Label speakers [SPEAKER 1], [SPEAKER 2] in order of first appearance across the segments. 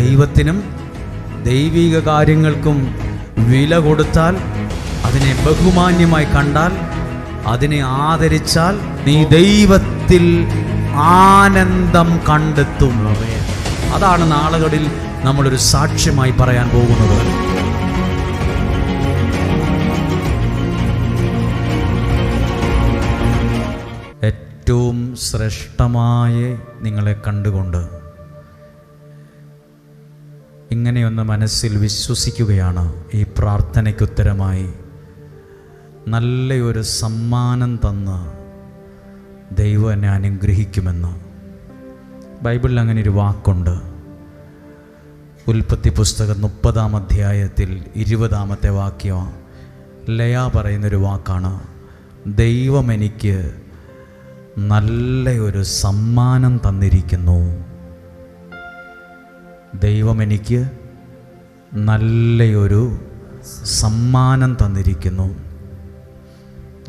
[SPEAKER 1] ദൈവത്തിനും ദൈവിക കാര്യങ്ങൾക്കും വില കൊടുത്താൽ, അതിനെ ബഹുമാന്യമായി കണ്ടാൽ, അതിനെ ആദരിച്ചാൽ നീ ദൈവത്തിൽ ആനന്ദം കണ്ടെത്തും. അതാണ് നാളുകളിൽ നമ്മളൊരു സാക്ഷ്യമായി പറയാൻ പോകുന്നത്. ഏറ്റവും ശ്രേഷ്ഠമായി നിങ്ങളെ കണ്ടുകൊണ്ട് ഇങ്ങനെയൊന്ന് മനസ്സിൽ വിശ്വസിക്കുകയാണ്, ഈ പ്രാർത്ഥനയ്ക്കുത്തരമായി നല്ലൊരു സമ്മാനം തന്ന് ദൈവം എന്നെ അനുഗ്രഹിക്കുമെന്ന്. ബൈബിളിൽ അങ്ങനെ ഒരു വാക്കുണ്ട്. ഉൽപ്പത്തി പുസ്തകം 30-ാം അധ്യായത്തിൽ 20-ാമത്തെ വാക്യം ലയ പറയുന്നൊരു വാക്കാണ്, ദൈവം എനിക്ക് നല്ലൊരു സമ്മാനം തന്നിരിക്കുന്നു. ദൈവം എനിക്ക് നല്ലൊരു സമ്മാനം തന്നിരിക്കുന്നു.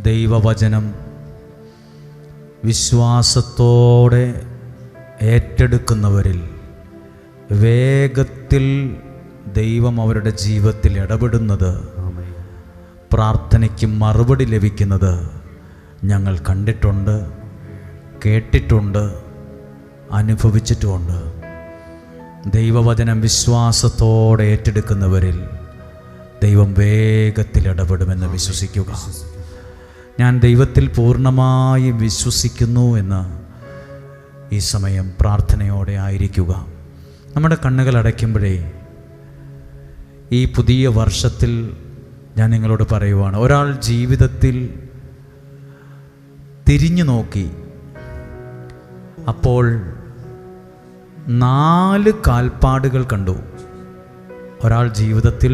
[SPEAKER 1] ദൈവവചനം വിശ്വാസത്തോടെ ഏറ്റെടുക്കുന്നവരിൽ വേഗത്തിൽ ദൈവം അവരുടെ ജീവിതത്തിൽ ഇടപെടുന്നത്, പ്രാർത്ഥനയ്ക്ക് മറുപടി ലഭിക്കുന്നത് ഞങ്ങൾ കണ്ടിട്ടുണ്ട്, കേട്ടിട്ടുണ്ട്, അനുഭവിച്ചിട്ടുമുണ്ട്. ദൈവവചനം വിശ്വാസത്തോടെ ഏറ്റെടുക്കുന്നവരിൽ ദൈവം വേഗത്തിൽ ഇടപെടുമെന്ന് വിശ്വസിക്കുക. ഞാൻ ദൈവത്തിൽ പൂർണ്ണമായി വിശ്വസിക്കുന്നു എന്ന് ഈ സമയം പ്രാർത്ഥനയോടെ ആയിരിക്കുക. നമ്മുടെ കണ്ണുകൾ അടയ്ക്കുമ്പോഴേ ഈ പുതിയ വർഷത്തിൽ ഞാൻ നിങ്ങളോട് പറയുവാണ്, ഒരാൾ ജീവിതത്തിൽ തിരിഞ്ഞു നോക്കി അപ്പോൾ 4 കാൽപ്പാടുകൾ കണ്ടു. ഒരാൾ ജീവിതത്തിൽ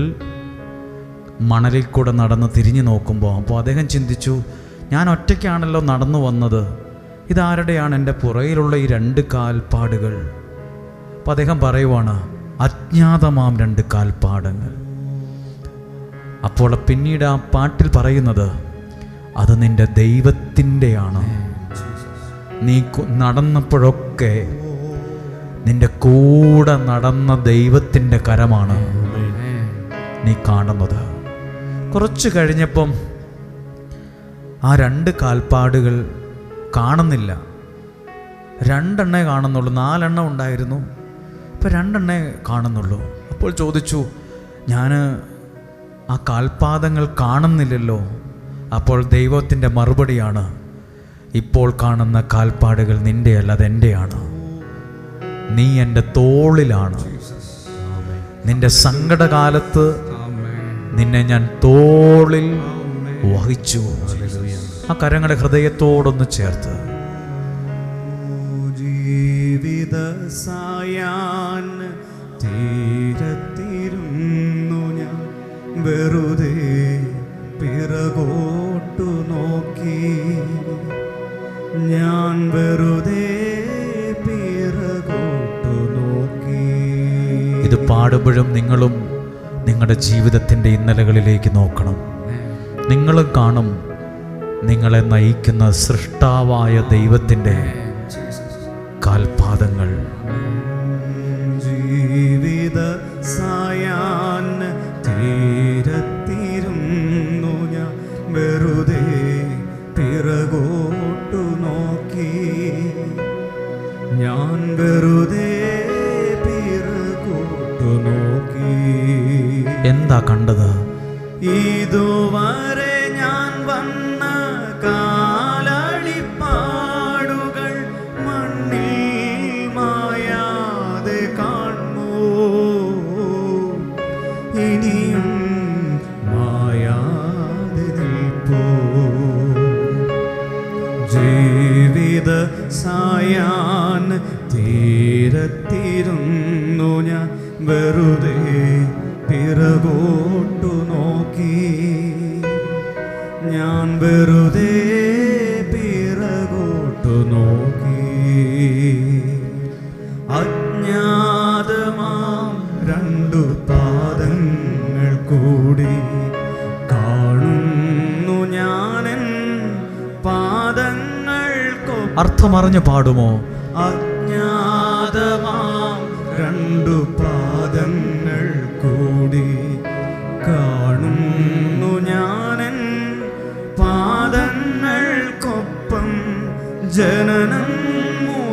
[SPEAKER 1] മണലിൽ കൂടെ നടന്ന് തിരിഞ്ഞു നോക്കുമ്പോൾ അപ്പോൾ അദ്ദേഹം ചിന്തിച്ചു, ഞാൻ ഒറ്റയ്ക്കാണല്ലോ നടന്നു വന്നത്, ഇതാരുടെയാണ് എൻ്റെ പുറകിലുള്ള ഈ 2 കാൽപ്പാടുകൾ? അപ്പോൾ അദ്ദേഹം പറയുവാണ്, അജ്ഞാതമാം 2 കാൽപ്പാടുകൾ. അപ്പോൾ പിന്നീട് ആ പാട്ടിൽ പറയുന്നത്, അത് നിൻ്റെ ദൈവത്തിൻ്റെയാണ്. നീ നടന്നപ്പോഴൊക്കെ നിൻ്റെ കൂടെ നടന്ന ദൈവത്തിൻ്റെ കരമാണ് നീ കാണുന്നത്. കുറച്ച് കഴിഞ്ഞപ്പം ആ 2 കാൽപ്പാടുകൾ കാണുന്നില്ല. 2 എണ്ണേ കാണുന്നുള്ളൂ. 4 എണ്ണം ഉണ്ടായിരുന്നു, ഇപ്പം 2 എണ്ണേ കാണുന്നുള്ളൂ. അപ്പോൾ ചോദിച്ചു, ഞാൻ ആ കാൽപാദങ്ങൾ കാണുന്നില്ലല്ലോ. അപ്പോൾ ദൈവത്തിൻ്റെ മറുപടിയാണ്, ഇപ്പോൾ കാണുന്ന കാൽപ്പാടുകൾ നിൻ്റെയല്ല, അതെൻ്റെയാണ്. നീ എൻ്റെ തോളിലാണ്. നിൻ്റെ സങ്കടകാലത്ത് നിന്നെ ഞാൻ തോളിൽ വഹിച്ചു. ആ കരങ്ങളുടെ ഹൃദയത്തോടൊന്ന് ചേർത്ത്,
[SPEAKER 2] ജീവിത സായാൻ തീരത്തിരുന്നു ഞാൻ വെറുതെ പിറകോട്ടു നോക്കി, ഞാൻ വെറുതെ പിറകോട്ടു നോക്കി.
[SPEAKER 1] ഇത് പാടുമ്പോഴും നിങ്ങളും നിങ്ങളുടെ ജീവിതത്തിൻ്റെ ഇന്നലകളിലേക്ക് നോക്കണം. നിങ്ങളും കാണും നിങ്ങളെ നയിക്കുന്ന സൃഷ്ടാവായ ദൈവത്തിൻ്റെ കാൽപാദങ്ങൾ.
[SPEAKER 2] ജീവിത സായാൻ തീരത്തിരുന്നു ഞാൻ വെറുതെ പിറകോട്ടു നോക്കി, ഞാൻ വെറുതെ പിറകോട്ടു നോക്കി.
[SPEAKER 1] എന്താ കണ്ടത്?
[SPEAKER 2] ഇതുവരെ ഞാൻ വന്ന കാലടിപ്പാടുകൾ മണ്ണിൽ മായാതെ കാണുമോ, ഇനിയും മായാതെ നിൽപ്പോ. ജീവിത സായാൻ തീരത്തിരുന്നു ഞാൻ വെറുതെ പിറകോട്ടു നോക്കി, ഞാൻ വെറുതെ പിറകോട്ടു നോക്കി. അജ്ഞാതമാം 2 പാദങ്ങൾ കൂടി കാണുന്നു ഞാനൻ പാദങ്ങൾക്കു.
[SPEAKER 1] അർത്ഥമറിഞ്ഞു പാടുമോ?
[SPEAKER 2] അജ്ഞാതമാം 2 പാദങ്ങൾ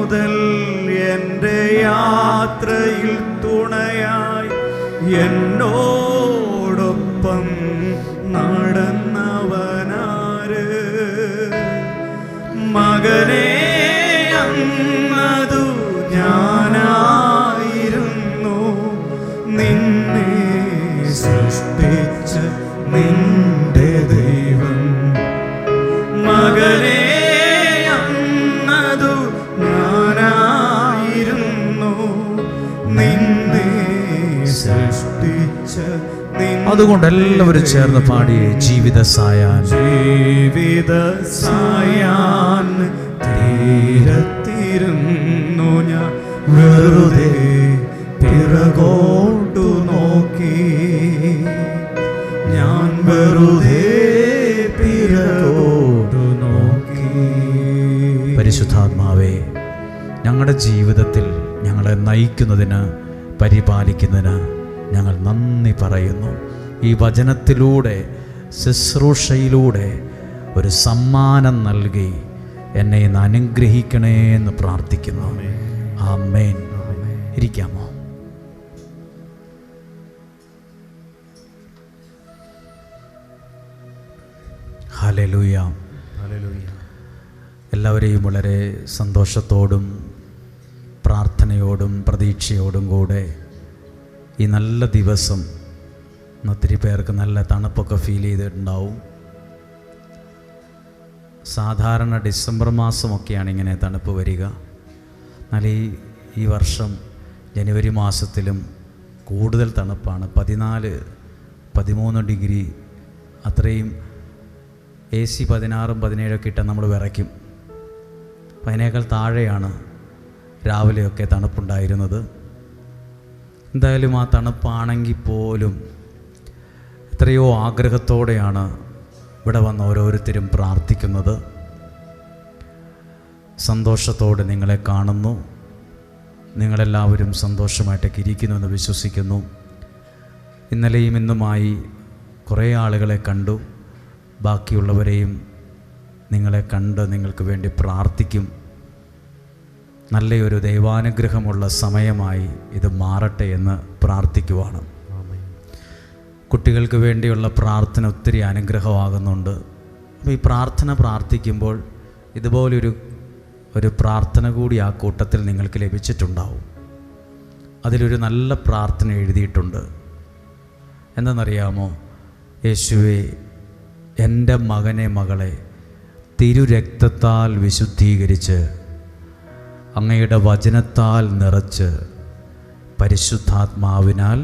[SPEAKER 2] മുതൽ എൻ്റെ യാത്രയിൽ തുണയായി എന്നോടൊപ്പം നടന്നവനാര്? മകനെ, അന്നതു ഞാനായിരുന്നു, നിന്നെ സൃഷ്ടിച്ച നിന്റെ ദൈവം. മകനെ, അന്നതു ഞാനായിരുന്നു, നിന്നെ സൃഷ്ടിച്ച
[SPEAKER 1] അതുകൊണ്ട് എല്ലാവരും ചേർന്ന് പാടിയേ, ജീവിത സായാൻ.
[SPEAKER 2] ജീവിത സായാൻ തീരത്തിരുന്നു ഞാൻ വെറുതെ പിറകോട്ടു നോക്കി, ഞാൻ വെറുതെ പിറകോട്ടു നോക്കി.
[SPEAKER 1] പരിശുദ്ധാത്മാവേ, ഞങ്ങളുടെ ജീവിതത്തിൽ ഞങ്ങളെ നയിക്കുന്നതിന്, പരിപാലിക്കുന്നതിന് ഞങ്ങൾ നന്ദി പറയുന്നു. ഈ വചനത്തിലൂടെ, ശുശ്രൂഷയിലൂടെ ഒരു സമ്മാനം നൽകി എന്നെ ഇന്ന് അനുഗ്രഹിക്കണേ എന്ന് പ്രാർത്ഥിക്കുന്നു. ആമേൻ. ഇരിക്കാമോ? ഹല്ലേലൂയ. എല്ലാവരെയും വളരെ സന്തോഷത്തോടും പ്രാർത്ഥനയോടും പ്രതീക്ഷയോടും കൂടെ ഈ നല്ല ദിവസം, ഒത്തിരി പേർക്ക് നല്ല തണുപ്പൊക്കെ ഫീൽ ചെയ്തിട്ടുണ്ടാവും. സാധാരണ ഡിസംബർ മാസമൊക്കെയാണ് ഇങ്ങനെ തണുപ്പ് വരിക. എന്നാൽ ഈ വർഷം ജനുവരി മാസത്തിലും കൂടുതൽ തണുപ്പാണ്. 14-13 ഡിഗ്രി, അത്രയും. AC 16-17 ഇട്ടാൽ നമ്മൾ വിറയ്ക്കും. അപ്പം അതിനേക്കാൾ താഴെയാണ് രാവിലെയൊക്കെ തണുപ്പുണ്ടായിരുന്നത്. എന്തായാലും ആ തണുപ്പാണെങ്കിൽ പോലും എത്രയോ ആഗ്രഹത്തോടെയാണ് ഇവിടെ വന്ന് ഓരോരുത്തരും പ്രാർത്ഥിക്കുന്നത്. സന്തോഷത്തോടെ നിങ്ങളെ കാണുന്നു. നിങ്ങളെല്ലാവരും സന്തോഷമായിട്ടൊക്കെ ഇരിക്കുന്നുവെന്ന് വിശ്വസിക്കുന്നു. ഇന്നലെയും ഇന്നുമായി കുറേ ആളുകളെ കണ്ടു. ബാക്കിയുള്ളവരെയും നിങ്ങളെ കണ്ട് നിങ്ങൾക്ക് വേണ്ടി പ്രാർത്ഥിക്കും. നല്ലൊരു ദൈവാനുഗ്രഹമുള്ള സമയമായി ഇത് മാറട്ടെ എന്ന് പ്രാർത്ഥിക്കുവാണ്. കുട്ടികൾക്ക് വേണ്ടിയുള്ള പ്രാർത്ഥന ഒത്തിരി അനുഗ്രഹമാകുന്നുണ്ട്. അപ്പോൾ ഈ പ്രാർത്ഥിക്കുമ്പോൾ ഇതുപോലൊരു പ്രാർത്ഥന കൂടി ആ കൂട്ടത്തിൽ നിങ്ങൾക്ക് ലഭിച്ചിട്ടുണ്ടാവും. അതിലൊരു നല്ല പ്രാർത്ഥന എഴുതിയിട്ടുണ്ട്. എന്തെന്നറിയാമോ? യേശുവേ, എൻ്റെ മകനെ മകളെ തിരുരക്തത്താൽ വിശുദ്ധീകരിച്ച് അങ്ങയുടെ വചനത്താൽ നിറച്ച് പരിശുദ്ധാത്മാവിനാൽ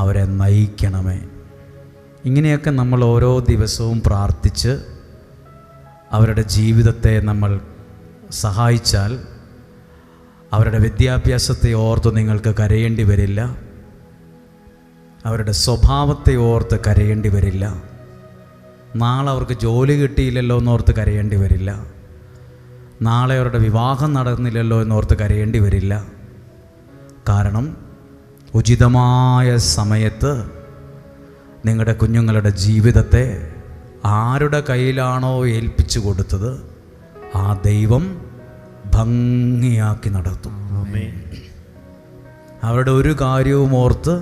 [SPEAKER 1] അവരെ നയിക്കണമേ. ഇങ്ങനെയൊക്കെ നമ്മൾ ഓരോ ദിവസവും പ്രാർത്ഥിച്ച് അവരുടെ ജീവിതത്തെ നമ്മൾ സഹായിച്ചാൽ അവരുടെ വിദ്യാഭ്യാസത്തെ ഓർത്ത് നിങ്ങൾക്ക് കരയേണ്ടി വരില്ല. അവരുടെ സ്വഭാവത്തെ ഓർത്ത് കരയേണ്ടി വരില്ല. നാളെ അവർക്ക് ജോലി കിട്ടിയില്ലല്ലോ എന്നോർത്ത് കരയേണ്ടി വരില്ല. നാളെ അവരുടെ വിവാഹം നടന്നില്ലല്ലോ എന്നോർത്ത് കരയേണ്ടി വരില്ല. കാരണം ഉചിതമായ സമയത്ത് നിങ്ങളുടെ കുഞ്ഞുങ്ങളുടെ ജീവിതത്തെ ആരുടെ കയ്യിലാണോ ഏൽപ്പിച്ചു കൊടുത്തത് ആ ദൈവം ഭംഗിയാക്കി നടത്തും. അവരുടെ ഒരു കാര്യവും ഓർത്ത്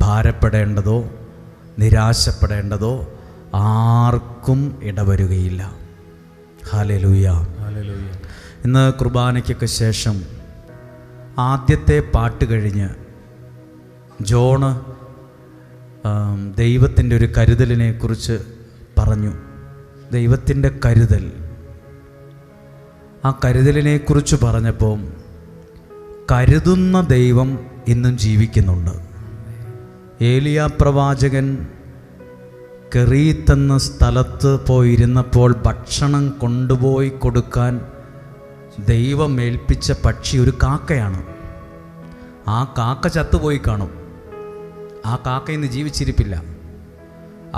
[SPEAKER 1] ഭാരപ്പെടേണ്ടതോ നിരാശപ്പെടേണ്ടതോ ആർക്കും ഇടവരുകയില്ല. ഹല്ലേലൂയ. ഇന്ന് കുർബാനയ്ക്കൊക്കെ ശേഷം ആദ്യത്തെ പാട്ട് കഴിഞ്ഞ് ജോണ് ദൈവത്തിൻ്റെ ഒരു കരുതലിനെ കുറിച്ച് പറഞ്ഞു. ദൈവത്തിൻ്റെ കരുതൽ, ആ കരുതലിനെക്കുറിച്ച് പറഞ്ഞപ്പോൾ കരുതുന്ന ദൈവം ഇന്നും ജീവിക്കുന്നുണ്ട്. ഏലിയ പ്രവാചകൻ കെറീത്ത് എന്ന സ്ഥലത്ത് പോയിരുന്നപ്പോൾ ഭക്ഷണം കൊണ്ടുപോയി കൊടുക്കാൻ ദൈവം ഏൽപ്പിച്ച പക്ഷി ഒരു കാക്കയാണ്. ആ കാക്ക ചത്തുപോയി കാണും. ആ കാക്ക ഇന്ന് ജീവിച്ചിരിപ്പില്ല.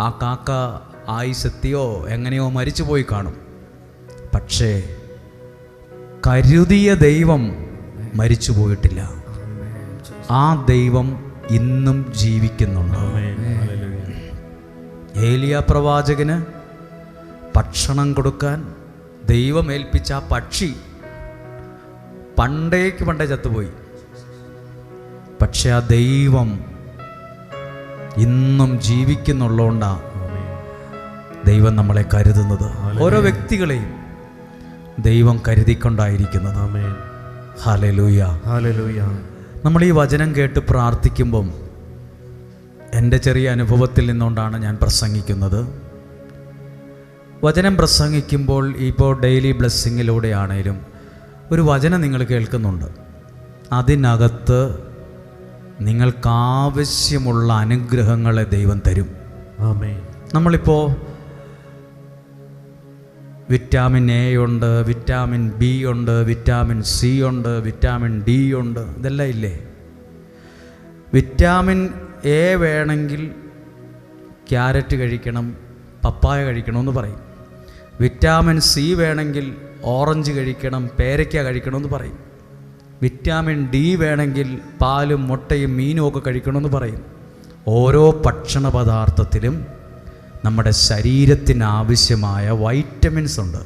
[SPEAKER 1] ആ കാക്ക ആയുസെത്തിയോ എങ്ങനെയോ മരിച്ചു പോയി കാണും. പക്ഷേ കരുതിയ ദൈവം മരിച്ചു പോയിട്ടില്ല. ആ ദൈവം ഇന്നും ജീവിക്കുന്നുണ്ട്. ഏലിയ പ്രവാചകന് ഭക്ഷണം കൊടുക്കാൻ ദൈവം ഏൽപ്പിച്ച ആ പക്ഷി പണ്ടേ ചത്തുപോയി. പക്ഷെ ആ ദൈവം ഇന്നും ജീവിക്കുന്നുള്ളതുകൊണ്ടാണ് ദൈവം നമ്മളെ കരുതുന്നത്. ഓരോ വ്യക്തികളെയും ദൈവം കരുതിക്കൊണ്ടായിരിക്കുന്നത്. Hallelujah,
[SPEAKER 2] hallelujah.
[SPEAKER 1] നമ്മൾ ഈ വചനം കേട്ട് പ്രാർത്ഥിക്കുമ്പം, എൻ്റെ ചെറിയ അനുഭവത്തിൽ നിന്നുകൊണ്ടാണ് ഞാൻ പ്രസംഗിക്കുന്നത്. വചനം പ്രസംഗിക്കുമ്പോൾ ഇപ്പോൾ ഡെയിലി ബ്ലെസ്സിങ്ങിലൂടെ ആണേലും ഒരു വചനം നിങ്ങൾ കേൾക്കുന്നുണ്ട്. അതിനകത്ത് നിങ്ങൾക്കാവശ്യമുള്ള അനുഗ്രഹങ്ങളെ ദൈവം തരും.
[SPEAKER 2] ആമേൻ.
[SPEAKER 1] നമ്മളിപ്പോൾ വിറ്റാമിൻ എ ഉണ്ട്, വിറ്റാമിൻ ബി ഉണ്ട്, വിറ്റാമിൻ സി ഉണ്ട്, വിറ്റാമിൻ ഡി ഉണ്ട്, ഇതെല്ലാം ഇല്ലേ? വിറ്റാമിൻ എ വേണമെങ്കിൽ ക്യാരറ്റ് കഴിക്കണം, പപ്പായ കഴിക്കണമെന്ന് പറയും. വിറ്റാമിൻ സി വേണമെങ്കിൽ ഓറഞ്ച് കഴിക്കണം, പേരയ്ക്ക കഴിക്കണമെന്ന് പറയും. വിറ്റാമിൻ ഡി വേണമെങ്കിൽ പാലും മുട്ടയും മീനും ഒക്കെ കഴിക്കണമെന്ന് പറയും. ഓരോ ഭക്ഷണ പദാർത്ഥത്തിലും നമ്മുടെ ശരീരത്തിന് ആവശ്യമായ വൈറ്റമിൻസ് ഉണ്ട്.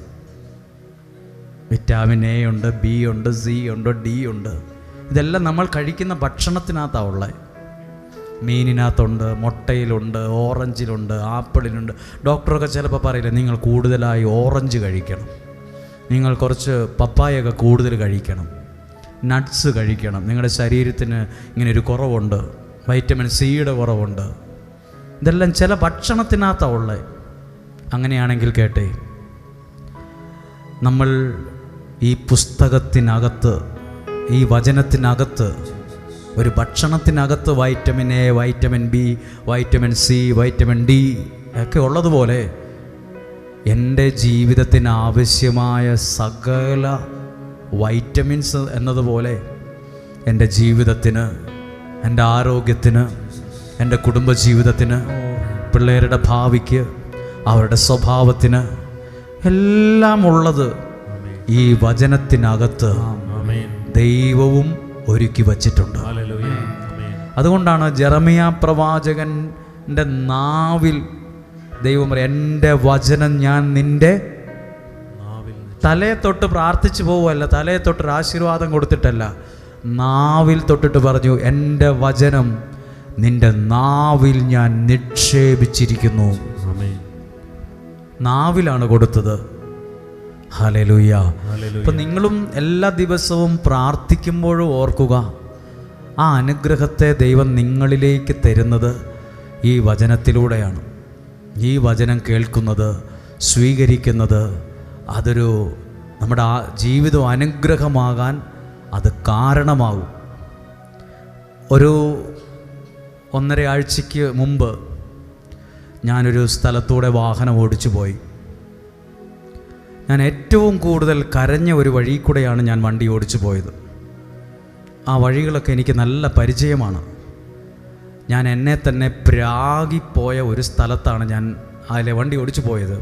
[SPEAKER 1] വിറ്റാമിൻ എ ഉണ്ട്, ബി ഉണ്ട്, സി ഉണ്ട്, ഡി ഉണ്ട്. ഇതെല്ലാം നമ്മൾ കഴിക്കുന്ന ഭക്ഷണത്തിനകത്താണ് ഉള്ളത്. മീനിനകത്തുണ്ട്, മുട്ടയിലുണ്ട്, ഓറഞ്ചിലുണ്ട്, ആപ്പിളിലുണ്ട്. ഡോക്ടറൊക്കെ ചിലപ്പോൾ പറയില്ല, നിങ്ങൾ കൂടുതലായി ഓറഞ്ച് കഴിക്കണം, നിങ്ങൾ കുറച്ച് പപ്പായൊക്കെ കൂടുതൽ കഴിക്കണം, നട്ട്സ് കഴിക്കണം, നിങ്ങളുടെ ശരീരത്തിന് ഇങ്ങനൊരു കുറവുണ്ട്, വൈറ്റമിൻ സിയുടെ കുറവുണ്ട്. ഇതെല്ലാം ചില ഭക്ഷണത്തിനകത്താണ് ഉള്ളത്. അങ്ങനെയാണെങ്കിൽ കേട്ടെ, നമ്മൾ ഈ പുസ്തകത്തിനകത്ത്, ഈ വചനത്തിനകത്ത്, ഒരു ഭക്ഷണത്തിനകത്ത് vitamin A, vitamin B, vitamin C, vitamin D ഒക്കെ ഉള്ളതുപോലെ എൻ്റെ ജീവിതത്തിന് ആവശ്യമായ സകല വൈറ്റമിൻസ് എന്നതുപോലെ എൻ്റെ ജീവിതത്തിന്, എൻ്റെ ആരോഗ്യത്തിന്, എൻ്റെ കുടുംബജീവിതത്തിന്, പിള്ളേരുടെ ഭാവിക്ക്, അവരുടെ സ്വഭാവത്തിന് എല്ലാം ഉള്ളത് ഈ വചനത്തിനകത്ത് ദൈവവും ഒരുക്കി വച്ചിട്ടുണ്ട്. അതുകൊണ്ടാണ് ജെറമിയ പ്രവാചകൻ്റെ നാവിൽ ദൈവം പറയും, എൻ്റെ വചനം ഞാൻ നിൻ്റെ തലയെ തൊട്ട് പ്രാർത്ഥിച്ചു പോവുമല്ല, തലയെ തൊട്ടൊരു ആശീർവാദം കൊടുത്തിട്ടല്ല, നാവിൽ തൊട്ടിട്ട് പറഞ്ഞു, എൻ്റെ വചനം നിൻ്റെ നാവിൽ ഞാൻ നിക്ഷേപിച്ചിരിക്കുന്നു. നാവിലാണ് കൊടുത്തത്. ഹല്ലേലൂയ. അപ്പം നിങ്ങളും എല്ലാ ദിവസവും പ്രാർത്ഥിക്കുമ്പോഴും ഓർക്കുക, ആ അനുഗ്രഹത്തെ ദൈവം നിങ്ങളിലേക്ക് തരുന്നത് ഈ വചനത്തിലൂടെയാണ്. ഈ വചനം കേൾക്കുന്നത്, സ്വീകരിക്കുന്നത്, അതൊരു നമ്മുടെ ആ ജീവിതം അനുഗ്രഹമാകാൻ അത് കാരണമാകും. ഒരു 1.5 ആഴ്ചയ്ക്ക് മുമ്പ് ഞാനൊരു സ്ഥലത്തൂടെ വാഹനം ഓടിച്ചു പോയി. ഞാൻ ഏറ്റവും കൂടുതൽ കരഞ്ഞ ഒരു വഴി കൂടെയാണ് ഞാൻ വണ്ടി ഓടിച്ചു പോയത്. ആ വഴികളൊക്കെ എനിക്ക് നല്ല പരിചയമാണ്. ഞാൻ എന്നെ തന്നെ പ്രാഗിപ്പോയ ഒരു സ്ഥലത്താണ് ഞാൻ അതിലെ വണ്ടി ഓടിച്ചു പോയത്.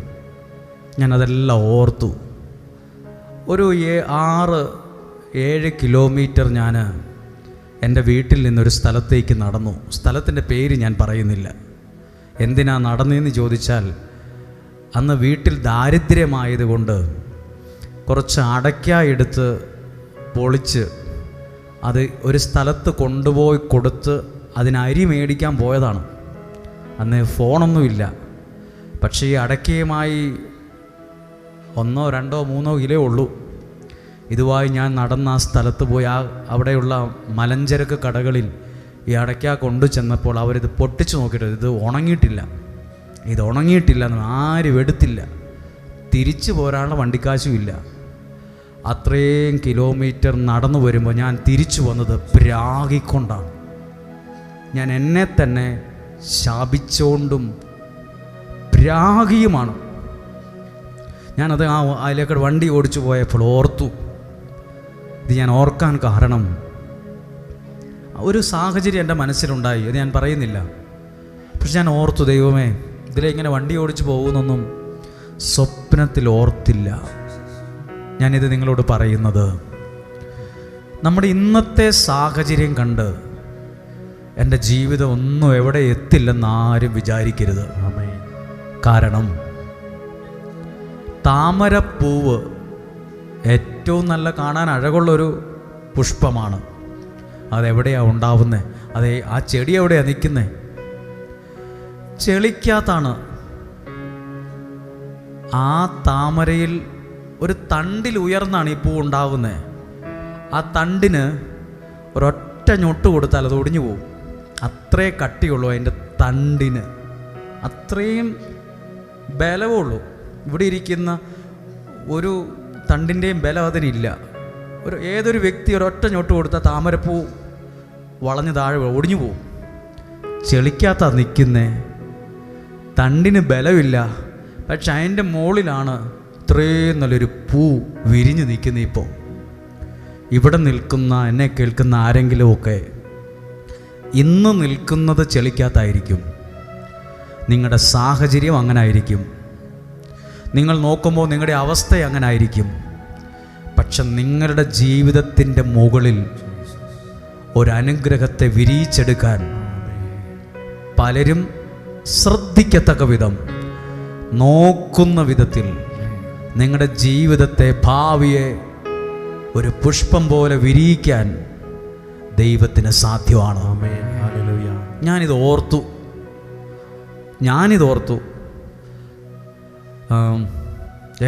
[SPEAKER 1] ഞാനതെല്ലാം ഓർത്തു. ഒരു 6-7 കിലോമീറ്റർ ഞാൻ എൻ്റെ വീട്ടിൽ നിന്നൊരു സ്ഥലത്തേക്ക് നടന്നു. സ്ഥലത്തിൻ്റെ പേര് ഞാൻ പറയുന്നില്ല. എന്തിനാ നടന്നതെന്ന് ചോദിച്ചാൽ, അന്ന് വീട്ടിൽ ദാരിദ്ര്യമായതുകൊണ്ട് കുറച്ച് അടയ്ക്ക എടുത്ത് പൊളിച്ച് അത് ഒരു സ്ഥലത്ത് കൊണ്ടുപോയി കൊടുത്ത് അതിന് അരി മേടിക്കാൻ പോയതാണ്. അന്ന് ഫോണൊന്നുമില്ല. പക്ഷേ ഈ അടയ്ക്കയുമായി 1, 2, 3 കിലോ ഉള്ളൂ. ഇതുമായി ഞാൻ നടന്ന ആ സ്ഥലത്ത് പോയി അവിടെയുള്ള മലഞ്ചരക്ക് കടകളിൽ ഈ അടയ്ക്ക കൊണ്ടു ചെന്നപ്പോൾ അവരിത് പൊട്ടിച്ച് നോക്കിയിട്ട്, ഇത് ഉണങ്ങിയിട്ടില്ല എന്ന് ആരും എടുത്തില്ല. തിരിച്ചു പോരാനുള്ള വണ്ടിക്കാശും ഇല്ല. അത്രയും കിലോമീറ്റർ നടന്നു വരുമ്പോൾ ഞാൻ തിരിച്ചു വന്നത് പ്രാഗിക്കൊണ്ടാണ്. ഞാൻ എന്നെ തന്നെ ശാപിച്ചുകൊണ്ടും പ്രാഗിയുമാണ്. ഞാനത് അതിലേക്ക് വണ്ടി ഓടിച്ചു പോയപ്പോൾ ഓർത്തു. ഇത് ഞാൻ ഓർക്കാൻ കാരണം ഒരു സാഹചര്യം എൻ്റെ മനസ്സിലുണ്ടായി. അത് ഞാൻ പറയുന്നില്ല. പക്ഷെ ഞാൻ ഓർത്തു, ദൈവമേ, ഇതിലിങ്ങനെ വണ്ടി ഓടിച്ചു പോകുന്നൊന്നും സ്വപ്നത്തിൽ ഓർത്തില്ല. ഞാനിത് നിങ്ങളോട് പറയുന്നത്, നമ്മുടെ ഇന്നത്തെ സാഹചര്യം കണ്ട് എൻ്റെ ജീവിതം ഒന്നും എവിടെ എത്തില്ലെന്ന് ആരും വിചാരിക്കരുത്. കാരണം താമരപ്പൂവ് ഏറ്റവും നല്ല കാണാൻ അഴകുള്ളൊരു പുഷ്പമാണ്. അതെവിടെയാണ് ഉണ്ടാവുന്നത്? അതെ, ആ ചെടി എവിടെയാണ് നിൽക്കുന്നത്? ചെളിക്കകത്താണ്. ആ താമരയിൽ ഒരു തണ്ടിൽ ഉയർന്നാണ് ഈ പൂ ഉണ്ടാവുന്നത്. ആ തണ്ടിന് ഒരൊറ്റ ഞൊട്ട് കൊടുത്താൽ അത് ഒടിഞ്ഞു പോകും. അത്രേ കട്ടിയുള്ളൂ അതിൻ്റെ തണ്ടിന്, അത്രയും ബലമുള്ളൂ. ഇവിടെ ഇരിക്കുന്ന ഒരു തണ്ടിൻ്റെയും ബലം അതിനില്ല. ഏതൊരു വ്യക്തി ഒരൊറ്റ ഞൊട്ട് കൊടുത്താൽ താമരപ്പൂ വളഞ്ഞ് താഴെ ഒടിഞ്ഞു പോകും. ചെളിക്കകത്താണ് നിൽക്കുന്നേ, തണ്ടിന് ബലമില്ല, പക്ഷെ അതിൻ്റെ മുകളിലാണ് ഇത്രയും നല്ലൊരു പൂ വിരിഞ്ഞ് നിൽക്കുന്നത്. ഇപ്പോൾ ഇവിടെ നിൽക്കുന്ന എന്നെ കേൾക്കുന്ന ആരെങ്കിലുമൊക്കെ ഇന്ന് നിൽക്കുന്നത് ചെളിക്കകത്തായിരിക്കും. നിങ്ങളുടെ സാഹചര്യം അങ്ങനെ ആയിരിക്കും, നിങ്ങൾ നോക്കുമ്പോൾ നിങ്ങളുടെ അവസ്ഥ അങ്ങനെ ആയിരിക്കും. പക്ഷെ നിങ്ങളുടെ ജീവിതത്തിൻ്റെ മുകളിൽ ഒരനുഗ്രഹത്തെ വിരിയിച്ചെടുക്കാൻ പലരും ശ്രദ്ധിക്കത്തക്ക വിധം, നോക്കുന്ന വിധത്തിൽ നിങ്ങളുടെ ജീവിതത്തെ, ഭാവിയെ ഒരു പുഷ്പം പോലെ വിരിയിക്കാൻ ദൈവത്തിന് സാധ്യമാണ്. ഞാനിത് ഓർത്തു.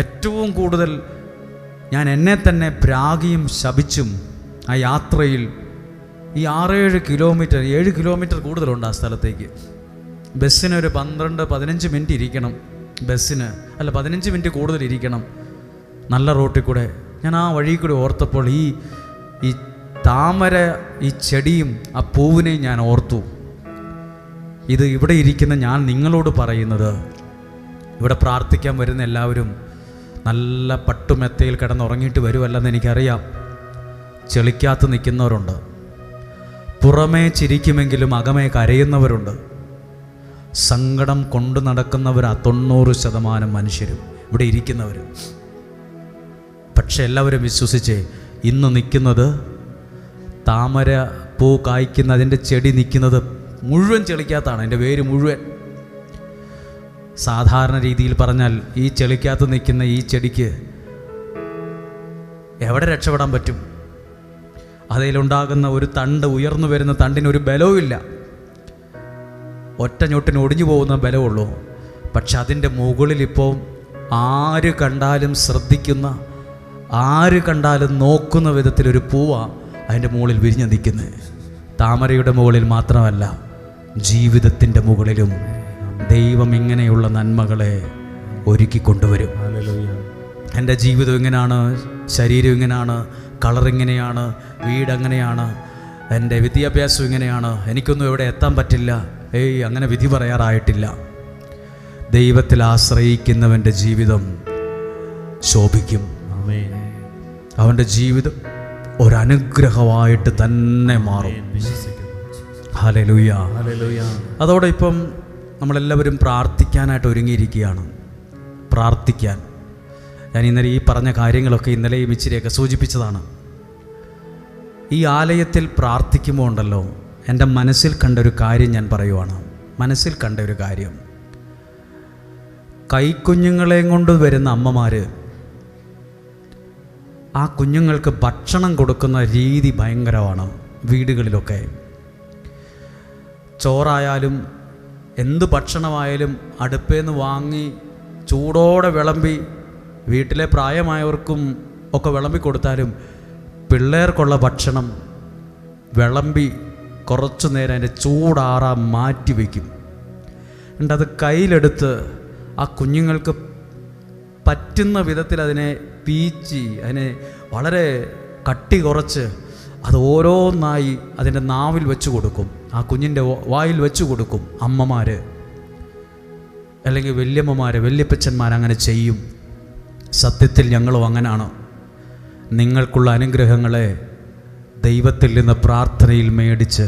[SPEAKER 1] ഏറ്റവും കൂടുതൽ ഞാൻ എന്നെ തന്നെ പ്രാഗിയും ശപിച്ചും ആ യാത്രയിൽ ഈ 6-7 കിലോമീറ്റർ, 7 കിലോമീറ്റർ കൂടുതലുണ്ട് ആ സ്ഥലത്തേക്ക്. ബസ്സിന് ഒരു 12-15 മിനിറ്റ് ഇരിക്കണം. ബസ്സിന് അല്ല, 15 മിനിറ്റ് കൂടുതൽ ഇരിക്കണം നല്ല റോട്ടിൽ കൂടെ. ഞാൻ ആ വഴി കൂടെ ഓർത്തപ്പോൾ ഈ താമര, ഈ ചെടിയും ആ പൂവിനെയും ഞാൻ ഓർത്തു. ഇത് ഇവിടെ ഇരിക്കുന്ന ഞാൻ നിങ്ങളോട് പറയുന്നത്, ഇവിടെ പ്രാർത്ഥിക്കാൻ വരുന്ന എല്ലാവരും നല്ല പട്ടുമെത്തയിൽ കിടന്നുറങ്ങിയിട്ട് വരുമല്ലെന്ന് എനിക്കറിയാം. ചെളിക്കകത്ത് നിൽക്കുന്നവരുണ്ട്, പുറമേ ചിരിക്കുമെങ്കിലും അകമേ കരയുന്നവരുണ്ട്. സങ്കടം കൊണ്ടു നടക്കുന്നവരാ 90% മനുഷ്യരും ഇവിടെ ഇരിക്കുന്നവർ. പക്ഷെ എല്ലാവരും വിശ്വസിച്ചേ, ഇന്ന് നിൽക്കുന്നത് താമര പൂ കായ്ക്കുന്ന അതിൻ്റെ ചെടി നിൽക്കുന്നത് മുഴുവൻ ചെളിക്കകത്താണ്, അതിൻ്റെ വേര് മുഴുവൻ. സാധാരണ രീതിയിൽ പറഞ്ഞാൽ ഈ ചെളിക്കകത്ത് നിൽക്കുന്ന ഈ ചെടിക്ക് എവിടെ രക്ഷപ്പെടാൻ പറ്റും? അതിലുണ്ടാകുന്ന ഒരു തണ്ട്, ഉയർന്നു വരുന്ന തണ്ടിനൊരു ബലവുമില്ല, ഒറ്റ ഞൊട്ടിന് ഒടിഞ്ഞു പോകുന്ന ബലമുള്ളൂ. പക്ഷെ അതിൻ്റെ മുകളിൽ ഇപ്പോൾ ആര് കണ്ടാലും ശ്രദ്ധിക്കുന്ന, ആര് കണ്ടാലും നോക്കുന്ന വിധത്തിലൊരു പൂവാണ് അതിൻ്റെ മുകളിൽ വിരിഞ്ഞു നിൽക്കുന്നത്. താമരയുടെ മുകളിൽ മാത്രമല്ല, ജീവിതത്തിൻ്റെ മുകളിലും ദൈവം ഇങ്ങനെയുള്ള നന്മകളെ ഒരുക്കിക്കൊണ്ടുവരും. എൻ്റെ ജീവിതം ഇങ്ങനെയാണ്, ശരീരം ഇങ്ങനെയാണ്, കളർ ഇങ്ങനെയാണ്, വീടങ്ങനെയാണ്, എൻ്റെ വിദ്യാഭ്യാസം ഇങ്ങനെയാണ്, എനിക്കൊന്നും ഇവിടെ എത്താൻ പറ്റില്ല. അങ്ങനെ വിധി പറയാറായിട്ടില്ല. ദൈവത്തിൽ ആശ്രയിക്കുന്നവൻ്റെ ജീവിതം ശോഭിക്കും. അവൻ്റെ ജീവിതം ഒരനുഗ്രഹമായിട്ട് തന്നെ മാറും. ഹല്ലേലൂയ. അതോടെ ഇപ്പം നമ്മളെല്ലാവരും പ്രാർത്ഥിക്കാനായിട്ട് ഒരുങ്ങിയിരിക്കുകയാണ്. പ്രാർത്ഥിക്കാൻ ഞാൻ ഇന്നലെ ഈ പറഞ്ഞ കാര്യങ്ങളൊക്കെ ഇന്നലെയും ഇച്ചിരിയൊക്കെ സൂചിപ്പിച്ചതാണ്. ഈ ആലയത്തിൽ പ്രാർത്ഥിക്കുമ്പോൾ ഉണ്ടല്ലോ, എൻ്റെ മനസ്സിൽ കണ്ടൊരു കാര്യം ഞാൻ പറയുവാണ്. മനസ്സിൽ കണ്ട ഒരു കാര്യം, കൈക്കുഞ്ഞുങ്ങളെയും കൊണ്ട് വരുന്ന അമ്മമാർ ആ കുഞ്ഞുങ്ങൾക്ക് ഭക്ഷണം കൊടുക്കുന്ന രീതി ഭയങ്കരമാണ്. വീടുകളിലൊക്കെ ചോറായാലും എന്ത് ഭക്ഷണമായാലും അടുപ്പേന്ന് വാങ്ങി ചൂടോടെ വിളമ്പി, വീട്ടിലെ പ്രായമായവർക്കും ഒക്കെ വിളമ്പി കൊടുത്താലും പിള്ളേർക്കുള്ള ഭക്ഷണം വിളമ്പി കുറച്ചു നേരം അതിൻ്റെ ചൂടാറാൻ മാറ്റി വയ്ക്കും. എന്നിട്ട് അത് കയ്യിലെടുത്ത് ആ കുഞ്ഞുങ്ങൾക്ക് പറ്റുന്ന വിധത്തിൽ അതിനെ പീച്ചി, അതിനെ വളരെ കട്ടി കുറച്ച് അത് ഓരോന്നായി അതിൻ്റെ നാവിൽ വെച്ച് കൊടുക്കും, ആ കുഞ്ഞിൻ്റെ വായിൽ വെച്ച് കൊടുക്കും അമ്മമാർ, അല്ലെങ്കിൽ വല്യമ്മമാർ, വല്യപ്പച്ചന്മാർ അങ്ങനെ ചെയ്യും. സത്യത്തിൽ ഞങ്ങളും അങ്ങനെയാണ്. നിങ്ങൾക്കുള്ള അനുഗ്രഹങ്ങളെ ദൈവത്തിൽ നിന്ന് പ്രാർത്ഥനയിൽ മേടിച്ച്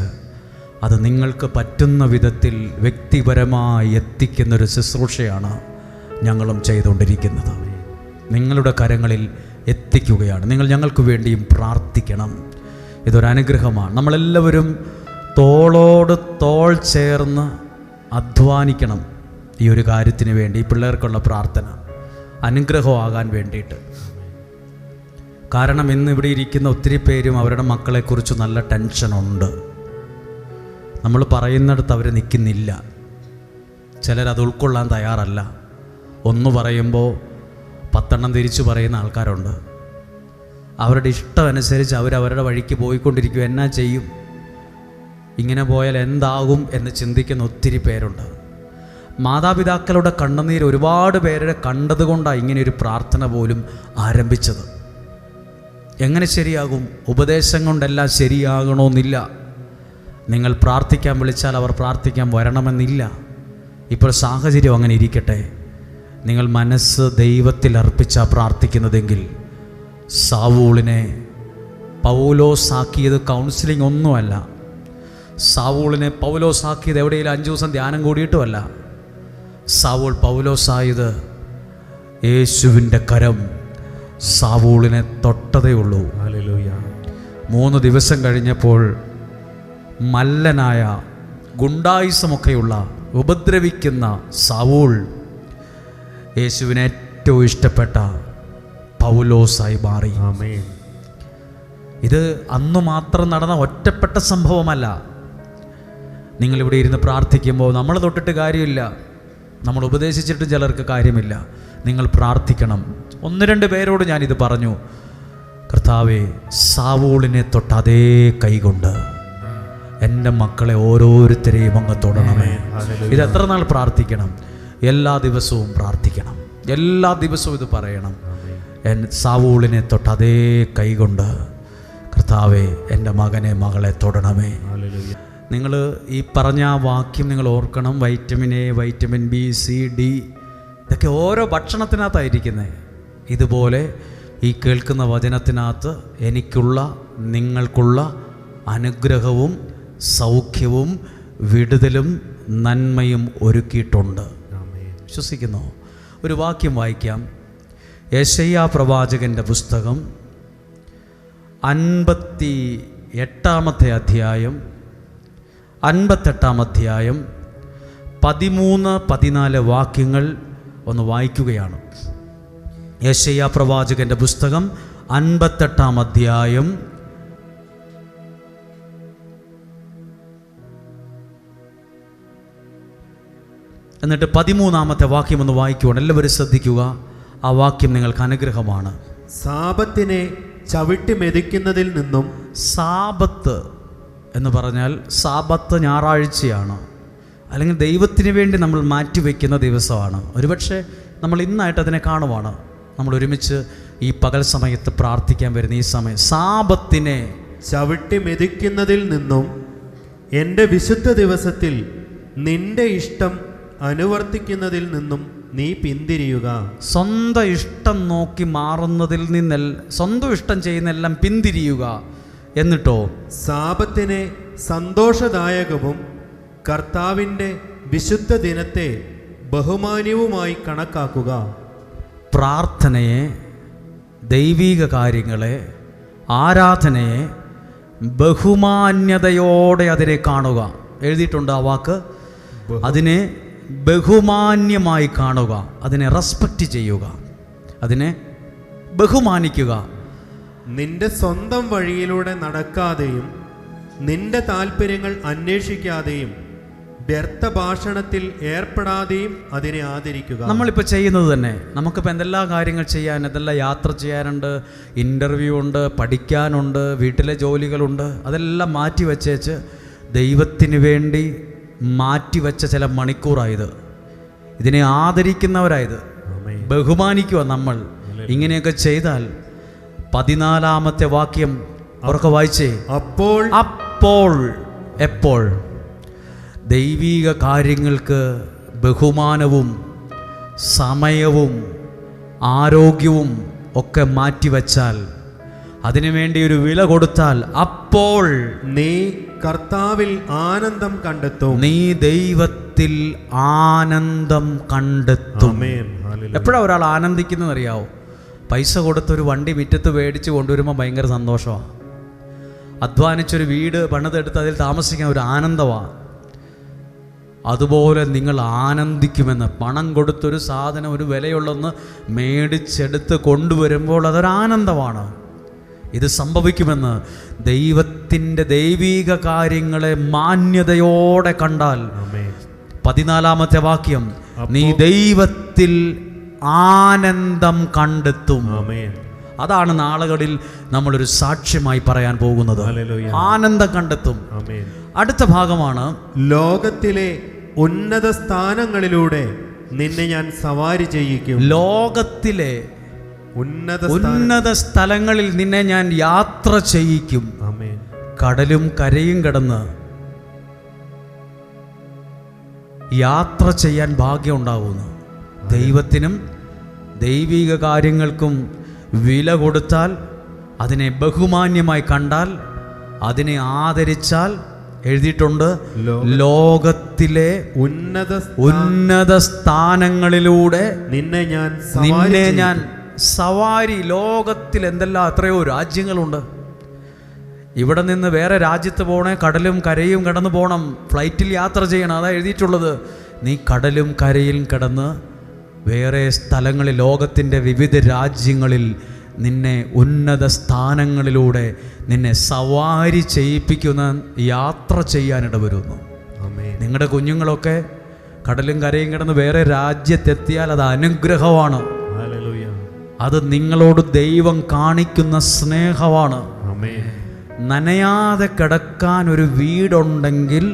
[SPEAKER 1] അത് നിങ്ങൾക്ക് പറ്റുന്ന വിധത്തിൽ വ്യക്തിപരമായി എത്തിക്കുന്നൊരു ശുശ്രൂഷയാണ് ഞങ്ങളും ചെയ്തുകൊണ്ടിരിക്കുന്നത്. നിങ്ങളുടെ കരങ്ങളിൽ എത്തിക്കുകയാണ്. നിങ്ങൾ ഞങ്ങൾക്ക് വേണ്ടിയും പ്രാർത്ഥിക്കണം. ഇതൊരനുഗ്രഹമാണ്. നമ്മളെല്ലാവരും തോളോട് തോൾ ചേർന്ന് അധ്വാനിക്കണം ഈ ഒരു കാര്യത്തിന് വേണ്ടി. ഈ പിള്ളേർക്കുള്ള പ്രാർത്ഥന അനുഗ്രഹമാകാൻ വേണ്ടിയിട്ട്. കാരണം ഇന്ന് ഇവിടെ ഇരിക്കുന്ന ഒത്തിരി പേരും അവരുടെ മക്കളെക്കുറിച്ച് നല്ല ടെൻഷനുണ്ട്. നമ്മൾ പറയുന്നിടത്ത് അവർ നിൽക്കുന്നില്ല. ചിലരത് ഉൾക്കൊള്ളാൻ തയ്യാറല്ല. ഒന്ന് പറയുമ്പോൾ 10 തിരിച്ചു പറയുന്ന ആൾക്കാരുണ്ട്. അവരുടെ ഇഷ്ടമനുസരിച്ച് അവരവരുടെ വഴിക്ക് പോയിക്കൊണ്ടിരിക്കും. എന്നാ ചെയ്യും, ഇങ്ങനെ പോയാൽ എന്താകും എന്ന് ചിന്തിക്കുന്ന ഒത്തിരി പേരുണ്ട്. മാതാപിതാക്കളുടെ കണ്ണുനീര് ഒരുപാട് പേരുടെ കണ്ടതുകൊണ്ടാണ് ഇങ്ങനെയൊരു പ്രാർത്ഥന പോലും ആരംഭിച്ചത്. എങ്ങനെ ശരിയാകും? ഉപദേശം കൊണ്ടെല്ലാം ശരിയാകണമെന്നില്ല. നിങ്ങൾ പ്രാർത്ഥിക്കാൻ വിളിച്ചാൽ അവർ പ്രാർത്ഥിക്കാൻ വരണമെന്നില്ല. ഇപ്പോൾ സാഹചര്യം അങ്ങനെ ഇരിക്കട്ടെ. നിങ്ങൾ മനസ്സ് ദൈവത്തിൽ അർപ്പിച്ചാൽ പ്രാർത്ഥിക്കുന്നതെങ്കിൽ, സാവൂളിനെ പൗലോസാക്കിയത് കൗൺസിലിംഗ് ഒന്നുമല്ല. സാവൂളിനെ പൗലോസാക്കിയത് എവിടെയെങ്കിലും 5 ദിവസം ധ്യാനം കൂടിയിട്ടുമല്ല. സാവൂൾ പൗലോസായത് യേശുവിൻ്റെ കരം സാവൂളിനെ തൊട്ടതേ ഉള്ളൂ. 3 ദിവസം കഴിഞ്ഞപ്പോൾ മല്ലനായ ഗുണ്ടായുസമൊക്കെയുള്ള ഉപദ്രവിക്കുന്ന സാവൂൾ യേശുവിനെ ഏറ്റവും ഇഷ്ടപ്പെട്ട പൗലോസായി മാറി. ഇത് അന്നു മാത്രം നടന്ന ഒറ്റപ്പെട്ട സംഭവമല്ല. നിങ്ങളിവിടെ ഇരുന്ന് പ്രാർത്ഥിക്കുമ്പോൾ നമ്മൾ തൊട്ടിട്ട് കാര്യമില്ല, നമ്മൾ ഉപദേശിച്ചിട്ട് ചിലർക്ക് കാര്യമില്ല. നിങ്ങൾ പ്രാർത്ഥിക്കണം. 1-2 പേരോട് ഞാനിത് പറഞ്ഞു. കർത്താവേ, സാവൂളിനെ തൊട്ട അതേ കൈകൊണ്ട് എൻ്റെ മക്കളെ ഓരോരുത്തരെയും അങ്ങ് തൊടണമേ. ഇത് എത്ര നാൾ പ്രാർത്ഥിക്കണം? എല്ലാ ദിവസവും പ്രാർത്ഥിക്കണം. എല്ലാ ദിവസവും ഇത് പറയണം. സാവൂളിനെ തൊട്ട അതേ കൈകൊണ്ട് കർത്താവേ, എൻ്റെ മകനെ മകളെ തൊടണമേ. നിങ്ങൾ ഈ പറഞ്ഞ ആ വാക്യം നിങ്ങൾ ഓർക്കണം. Vitamin A, vitamin B, C, D ഇതൊക്കെ ഓരോ ഭക്ഷണത്തിനകത്തായിരിക്കുന്നത്. ഇതുപോലെ ഈ കേൾക്കുന്ന വചനത്തിനകത്ത് എനിക്കുള്ള നിങ്ങൾക്കുള്ള അനുഗ്രഹവും സൗഖ്യവും വിടുതലും നന്മയും ഒരുക്കിയിട്ടുണ്ട്. വിശ്വസിക്കുന്നു? ഒരു വാക്യം വായിക്കാം. യെശയ്യാ പ്രവാചകൻ്റെ പുസ്തകം 58-ാമത്തെ അധ്യായം 13-14 വാക്യങ്ങൾ ഒന്ന് വായിക്കുകയാണ്. യെശയ്യാ പ്രവാചകൻ്റെ പുസ്തകം 58-ാം അധ്യായം എന്നിട്ട് 13-ാമത്തെ വാക്യം ഒന്ന് വായിക്കുവാണ്. എല്ലാവരും ശ്രദ്ധിക്കുക. ആ വാക്യം നിങ്ങൾക്ക് അനുഗ്രഹമാണ്.
[SPEAKER 2] സാബത്തിനെ ചവിട്ടി മെതിക്കുന്നതിൽ നിന്നും.
[SPEAKER 1] സാബത്ത് എന്ന് പറഞ്ഞാൽ സാബത്ത് ഞായറാഴ്ചയാണ്, അല്ലെങ്കിൽ ദൈവത്തിന് വേണ്ടി നമ്മൾ മാറ്റിവെക്കുന്ന ദിവസമാണ്. ഒരുപക്ഷെ നമ്മൾ ഇന്നായിട്ട് അതിനെ കാണുവാണ്. നമ്മൾ ഒരുമിച്ച് ഈ പകൽ സമയത്ത് പ്രാർത്ഥിക്കാൻ വരുന്ന ഈ സമയം, സാബത്തിനെ
[SPEAKER 2] ചവിട്ടി മെതിക്കുന്നതിൽ നിന്നും എൻ്റെ വിശുദ്ധ ദിവസത്തിൽ നിന്റെ ഇഷ്ടം അനുവർത്തിക്കുന്നതിൽ നിന്നും നീ പിന്തിരിയുക.
[SPEAKER 1] സ്വന്തം ഇഷ്ടം നോക്കി മാറുന്നതിൽ സ്വന്തം ഇഷ്ടം ചെയ്യുന്നെല്ലാം പിന്തിരിയുക. എന്നിട്ടോ
[SPEAKER 2] സാബത്തിനെ സന്തോഷദായകവും കർത്താവിൻ്റെ വിശുദ്ധ ദിനത്തെ ബഹുമാന്യവുമായി കണക്കാക്കുക.
[SPEAKER 1] പ്രാർത്ഥനയെ, ദൈവിക കാര്യങ്ങളെ, ആരാധനയെ ബഹുമാന്യതയോടെ അതിനെ കാണുക. എഴുതിയിട്ടുണ്ട് ആ വാക്ക്. അതിനെ ബഹുമാന്യമായി കാണുക, അതിനെ റെസ്പെക്റ്റ് ചെയ്യുക, അതിനെ ബഹുമാനിക്കുക.
[SPEAKER 2] നിന്റെ സ്വന്തം വഴിയിലൂടെ നടക്കാതെയും നിന്റെ താല്പര്യങ്ങൾ അന്വേഷിക്കാതെയും വ്യർത്ഥ ഭാഷണത്തിൽ ഏർപ്പെടാതെയും അതിനെ ആദരിക്കുക.
[SPEAKER 1] നമ്മളിപ്പോൾ ചെയ്യുന്നത് തന്നെ. നമുക്കിപ്പോൾ എന്തെല്ലാം കാര്യങ്ങൾ ചെയ്യാൻ, എന്തെല്ലാം യാത്ര ചെയ്യാനുണ്ട്, ഇൻ്റർവ്യൂ ഉണ്ട്, പഠിക്കാനുണ്ട്, വീട്ടിലെ ജോലികളുണ്ട്. അതെല്ലാം മാറ്റി വച്ചേച്ച് ദൈവത്തിന് വേണ്ടി മാറ്റിവെച്ച ചില മണിക്കൂറായത്. ഇതിനെ ആദരിക്കുന്നവരായത്, ബഹുമാനിക്കുക. നമ്മൾ ഇങ്ങനെയൊക്കെ ചെയ്താൽ 14-ാമത്തെ വാക്യം ഉറക്കെ വായിച്ചേ. അപ്പോൾ എപ്പോൾ ദൈവിക കാര്യങ്ങൾക്ക് ബഹുമാനവും സമയവും ആരോഗ്യവും ഒക്കെ മാറ്റിവെച്ചാൽ, അതിനുവേണ്ടി ഒരു വില കൊടുത്താൽ, അപ്പോൾ
[SPEAKER 2] നീ കർത്താവിൽ ആനന്ദം കണ്ടെത്തും.
[SPEAKER 1] നീ ദൈവത്തിൽ ആനന്ദം കണ്ടെത്തും. എപ്പോഴാണ് ഒരാൾ ആനന്ദിക്കുന്നത് അറിയാവോ? പൈസ കൊടുത്തൊരു വണ്ടി മുറ്റത്ത് മേടിച്ച് കൊണ്ടുവരുമ്പോൾ ഭയങ്കര സന്തോഷമാണ്. അധ്വാനിച്ചൊരു വീട് പണിതെടുത്ത് അതിൽ താമസിക്കാൻ ഒരു ആനന്ദമാണ്. അതുപോലെ നിങ്ങൾ ആനന്ദിക്കുമെന്ന്. പണം കൊടുത്തൊരു സാധനം, ഒരു വിലയുള്ളൊന്ന് മേടിച്ചെടുത്ത് കൊണ്ടുവരുമ്പോൾ അതൊരാനന്ദമാണ്. ഇത് സംഭവിക്കുമെന്ന് ദൈവത്തിൻ്റെ ദൈവീക കാര്യങ്ങളെ മാന്യതയോടെ കണ്ടാൽ, 14-ാമത്തെ വാക്യം, നീ ദൈവത്തിൽ ആനന്ദം കണ്ടെത്തും. അതാണ് നാളുകളിൽ നമ്മളൊരു സാക്ഷ്യമായി പറയാൻ പോകുന്നത്. ആനന്ദം കണ്ടെത്തും. അടുത്ത ഭാഗമാണ്,
[SPEAKER 2] ലോകത്തിലെ ഉന്നത സ്ഥാനങ്ങളിലൂടെ നിന്നെ ഞാൻ സവാരി ചെയ്യിക്കും.
[SPEAKER 1] ലോകത്തിലെ ഉന്നത സ്ഥലങ്ങളിൽ നിന്നെ ഞാൻ യാത്ര ചെയ്യിക്കും. കടലും കരയും കടന്ന് യാത്ര ചെയ്യാൻ ഭാഗ്യം ഉണ്ടാവുന്നു. ദൈവത്തിനും ദൈവിക കാര്യങ്ങൾക്കും വില കൊടുത്താൽ, അതിനെ ബഹുമാന്യമായി കണ്ടാൽ, അതിനെ ആദരിച്ചാൽ, എഴുതിയിട്ടുണ്ട്, ലോകത്തിലെ ഉന്നത സ്ഥാനങ്ങളിലൂടെ നിന്നെ ഞാൻ സവാരി. ലോകത്തിൽ എന്തെല്ലാം എത്രയോ രാജ്യങ്ങളുണ്ട്. ഇവിടെ നിന്ന് വേറെ രാജ്യത്ത് പോകണേ, കടലും കരയും കടന്നു പോകണം, ഫ്ലൈറ്റിൽ യാത്ര ചെയ്യണം. അതാ എഴുതിയിട്ടുള്ളത്. നീ കടലും കരയിലും കടന്ന് വേറെ സ്ഥലങ്ങളിൽ, ലോകത്തിൻ്റെ വിവിധ രാജ്യങ്ങളിൽ നിന്നെ ഉന്നത സ്ഥാനങ്ങളിലൂടെ നിന്നെ സവാരി ചെയ്യിപ്പിക്കുന്ന യാത്ര ചെയ്യാനിട വരുന്നു. നിങ്ങളുടെ കുഞ്ഞുങ്ങളൊക്കെ കടലും കരയും കിടന്ന് വേറെ രാജ്യത്തെത്തിയാൽ അത് അനുഗ്രഹമാണ്. അത് നിങ്ങളോട് ദൈവം കാണിക്കുന്ന സ്നേഹമാണ്. നനയാതെ കിടക്കാൻ ഒരു വീടുണ്ടെങ്കിൽ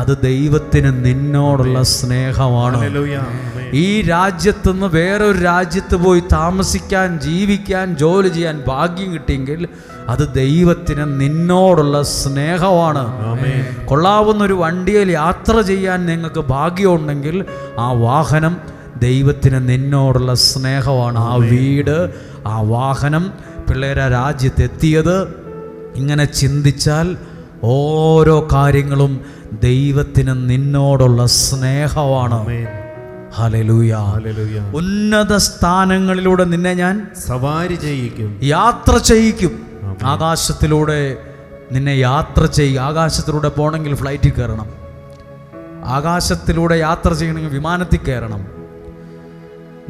[SPEAKER 1] അത് ദൈവത്തിന് നിന്നോടുള്ള സ്നേഹമാണ്. ഈ രാജ്യത്തുനിന്ന് വേറൊരു രാജ്യത്ത് പോയി താമസിക്കാൻ, ജീവിക്കാൻ, ജോലി ചെയ്യാൻ ഭാഗ്യം കിട്ടിയെങ്കിൽ അത് ദൈവത്തിന് നിന്നോടുള്ള സ്നേഹമാണ്. കൊള്ളാവുന്നൊരു വണ്ടിയിൽ യാത്ര ചെയ്യാൻ നിങ്ങൾക്ക് ഭാഗ്യമുണ്ടെങ്കിൽ ആ വാഹനം ദൈവത്തിന് നിന്നോടുള്ള സ്നേഹമാണ്. ആ വീട്, ആ വാഹനം, പിള്ളേരെ രാജ്യത്തെത്തിയത്, ഇങ്ങനെ ചിന്തിച്ചാൽ ഓരോ കാര്യങ്ങളും ദൈവത്തിന് നിന്നോടുള്ള സ്നേഹമാണ്. ഹല്ലേലൂയ. ഉന്നത സ്ഥാനങ്ങളിലൂടെ നിന്നെ ഞാൻ സവാരി ചെയ്യിക്കും, യാത്ര ചെയ്യിക്കും. ആകാശത്തിലൂടെ നിന്നെ യാത്ര ചെയ്യും. ആകാശത്തിലൂടെ പോകണമെങ്കിൽ ഫ്ലൈറ്റിൽ കയറണം. ആകാശത്തിലൂടെ യാത്ര ചെയ്യണമെങ്കിൽ വിമാനത്തിൽ കയറണം.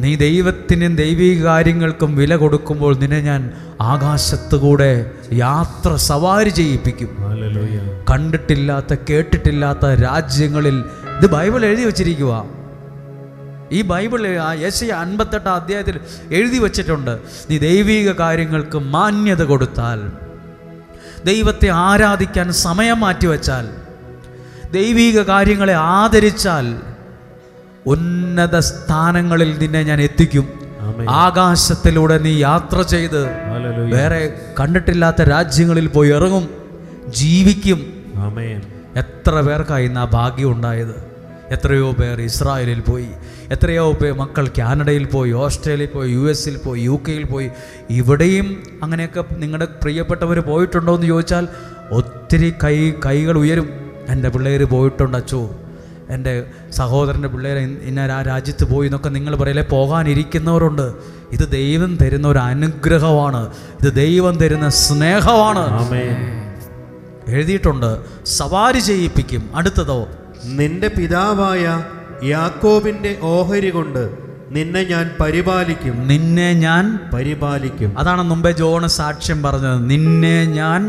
[SPEAKER 1] നീ ദൈവത്തിനും ദൈവിക കാര്യങ്ങൾക്കും വില കൊടുക്കുമ്പോൾ നിന്നെ ഞാൻ ആകാശത്തുകൂടെ യാത്ര സവാരി ചെയ്യിപ്പിക്കും. കണ്ടിട്ടില്ലാത്ത, കേട്ടിട്ടില്ലാത്ത രാജ്യങ്ങളിൽ. ഇത് ബൈബിൾ എഴുതി വച്ചിരിക്കുക. ഈ ബൈബിൾ യെശയ്യാ 58 അധ്യായത്തിൽ എഴുതി വച്ചിട്ടുണ്ട്. നീ ദൈവിക കാര്യങ്ങൾക്ക് മാന്യത കൊടുത്താൽ, ദൈവത്തെ ആരാധിക്കാൻ സമയം മാറ്റിവെച്ചാൽ, ദൈവിക കാര്യങ്ങളെ ആദരിച്ചാൽ, ഉന്നത സ്ഥാനങ്ങളിൽ നിന്നെ ഞാൻ എത്തിക്കും. ആകാശത്തിലൂടെ നീ യാത്ര ചെയ്ത് വേറെ കണ്ടിട്ടില്ലാത്ത രാജ്യങ്ങളിൽ പോയി ഇറങ്ങും, ജീവിക്കും. എത്ര പേർക്കായി ആ ഭാഗ്യം ഉണ്ടായത്? എത്രയോ പേർ ഇസ്രായേലിൽ പോയി, എത്രയോ പേർ മക്കൾ കാനഡയിൽ പോയി, ഓസ്ട്രേലിയയിൽ പോയി, US പോയി, UK പോയി. ഇവിടെയും അങ്ങനെയൊക്കെ നിങ്ങളുടെ പ്രിയപ്പെട്ടവർ പോയിട്ടുണ്ടോ എന്ന് ചോദിച്ചാൽ ഒത്തിരി കൈകൾ ഉയരും. എൻ്റെ പിള്ളേർ പോയിട്ടുണ്ട് അച്ചോ, എൻ്റെ സഹോദരൻ്റെ പിള്ളേർ ഇന്ന ആ രാജ്യത്ത് പോയി എന്നൊക്കെ നിങ്ങൾ പറയലേ. പോകാനിരിക്കുന്നവരുണ്ട്. ഇത് ദൈവം തരുന്ന ഒരു അനുഗ്രഹമാണ്. ഇത് ദൈവം തരുന്ന സ്നേഹമാണ്. എഴുതിയിട്ടുണ്ട്, സവാരി ചെയ്യിപ്പിക്കും. അടുത്തതോ,
[SPEAKER 2] നിന്റെ പിതാവായ യാക്കോബിന്റെ ഓഹരി കൊണ്ട് നിന്നെ ഞാൻ പരിപാലിക്കും.
[SPEAKER 1] നിന്നെ ഞാൻ
[SPEAKER 2] പരിപാലിക്കും.
[SPEAKER 1] അതാണ് മുമ്പേ ജോണ് സാക്ഷ്യം പറഞ്ഞത്. നിന്നെ ഞാൻ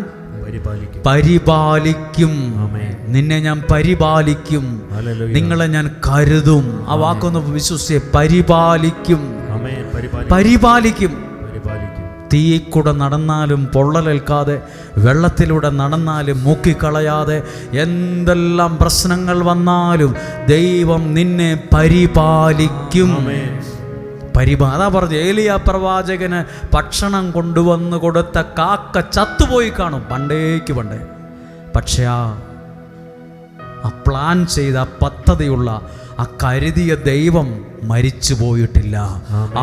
[SPEAKER 1] പരിപാലിക്കും. നിന്നെ ഞാൻ പരിപാലിക്കും. നിങ്ങളെ ഞാൻ കരുതും. ആ വാക്കൊന്ന് വിശ്വസിച്ച്, പരിപാലിക്കും. പരിപാലിക്കും. തീയിൽ കൂടെ നടന്നാലും പൊള്ളലേൽക്കാതെ, വെള്ളത്തിലൂടെ നടന്നാലും മുക്കിക്കളയാതെ, എന്തെല്ലാം പ്രശ്നങ്ങൾ വന്നാലും ദൈവം നിന്നെ പരിപാലിക്കും. അതാ പറഞ്ഞു, ഏലിയ പ്രവാചകന് ഭക്ഷണം കൊണ്ടുവന്ന് കൊടുത്ത കാക്ക ചത്തുപോയി കാണും പണ്ടേ. പക്ഷേ ആ പ്ലാൻ ചെയ്ത, പദ്ധതിയുള്ള, ആ കരുതിയ ദൈവം മരിച്ചു പോയിട്ടില്ല.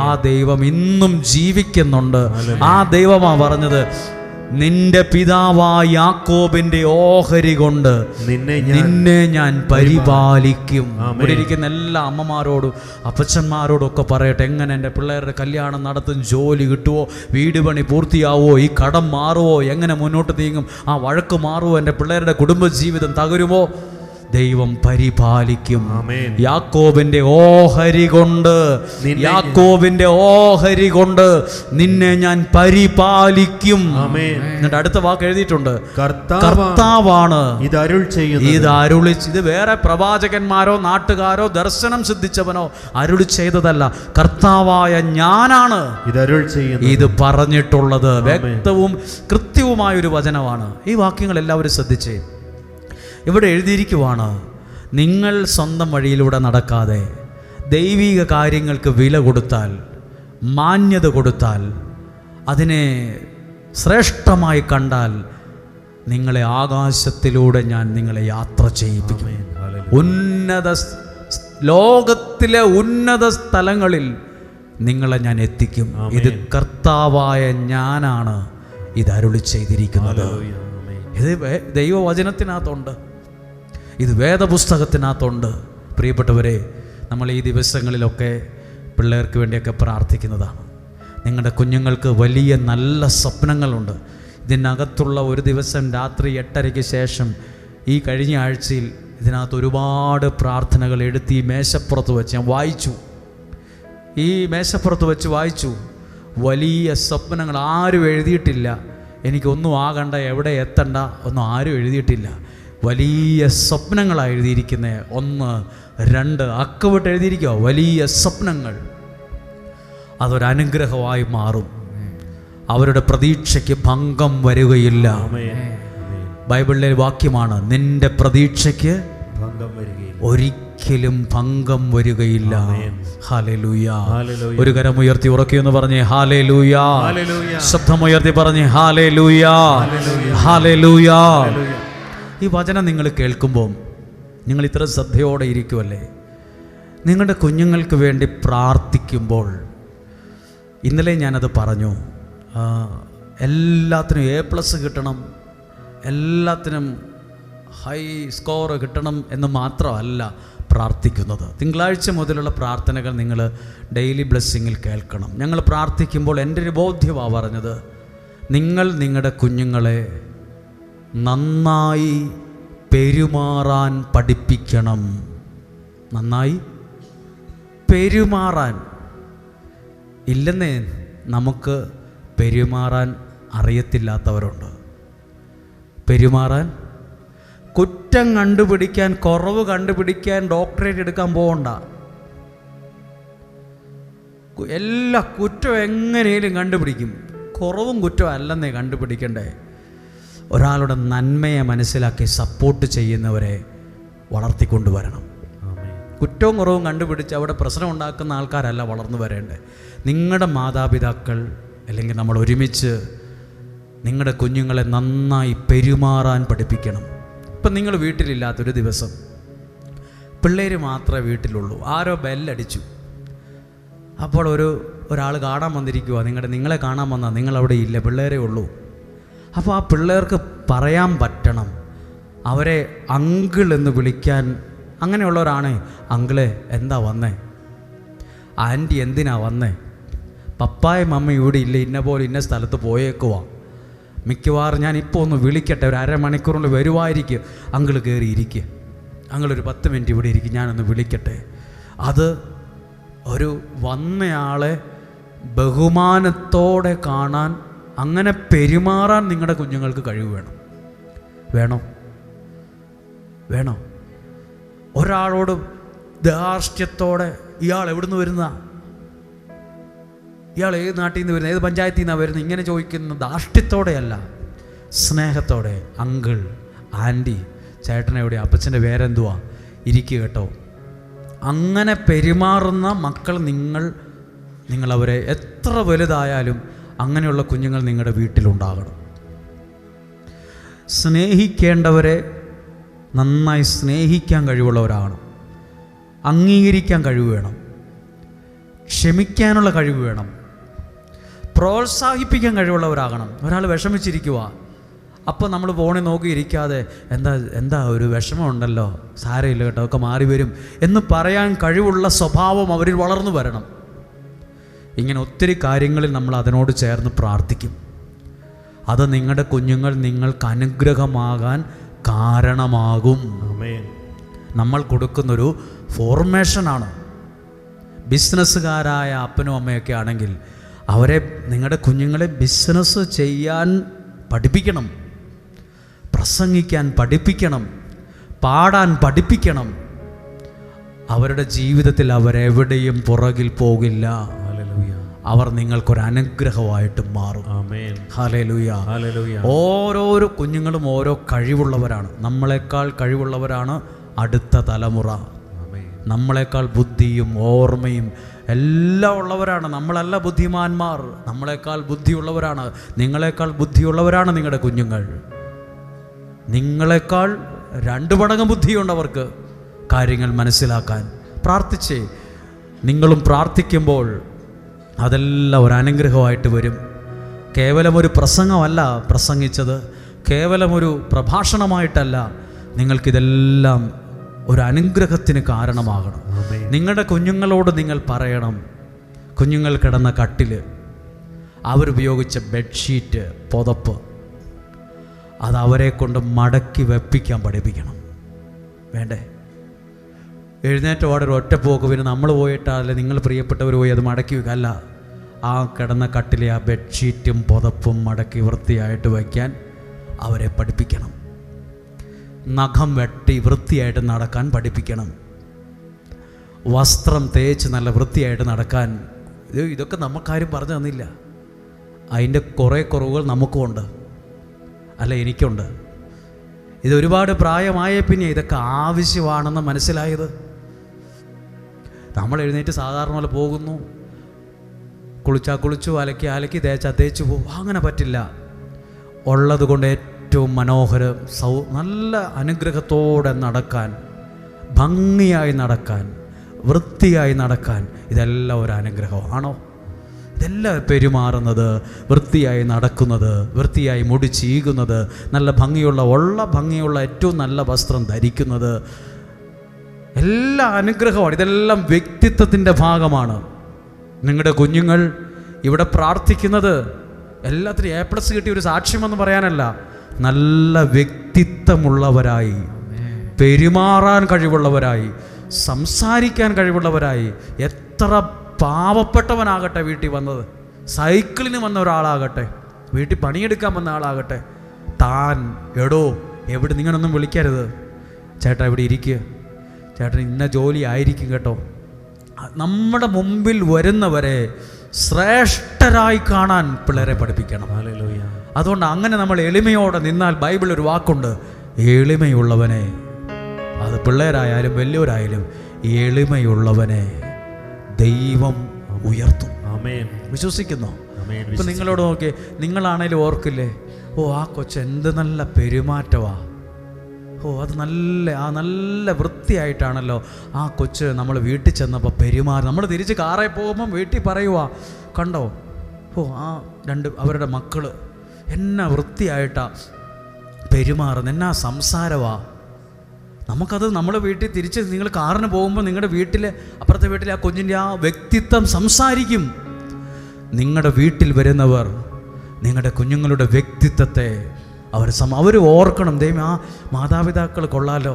[SPEAKER 1] ആ ദൈവം ഇന്നും ജീവിക്കുന്നുണ്ട്. ആ ദൈവമാ പറഞ്ഞത്, നിന്റെ പിതാവായ യാക്കോബിന്റെ ഓഹരി കൊണ്ട് നിന്നെ ഞാൻ പരിപാലിക്കും. ഇവിടെ ഇരിക്കുന്ന എല്ലാ അമ്മമാരോടും അപ്പച്ചന്മാരോടും ഒക്കെ പറയട്ടെ, എങ്ങനെ എൻ്റെ പിള്ളേരുടെ കല്യാണം നടത്തും, ജോലി കിട്ടുമോ, വീട് പണി പൂർത്തിയാവോ, ഈ കടം മാറുമോ, എങ്ങനെ മുന്നോട്ട് നീങ്ങും, ആ വഴക്ക് മാറുമോ, എൻ്റെ പിള്ളേരുടെ കുടുംബജീവിതം തകരുമോ? ദൈവം പരിപാലിക്കും.
[SPEAKER 2] ആമേൻ.
[SPEAKER 1] യാക്കോബിന്റെ ഓഹരി കൊണ്ട് നിന്നെ ഞാൻ പരിപാലിക്കും.
[SPEAKER 2] ആമേൻ.
[SPEAKER 1] എന്നിട്ട് അടുത്ത വാക്ക് എഴുതിയിട്ടുണ്ട്,
[SPEAKER 2] കർത്താവാണ് ഇത് അരുൾ ചെയ്യുന്നത്.
[SPEAKER 1] ഇത് വേറെ പ്രവാചകന്മാരോ നാട്ടുകാരോ ദർശനം സിദ്ധിച്ചവനോ അരുളി ചെയ്തതല്ല, കർത്താവായ ഞാനാണ് ഇത് പറഞ്ഞിട്ടുള്ളത്. വ്യക്തവും കൃത്യവുമായൊരു വചനമാണ്. ഈ വാക്യങ്ങൾ എല്ലാവരും ശ്രദ്ധിച്ചേ. ഇവിടെ എഴുതിയിരിക്കുവാണ്, നിങ്ങൾ സ്വന്തം വഴിയിലൂടെ നടക്കാതെ ദൈവിക കാര്യങ്ങൾക്ക് വില കൊടുത്താൽ, മാന്യത കൊടുത്താൽ, അതിനെ ശ്രേഷ്ഠമായി കണ്ടാൽ, നിങ്ങളെ ആകാശത്തിലൂടെ ഞാൻ നിങ്ങളെ യാത്ര ചെയ്യിപ്പിക്കും. ലോകത്തിലെ ഉന്നത സ്ഥലങ്ങളിൽ നിങ്ങളെ ഞാൻ എത്തിക്കും. ഇത് കർത്താവായ ഞാനാണ് ഇത് അരുളി ചെയ്തിരിക്കുന്നത്. ഇത് ദൈവവചനത്തിനകത്തുണ്ട്, ഇത് വേദപുസ്തകത്തിനകത്തുണ്ട്. പ്രിയപ്പെട്ടവരെ, നമ്മൾ ഈ ദിവസങ്ങളിലൊക്കെ പിള്ളേർക്ക് വേണ്ടിയൊക്കെ പ്രാർത്ഥിക്കുന്നതാണ്. നിങ്ങളുടെ കുഞ്ഞുങ്ങൾക്ക് വലിയ നല്ല സ്വപ്നങ്ങളുണ്ട്. ഇതിനകത്തുള്ള ഒരു ദിവസം രാത്രി 8:30-ക്ക് ശേഷം ഈ കഴിഞ്ഞ ആഴ്ചയിൽ ഇതിനകത്ത് ഒരുപാട് പ്രാർത്ഥനകൾ എടുത്ത് ഈ മേശപ്പുറത്ത് വെച്ച് ഞാൻ വായിച്ചു. വായിച്ചു. വലിയ സ്വപ്നങ്ങൾ ആരും എഴുതിയിട്ടില്ല. എനിക്കൊന്നും ആകണ്ട, എവിടെ എത്തണ്ട ഒന്നും ആരും എഴുതിയിട്ടില്ല. വലിയ സ്വപ്നങ്ങളാണ് എഴുതിയിരിക്കുന്നത്. 1, 2 അക്കവിട്ട് എഴുതിയിരിക്കുക. വലിയ സ്വപ്നങ്ങൾ അതൊരനുഗ്രഹമായി മാറും. അവരുടെ പ്രതീക്ഷയ്ക്ക് ഭംഗം വരികയില്ല. ബൈബിളിലെ വാക്യമാണ്, നിന്റെ പ്രതീക്ഷയ്ക്ക് ഒരിക്കലും ഭംഗം വരികയില്ല. ഹല്ലേലൂയ. ഒരു കരം ഉയർത്തി ഉറക്കിയെന്ന് പറഞ്ഞേ ഹല്ലേലൂയ. ശബ്ദമുയർത്തി പറഞ്ഞേ ഹല്ലേലൂയ, ഹല്ലേലൂയ. ഈ വചനം നിങ്ങൾ കേൾക്കുമ്പോൾ നിങ്ങൾ ഇത്ര ശ്രദ്ധയോടെ ഇരിക്കുമല്ലേ? നിങ്ങളുടെ കുഞ്ഞുങ്ങൾക്ക് വേണ്ടി പ്രാർത്ഥിക്കുമ്പോൾ, ഇന്നലെ ഞാനത് പറഞ്ഞു, എല്ലാത്തിനും A+ കിട്ടണം, എല്ലാത്തിനും ഹൈ സ്കോർ കിട്ടണം എന്ന് മാത്രമല്ല പ്രാർത്ഥിക്കുന്നത്. തിങ്കളാഴ്ച മുതലുള്ള പ്രാർത്ഥനകൾ നിങ്ങൾ ഡെയിലി ബ്ലെസ്സിങ്ങിൽ കേൾക്കണം. ഞങ്ങൾ പ്രാർത്ഥിക്കുമ്പോൾ എൻ്റെ ഒരു ബോധ്യമാണ് പറഞ്ഞത്, നിങ്ങൾ നിങ്ങളുടെ കുഞ്ഞുങ്ങളെ നന്നായി പെരുമാറാൻ പഠിപ്പിക്കണം. നന്നായി പെരുമാറാൻ. ഇല്ലെന്നേ നമുക്ക് പെരുമാറാൻ അറിയത്തില്ലാത്തവരുണ്ട്. പെരുമാറാൻ, കുറ്റം കണ്ടുപിടിക്കാൻ, കുറവ് കണ്ടുപിടിക്കാൻ ഡോക്ടറേറ്റ് എടുക്കാൻ പോകണ്ട. എല്ലാ കുറ്റവും എങ്ങനെയും കണ്ടുപിടിക്കും. കുറവും കുറ്റവും അല്ലെന്നേ കണ്ടുപിടിക്കണ്ടേ. ഒരാളുടെ നന്മയെ മനസ്സിലാക്കി സപ്പോർട്ട് ചെയ്യുന്നവരെ വളർത്തിക്കൊണ്ടുവരണം. കുറ്റവും കുറവും കണ്ടുപിടിച്ച് അവിടെ പ്രശ്നം ഉണ്ടാക്കുന്ന ആൾക്കാരല്ല വളർന്നു വരേണ്ടത്. നിങ്ങളുടെ മാതാപിതാക്കൾ അല്ലെങ്കിൽ നമ്മൾ ഒരുമിച്ച് നിങ്ങളുടെ കുഞ്ഞുങ്ങളെ നന്നായി പെരുമാറാൻ പഠിപ്പിക്കണം. ഇപ്പം നിങ്ങൾ വീട്ടിലില്ലാത്തൊരു ദിവസം, പിള്ളേർ മാത്രമേ വീട്ടിലുള്ളൂ, ആരോ ബെല്ലടിച്ചു, അപ്പോൾ ഒരാൾ കാണാൻ വന്നിരിക്കുക, നിങ്ങളെ കാണാൻ വന്നാൽ നിങ്ങളവിടെ ഇല്ല, പിള്ളേരേ ഉള്ളൂ. അപ്പോൾ ആ പിള്ളേർക്ക് പറയാൻ പറ്റണം, അവരെ അങ്കിൾ എന്ന് വിളിക്കാൻ. അങ്ങനെയുള്ളവരാണ്, അങ്കിളെ എന്താ വന്നേ, ആൻറ്റി എന്തിനാ വന്നേ, പപ്പായും മമ്മയും ഇവിടെ ഇല്ല, ഇന്ന പോലെ ഇന്ന സ്ഥലത്ത് പോയേക്കുവാ, മിക്കവാറും ഞാൻ ഇപ്പോൾ ഒന്ന് വിളിക്കട്ടെ, ഒരു അരമണിക്കൂറിൽ വരുമായിരിക്കും, അങ്കിൾ കയറി ഇരിക്കുക, അങ്കിളൊരു 10 മിനിറ്റ് ഇവിടെ ഇരിക്കും, ഞാനൊന്ന് വിളിക്കട്ടെ. അത് ഒരു വന്നയാളെ ബഹുമാനത്തോടെ കാണാൻ, അങ്ങനെ പെരുമാറാൻ നിങ്ങളുടെ കുഞ്ഞുങ്ങൾക്ക് കഴിവ് വേണോ? ഒരാളോട് ധാർഷ്ട്യത്തോടെ, ഇയാൾ എവിടുന്ന് വരുന്ന, ഇയാൾ ഏത് നാട്ടിൽ നിന്ന് വരുന്നത്, ഏത് പഞ്ചായത്തിൽ നിന്നാണ് വരുന്നത്, ഇങ്ങനെ ചോദിക്കുന്ന ധാർഷ്ട്യത്തോടെയല്ല, സ്നേഹത്തോടെ, അങ്കിൾ, ആൻറ്റി, ചേട്ടനെവിടെ, അപ്പച്ചൻ്റെ പേരെന്തുവാ, ഇരിക്കുക കേട്ടോ. അങ്ങനെ പെരുമാറുന്ന മക്കൾ നിങ്ങളവരെ എത്ര വലുതായാലും അങ്ങനെയുള്ള കുഞ്ഞുങ്ങൾ നിങ്ങളുടെ വീട്ടിലുണ്ടാകണം. സ്നേഹിക്കേണ്ടവരെ നന്നായി സ്നേഹിക്കാൻ കഴിവുള്ളവരാകണം. അംഗീകരിക്കാൻ കഴിവ് വേണം. ക്ഷമിക്കാനുള്ള കഴിവ് വേണം. പ്രോത്സാഹിപ്പിക്കാൻ കഴിവുള്ളവരാകണം. ഒരാൾ വിഷമിച്ചിരിക്കുക, അപ്പോൾ നമ്മൾ ഫോണിൽ നോക്കിയിരിക്കാതെ എന്താ ഒരു വിഷമമുണ്ടല്ലോ, സാരമില്ല കേട്ടോ, ഒക്കെ മാറി വരും എന്ന് പറയാൻ കഴിവുള്ള സ്വഭാവം അവരിൽ വളർന്നു വരണം. ഇങ്ങനെ ഒത്തിരി കാര്യങ്ങളിൽ നമ്മൾ അതിനോട് ചേർന്ന് പ്രാർത്ഥിക്കും. അത് നിങ്ങളുടെ കുഞ്ഞുങ്ങൾ നിങ്ങൾക്ക് അനുഗ്രഹമാകാൻ കാരണമാകും. നമ്മൾ കൊടുക്കുന്നൊരു ഫോർമേഷനാണ്. ബിസിനസ്സുകാരായ അപ്പനും അമ്മയൊക്കെ ആണെങ്കിൽ അവരെ, നിങ്ങളുടെ കുഞ്ഞുങ്ങളെ ബിസിനസ് ചെയ്യാൻ പഠിപ്പിക്കണം, പ്രസംഗിക്കാൻ പഠിപ്പിക്കണം, പാടാൻ പഠിപ്പിക്കണം. അവരുടെ ജീവിതത്തിൽ അവരെവിടെയും പുറകിൽ പോകില്ല. അവർ നിങ്ങൾക്കൊരു അനുഗ്രഹമായിട്ട് മാറും. Hallelujah, hallelujah. ഓരോരോ കുഞ്ഞുങ്ങളും ഓരോ കഴിവുള്ളവരാണ്. നമ്മളെക്കാൾ കഴിവുള്ളവരാണ് അടുത്ത തലമുറ. നമ്മളെക്കാൾ ബുദ്ധിയും ഓർമ്മയും എല്ലാം ഉള്ളവരാണ്. നമ്മളല്ല ബുദ്ധിമാന്മാർ, നമ്മളെക്കാൾ ബുദ്ധിയുള്ളവരാണ്. നിങ്ങളെക്കാൾ ബുദ്ധിയുള്ളവരാണ് നിങ്ങളുടെ കുഞ്ഞുങ്ങൾ. നിങ്ങളെക്കാൾ 2 മടങ്ങ് ബുദ്ധിയുണ്ടവർക്ക് കാര്യങ്ങൾ മനസ്സിലാക്കാൻ. പ്രാർത്ഥിച്ചേ, നിങ്ങളും പ്രാർത്ഥിക്കുമ്പോൾ അതെല്ലാം ഒരു അനുഗ്രഹമായിട്ട് വരും. കേവലം ഒരു പ്രസംഗമല്ല പ്രസംഗിച്ചത്, കേവലം ഒരു പ്രഭാഷണമായിട്ടല്ല. നിങ്ങൾക്കിതെല്ലാം ഒരു അനുഗ്രഹത്തിന് കാരണമാകണം. നിങ്ങളുടെ കുഞ്ഞുങ്ങളോട് നിങ്ങൾ പറയണം, കുഞ്ഞുങ്ങൾ കിടന്ന കട്ടിൽ, അവരുപയോഗിച്ച ബെഡ്ഷീറ്റ്, പുതപ്പ്, അത് അവരെ കൊണ്ട് മടക്കി വെപ്പിക്കാൻ പഠിപ്പിക്കണം. വേണ്ടേ? എഴുന്നേറ്റ് പാടെ ഒരു ഒറ്റപ്പോക്ക്, പിന്നെ നമ്മൾ പോയിട്ടല്ല നിങ്ങൾ പ്രിയപ്പെട്ടവർ പോയി അത് മടക്കി വെക്കുക. അല്ല, ആ കിടന്ന കട്ടിലെ ആ ബെഡ്ഷീറ്റും പുതപ്പും മടക്കി വൃത്തിയായിട്ട് വയ്ക്കാൻ അവരെ പഠിപ്പിക്കണം. നഖം വെട്ടി വൃത്തിയായിട്ട് നടക്കാൻ പഠിപ്പിക്കണം. വസ്ത്രം തേച്ച് നല്ല വൃത്തിയായിട്ട് നടക്കാൻ. ഇതൊക്കെ നമുക്കാരും പറഞ്ഞു തന്നില്ല. അതിൻ്റെ കുറേ കുറവുകൾ നമുക്കുമുണ്ട്, അല്ല എനിക്കുണ്ട്. ഇതൊരുപാട് പ്രായമായ പിന്നെ ഇതൊക്കെ ആവശ്യമാണെന്ന് മനസ്സിലായത്. നമ്മൾ എഴുന്നേറ്റ് സാധാരണ പോലെ പോകുന്നു, കുളിച്ചാൽ കുളിച്ചു, അലക്കി തേച്ചാൽ തേച്ചു പോകും. അങ്ങനെ പറ്റില്ല. ഉള്ളത് കൊണ്ട് ഏറ്റവും മനോഹരം, നല്ല അനുഗ്രഹത്തോടെ നടക്കാൻ, ഭംഗിയായി നടക്കാൻ, വൃത്തിയായി നടക്കാൻ ഇതെല്ലാം ഒരു അനുഗ്രഹമാണോ? ഇതെല്ലാം പെരുമാറുന്നത്, വൃത്തിയായി നടക്കുന്നത്, വൃത്തിയായി മുടി ചീകുന്നത്, നല്ല ഭംഗിയുള്ള ഏറ്റവും നല്ല വസ്ത്രം ധരിക്കുന്നത്, എല്ലാ അനുഗ്രഹമാണ്. ഇതെല്ലാം വ്യക്തിത്വത്തിൻ്റെ ഭാഗമാണ്. നിങ്ങളുടെ കുഞ്ഞുങ്ങൾ ഇവിടെ പ്രാർത്ഥിക്കുന്നത് എല്ലാത്തിനും A+ കിട്ടിയ ഒരു സാക്ഷ്യമെന്ന് പറയാനല്ല, നല്ല വ്യക്തിത്വമുള്ളവരായി, പെരുമാറാൻ കഴിവുള്ളവരായി, സംസാരിക്കാൻ കഴിവുള്ളവരായി. എത്ര പാവപ്പെട്ടവനാകട്ടെ വീട്ടിൽ വന്നത്, സൈക്കിളിന് വന്ന ഒരാളാകട്ടെ, വീട്ടിൽ പണിയെടുക്കാൻ വന്ന ആളാകട്ടെ, താൻ എടോ എവിടെ നിങ്ങളൊന്നും വിളിക്കരുത്, ചേട്ടാ ഇവിടെ ഇരിക്കുക, ചേട്ടൻ ഇന്ന ജോലി ആയിരിക്കും കേട്ടോ. നമ്മുടെ മുമ്പിൽ വരുന്നവരെ ശ്രേഷ്ഠരായി കാണാൻ പിള്ളേരെ പഠിപ്പിക്കണം. അതുകൊണ്ട് അങ്ങനെ നമ്മൾ എളിമയോടെ നിന്നാൽ, ബൈബിൾ ഒരു വാക്കുണ്ട്, എളിമയുള്ളവനെ, അത് പിള്ളേരായാലും വലിയവരായാലും എളിമയുള്ളവനെ ദൈവം ഉയർത്തും. വിശ്വസിക്കുന്നോ? ഇപ്പം നിങ്ങളോട് നോക്കി, നിങ്ങളാണേലും ഓർക്കില്ലേ, ഓ ആ കൊച്ച് എന്ത് നല്ല പെരുമാറ്റവാ, ഓ അത് നല്ല വൃത്തിയായിട്ടാണല്ലോ ആ കൊച്ച് നമ്മൾ വീട്ടിൽ ചെന്നപ്പോൾ പെരുമാറി. നമ്മൾ തിരിച്ച് കാറിൽ പോകുമ്പം വീട്ടിൽ പറയുക, കണ്ടോ, ഓ ആ അവരുടെ മക്കൾ എന്നാ വൃത്തിയായിട്ടാ പെരുമാറുന്നത്, എന്നാ സംസാരവാ. നമുക്കത് നമ്മുടെ വീട്ടിൽ തിരിച്ച് നിങ്ങൾ കാറിന് പോകുമ്പോൾ നിങ്ങളുടെ വീട്ടിലെ അപ്പുറത്തെ വീട്ടിലെ ആ കുഞ്ഞിൻ്റെ ആ വ്യക്തിത്വം സംസാരിക്കും. നിങ്ങളുടെ വീട്ടിൽ വരുന്നവർ നിങ്ങളുടെ കുഞ്ഞുങ്ങളുടെ വ്യക്തിത്വത്തെ അവർ ഓർക്കണം. ദൈവം, ആ മാതാപിതാക്കൾ കൊള്ളാലോ,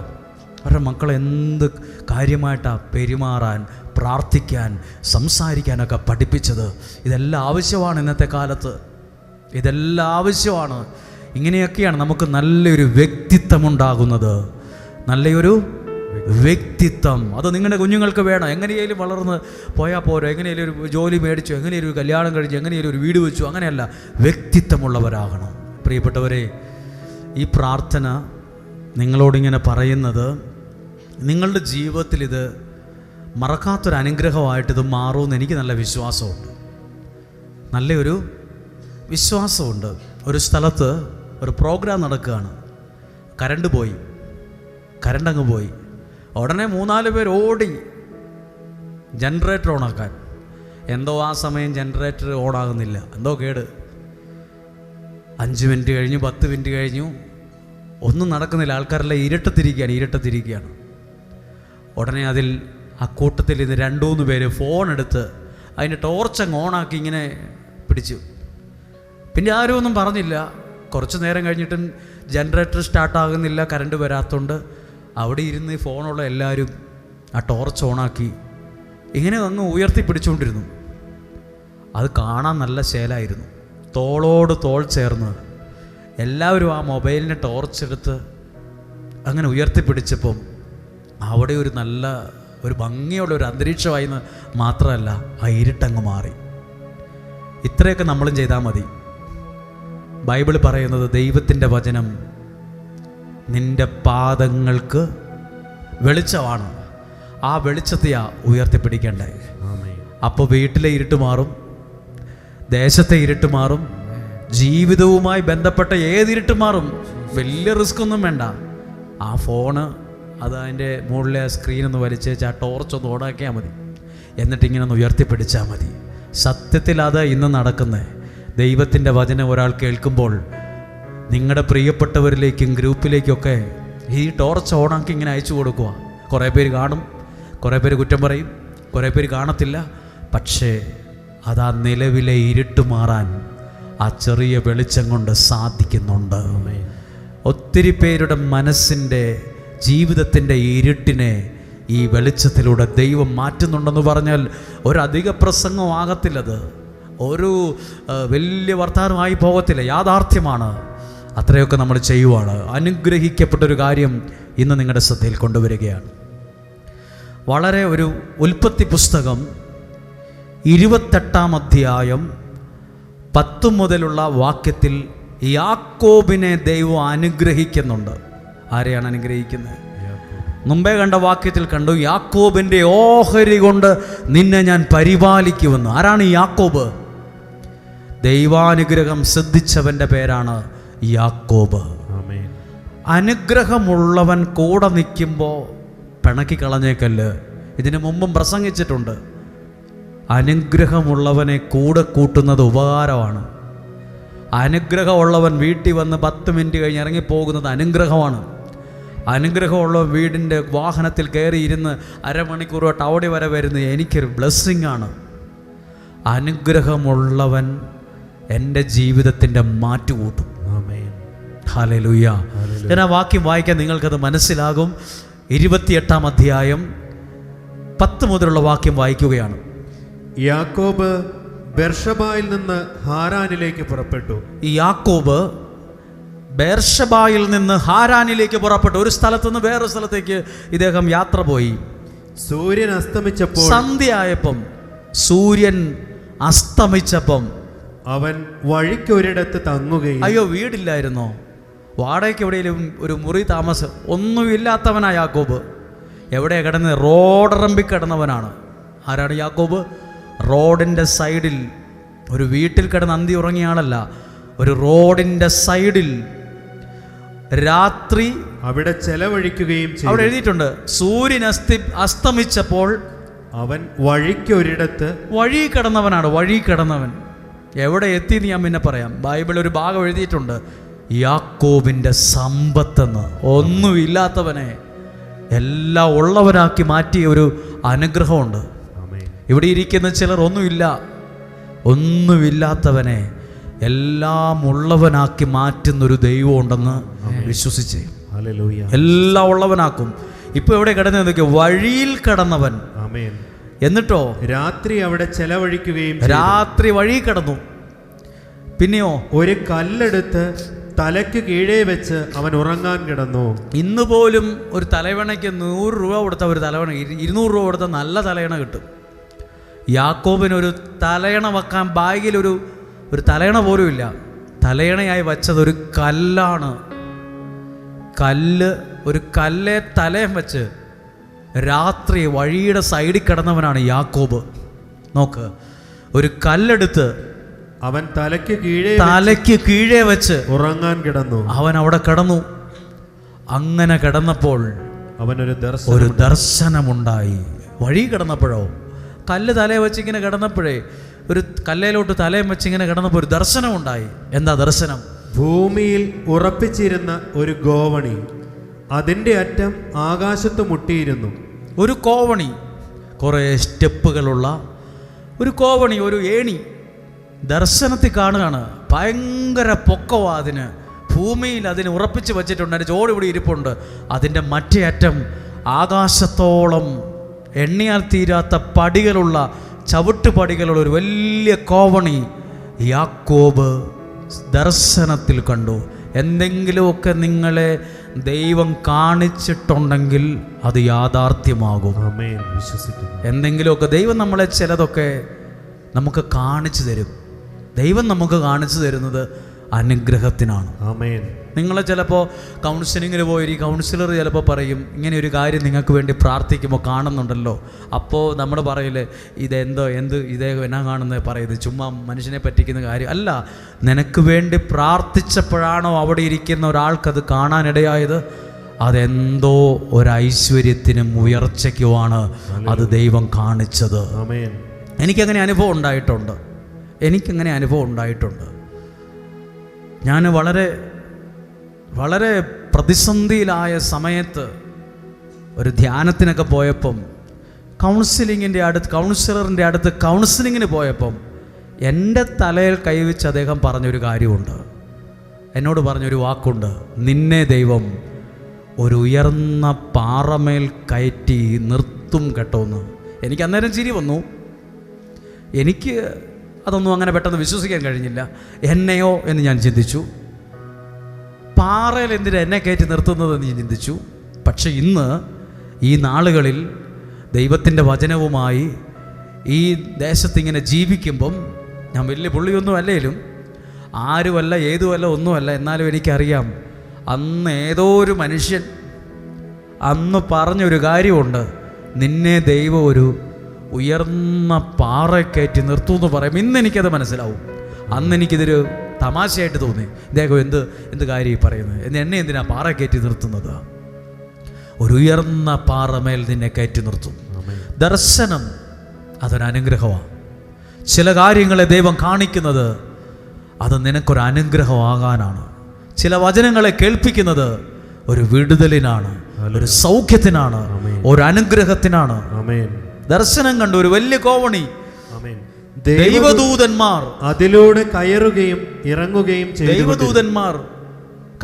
[SPEAKER 1] അവരുടെ മക്കളെ എന്ത് കാര്യമായിട്ടാണ് പെരുമാറാൻ, പ്രാർത്ഥിക്കാൻ, സംസാരിക്കാനൊക്കെ പഠിപ്പിച്ചത്. ഇതെല്ലാം ആവശ്യമാണ് ഇന്നത്തെ കാലത്ത്, ഇതെല്ലാം ആവശ്യമാണ്. ഇങ്ങനെയൊക്കെയാണ് നമുക്ക് നല്ലൊരു വ്യക്തിത്വം ഉണ്ടാകുന്നത്. നല്ലൊരു വ്യക്തിത്വം അത് നിങ്ങളുടെ കുഞ്ഞുങ്ങൾക്ക് വേണം. എങ്ങനെയായാലും വളർന്ന് പോയാൽ പോരോ, എങ്ങനെയായാലും ഒരു ജോലി മേടിച്ചു, എങ്ങനെയായാലും ഒരു കല്യാണം കഴിച്ചു, എങ്ങനെയായാലും ഒരു വീട് വെച്ചു, അങ്ങനെയല്ല, വ്യക്തിത്വമുള്ളവരാകണം. പ്രിയപ്പെട്ടവരെ, ഈ പ്രാർത്ഥന നിങ്ങളോടിങ്ങനെ പറയുന്നത് നിങ്ങളുടെ ജീവിതത്തിൽ ഇത് മറക്കാത്തൊരു അനുഗ്രഹമായിട്ട് ഇത് മാറുമെന്ന് എനിക്ക് നല്ല വിശ്വാസമുണ്ട്, നല്ലൊരു വിശ്വാസമുണ്ട്. ഒരു സ്ഥലത്ത് ഒരു പ്രോഗ്രാം നടക്കുകയാണ്, കറണ്ട് അങ്ങ് പോയി. ഉടനെ 3-4 പേർ ഓടി ജനറേറ്റർ ഓണാക്കാൻ. എന്തോ ആ സമയം ജനറേറ്റർ ഓണാകുന്നില്ല, എന്തോ കേട്. 5 മിനിറ്റ് കഴിഞ്ഞു, 10 മിനിറ്റ് കഴിഞ്ഞു, ഒന്നും നടക്കുന്നില്ല. ആൾക്കാരെല്ലാം ഇരുട്ടത്തിരിക്കുകയാണ്. ഉടനെ ആ കൂട്ടത്തിൽ ഇത് 2-3 പേര് ഫോൺ എടുത്ത് അതിൻ്റെ ടോർച്ചങ്ങ് ഓണാക്കി ഇങ്ങനെ പിടിച്ചു. പിന്നെ ആരും ഒന്നും പറഞ്ഞില്ല. കുറച്ച് നേരം കഴിഞ്ഞിട്ടും ജനറേറ്റർ സ്റ്റാർട്ടാകുന്നില്ല, കറണ്ട് വരാത്തതുകൊണ്ട് അവിടെ ഇരുന്ന് ഈ ഫോണുള്ള എല്ലാവരും ആ ടോർച്ച് ഓണാക്കി ഇങ്ങനെ അങ്ങ് ഉയർത്തിപ്പിടിച്ചുകൊണ്ടിരുന്നു. അത് കാണാൻ നല്ല ശേലായിരുന്നു. തോളോട് തോൾ ചേർന്ന് എല്ലാവരും ആ മൊബൈലിൻ്റെ ടോർച്ച് എടുത്ത് അങ്ങനെ ഉയർത്തിപ്പിടിച്ചപ്പം അവിടെ ഒരു നല്ല ഒരു ഭംഗിയുള്ള ഒരു അന്തരീക്ഷമായിന്ന് മാത്രമല്ല, ആ ഇരുട്ടങ്ങ് മാറി. ഇത്രയൊക്കെ നമ്മളും ചെയ്താൽ മതി. ബൈബിൾ പറയുന്നത് ദൈവത്തിൻ്റെ വചനം നിൻ്റെ പാദങ്ങൾക്ക് വെളിച്ചമാണ്. ആ വെളിച്ചത്തെയാ ഉയർത്തിപ്പിടിക്കണ്ടേ. അപ്പോൾ വീട്ടിലെ ഇരുട്ട് മാറും, ദേശത്തെ ഇരുട്ട് മാറും, ജീവിതവുമായി ബന്ധപ്പെട്ട ഏതിരുട്ട് മാറും. വലിയ റിസ്ക് ഒന്നും വേണ്ട. ആ ഫോണ് അത് അതിൻ്റെ മുകളിലെ സ്ക്രീനൊന്ന് വലിച്ചേച്ച് ആ ടോർച്ചൊന്ന് ഓണാക്കിയാൽ മതി. എന്നിട്ടിങ്ങനെ ഒന്ന് ഉയർത്തിപ്പിടിച്ചാൽ മതി. സത്യത്തിൽ അത് ഇന്ന് നടക്കുന്നത്. ദൈവത്തിൻ്റെ വചനം ഒരാൾ കേൾക്കുമ്പോൾ നിങ്ങളുടെ പ്രിയപ്പെട്ടവരിലേക്കും ഗ്രൂപ്പിലേക്കൊക്കെ ഈ ടോർച്ച് ഓണാക്കി ഇങ്ങനെ അയച്ചു കൊടുക്കുക. കുറേ പേര് കാണും, കുറേ പേര് കുറ്റം പറയും, കുറേ പേര് കാണത്തില്ല. പക്ഷേ അതാ നിലവിലെ ഇരുട്ട് മാറാൻ ആ ചെറിയ വെളിച്ചം കൊണ്ട് സാധിക്കുന്നുണ്ട്. ഒത്തിരി പേരുടെ മനസ്സിൻ്റെ ജീവിതത്തിൻ്റെ ഇരുട്ടിനെ ഈ വെളിച്ചത്തിലൂടെ ദൈവം മാറ്റുന്നുണ്ടെന്ന് പറഞ്ഞാൽ ഒരധിക പ്രസംഗം ആകത്തില്ലത്, ഒരു വലിയ വർത്തമാനമായി പോകത്തില്ല, യാഥാർത്ഥ്യമാണ്. അത്രയൊക്കെ നമ്മൾ ചെയ്യുവാണ്. അനുഗ്രഹിക്കപ്പെട്ടൊരു കാര്യം ഇന്ന് നിങ്ങളുടെ ശ്രദ്ധയിൽ കൊണ്ടുവരികയാണ്. വളരെ ഒരു ഉൽപ്പത്തി പുസ്തകം 28 അധ്യായം 10 മുതലുള്ള വാക്യത്തിൽ യാക്കോബിനെ ദൈവം അനുഗ്രഹിക്കുന്നുണ്ട്. ആരെയാണ് അനുഗ്രഹിക്കുന്നത്? മുമ്പേ കണ്ട വാക്യത്തിൽ കണ്ടു, യാക്കോബിൻ്റെ ഓഹരി കൊണ്ട് നിന്നെ ഞാൻ പരിപാലിക്കുമെന്ന്. ആരാണ് ഈ യാക്കോബ്? ദൈവാനുഗ്രഹം സിദ്ധിച്ചവൻ്റെ പേരാണ് യാക്കോബ്. അനുഗ്രഹമുള്ളവൻ കൂടെ നിൽക്കുമ്പോൾ പിണക്കി കളഞ്ഞേക്കല്ല്. ഇതിനു മുമ്പും പ്രസംഗിച്ചിട്ടുണ്ട്. അനുഗ്രഹമുള്ളവനെ കൂടെ കൂട്ടുന്നത് ഉപകാരമാണ്. അനുഗ്രഹമുള്ളവൻ വീട്ടിൽ വന്ന് 10 മിനിറ്റ് കഴിഞ്ഞ് ഇറങ്ങിപ്പോകുന്നത് അനുഗ്രഹമാണ്. അനുഗ്രഹമുള്ളവൻ വീടിൻ്റെ വാഹനത്തിൽ കയറി ഇരുന്ന് അരമണിക്കൂർ തൊട്ട് അവിടെ വരെ വരുന്നത് എനിക്കൊരു ബ്ലെസ്സിങ് ആണ്. അനുഗ്രഹമുള്ളവൻ എൻ്റെ ജീവിതത്തിൻ്റെ മാറ്റുകൂട്ടും. ഹല്ലേലൂയ. ഞാൻ ആ വാക്യം വായിക്കാൻ നിങ്ങൾക്കത് മനസ്സിലാകും. 28 അധ്യായം 10 മുതലുള്ള വാക്യം വായിക്കുകയാണ്.
[SPEAKER 2] യാക്കോബ് ബെർഷബായിൽ നിന്ന് ഹാരാനിലേക്ക് പുറപ്പെട്ടു.
[SPEAKER 1] ഈ യാക്കോബ് ബെർഷബായിൽ നിന്ന് ഹാരാനിലേക്ക് പുറപ്പെട്ടു. ഒരു സ്ഥലത്ത് നിന്ന് വേറെ സ്ഥലത്തേക്ക് ഇദ്ദേഹം യാത്ര പോയി.
[SPEAKER 2] സൂര്യൻ അസ്തമിച്ചപ്പോൾ,
[SPEAKER 1] സന്ധ്യയായപ്പം, സൂര്യൻ അസ്തമിച്ചപ്പം
[SPEAKER 2] അവൻ വഴിക്കൊരിടത്ത് തങ്ങുകയും.
[SPEAKER 1] അയ്യോ, വീടില്ലായിരുന്നോ? വാടകയ്ക്ക് എവിടെയെങ്കിലും ഒരു മുറി താമസം ഒന്നുമില്ലാത്തവനാണ് യാക്കോബ്. എവിടെയാണ് കിടന്നത്? റോഡറമ്പി കിടന്നവനാണ്. ആരാണ് യാക്കോബ്? റോഡിൻ്റെ സൈഡിൽ ഒരു വീട്ടിൽ കിടന്ന് അന്തി ഉറങ്ങിയ ആളല്ല. ഒരു റോഡിൻ്റെ സൈഡിൽ രാത്രി
[SPEAKER 2] അവിടെ ചെലവഴിക്കുകയും ചെയ്തു.
[SPEAKER 1] അവിടെ എഴുതിയിട്ടുണ്ട്, സൂര്യൻ അസ്തമിച്ചപ്പോൾ
[SPEAKER 2] അവൻ വഴിക്കൊരിടത്ത്.
[SPEAKER 1] വഴി കിടന്നവനാണ്, വഴി കിടന്നവൻ. എവിടെ എത്തിയെന്ന് ഞാൻ പിന്നെ പറയാം. ബൈബിൾ ഒരു ഭാഗം എഴുതിയിട്ടുണ്ട്, യാക്കോബിൻ്റെ സമ്പത്തെന്ന്. ഒന്നുമില്ലാത്തവനെ എല്ലാം ഉള്ളവനാക്കി മാറ്റിയ ഒരു അനുഗ്രഹമുണ്ട്. ഇവിടെ ഇരിക്കുന്ന ചിലർ ഒന്നുമില്ലാത്തവനെ എല്ലാം ഉള്ളവനാക്കി മാറ്റുന്നൊരു ദൈവം ഉണ്ടെന്ന് വിശ്വസിച്ച് എല്ലാം ഉള്ളവനാക്കും. ഇപ്പൊ എവിടെ കിടന്നതൊക്കെ? വഴിയിൽ കിടന്നവൻ. എന്നിട്ടോ
[SPEAKER 2] രാത്രി അവിടെ ചെലവഴിക്കുകയും.
[SPEAKER 1] രാത്രി വഴി കിടന്നു. പിന്നെയോ ഒരു
[SPEAKER 2] കല്ലെടുത്ത് തലയ്ക്ക് കീഴേ വെച്ച് അവൻ ഉറങ്ങാൻ കിടന്നു.
[SPEAKER 1] ഇന്ന് പോലും ഒരു തലവണയ്ക്ക് 100 രൂപ കൊടുത്ത ഒരു തലവണ, 200 രൂപ കൊടുത്ത നല്ല തലയണ കിട്ടും. യാക്കോബിനൊരു തലയണ വെക്കാൻ ബാഗിൽ ഒരു തലയണ പോലും ഇല്ല. തലയണയായി വച്ചതൊരു കല്ലാണ്. ഒരു കല്ലെ തലയം വെച്ച് രാത്രി വഴിയുടെ സൈഡിൽ കിടന്നവനാണ് യാക്കോബ്. നോക്ക്, ഒരു കല്ലെടുത്ത്
[SPEAKER 2] അവൻ തലയ്ക്ക്
[SPEAKER 1] കീഴേ വെച്ച്
[SPEAKER 2] ഉറങ്ങാൻ കിടന്നു.
[SPEAKER 1] അവൻ അവിടെ കിടന്നു. അങ്ങനെ കിടന്നപ്പോൾ
[SPEAKER 2] അവനൊരു
[SPEAKER 1] ദർശനമുണ്ടായി. വഴി കിടന്നപ്പോഴോ, കല്ല് തലയെ വെച്ച് ഇങ്ങനെ കിടന്നപ്പോഴേ, ഒരു കല്ലേലോട്ട് തലയും വെച്ച് ഇങ്ങനെ കിടന്നപ്പോൾ ഒരു ദർശനമുണ്ടായി. എന്താ ദർശനം?
[SPEAKER 2] ഭൂമിയിൽ ഉറപ്പിച്ചിരുന്ന ഒരു ഗോവണി, അതിൻ്റെ അറ്റം ആകാശത്ത് മുട്ടിയിരുന്നു.
[SPEAKER 1] ഒരു കോവണി, കുറേ സ്റ്റെപ്പുകളുള്ള ഒരു കോവണി, ഒരു ഏണി ദർശനത്തിൽ കാണുകയാണ്. ഭയങ്കര പൊക്കവാ അതിന്. ഭൂമിയിൽ അതിനെ ഉറപ്പിച്ച് വച്ചിട്ടുണ്ട്. അതിൻ്റെ ചോട് ഇവിടെ ഇരിപ്പുണ്ട്. അതിൻ്റെ മറ്റേ അറ്റം ആകാശത്തോളം എണ്ണിയാൽ തീരാത്ത പടികളുള്ള, ചവിട്ടുപടികളുള്ള ഒരു വലിയ കോവണി യാക്കോബ് ദർശനത്തിൽ കണ്ടു. എന്തെങ്കിലുമൊക്കെ നിങ്ങളെ ദൈവം കാണിച്ചിട്ടുണ്ടെങ്കിൽ അത് യാഥാർത്ഥ്യമാകും. എന്തെങ്കിലുമൊക്കെ ദൈവം നമ്മളെ ചിലതൊക്കെ നമുക്ക് കാണിച്ചു തരും. ദൈവം നമുക്ക് കാണിച്ചു തരുന്നത് അനുഗ്രഹത്തിനാണ്. നിങ്ങൾ ചിലപ്പോൾ കൗൺസിലിങ്ങിന് പോയി കൗൺസിലർ ചിലപ്പോൾ പറയും, ഇങ്ങനെ ഒരു കാര്യം നിങ്ങൾക്ക് വേണ്ടി പ്രാർത്ഥിക്കുമ്പോൾ കാണുന്നുണ്ടല്ലോ. അപ്പോൾ നമ്മൾ പറയില്ലേ, ഇതേ എന്നാ കാണുന്നത് പറയുന്നത് ചുമ്മാ മനുഷ്യനെ പറ്റിക്കുന്ന കാര്യം അല്ല. നിനക്ക് വേണ്ടി പ്രാർത്ഥിച്ചപ്പോഴാണോ അവിടെ ഇരിക്കുന്ന ഒരാൾക്കത് കാണാനിടയായത്, അതെന്തോ ഒരൈശ്വര്യത്തിനും ഉയർച്ചയ്ക്കുമാണ് അത് ദൈവം കാണിച്ചത്. എനിക്കങ്ങനെ അനുഭവം ഉണ്ടായിട്ടുണ്ട്. ഞാൻ വളരെ വളരെ പ്രതിസന്ധിയിലായ സമയത്ത് ഒരു ധ്യാനത്തിനൊക്കെ പോയപ്പം, കൗൺസിലറിൻ്റെ അടുത്ത് കൗൺസിലിങ്ങിന് പോയപ്പം എൻ്റെ തലയിൽ കൈവച്ച് അദ്ദേഹം പറഞ്ഞൊരു കാര്യമുണ്ട്. എന്നോട് പറഞ്ഞൊരു വാക്കുണ്ട്, നിന്നെ ദൈവം ഒരു ഉയർന്ന പാറമേൽ കയറ്റി നിർത്തും കേട്ടോന്ന്. എനിക്ക് അന്നേരം ചിരി വന്നു. എനിക്ക് അതൊന്നും അങ്ങനെ പെട്ടെന്ന് വിശ്വസിക്കാൻ കഴിഞ്ഞില്ല. എന്നെയോ എന്ന് ഞാൻ ചിന്തിച്ചു. പാറയിൽ എന്തിനാ എന്നെ കയറ്റി നിർത്തുന്നതെന്ന് ഞാൻ ചിന്തിച്ചു. പക്ഷെ ഇന്ന് ഈ നാളുകളിൽ ദൈവത്തിൻ്റെ വചനവുമായി ഈ ദേശത്തിങ്ങനെ ജീവിക്കുമ്പം, ഞാൻ വലിയ പുള്ളിയൊന്നും അല്ലേലും ആരുമല്ല ഏതുമല്ല ഒന്നുമല്ല, എന്നാലും എനിക്കറിയാം അന്ന് ഏതോ ഒരു മനുഷ്യൻ അന്ന് പറഞ്ഞൊരു കാര്യമുണ്ട്, നിന്നെ ദൈവം ഒരു ഉയർന്ന പാറ കയറ്റി നിർത്തുമെന്ന് പറയും. ഇന്ന് എനിക്കത് മനസ്സിലാവും. അന്ന് എനിക്കിതൊരു തമാശയായിട്ട് തോന്നി. ഇദ്ദേഹം എന്ത് കാര്യം ഈ പറയുന്നത്, എന്നെ എന്തിനാ പാറ കയറ്റി നിർത്തുന്നത്? ഒരു ഉയർന്ന പാറമേൽ നിന്നെ കയറ്റി നിർത്തും. ദർശനം അതൊരനുഗ്രഹമാണ്. ചില കാര്യങ്ങളെ ദൈവം കാണിക്കുന്നത് അത് നിനക്കൊരു അനുഗ്രഹമാകാനാണ്. ചില വചനങ്ങളെ കേൾപ്പിക്കുന്നത് ഒരു വിടുതലിനാണ്, ഒരു സൗഖ്യത്തിനാണ്, ഒരു അനുഗ്രഹത്തിനാണ്. ദർശനം കണ്ടു ഒരു വലിയ കോവണി. ദൈവദൂതന്മാർ അതിലൂടെ
[SPEAKER 2] കയറുകയും ഇറങ്ങുകയും
[SPEAKER 1] ദൈവദൂതന്മാർ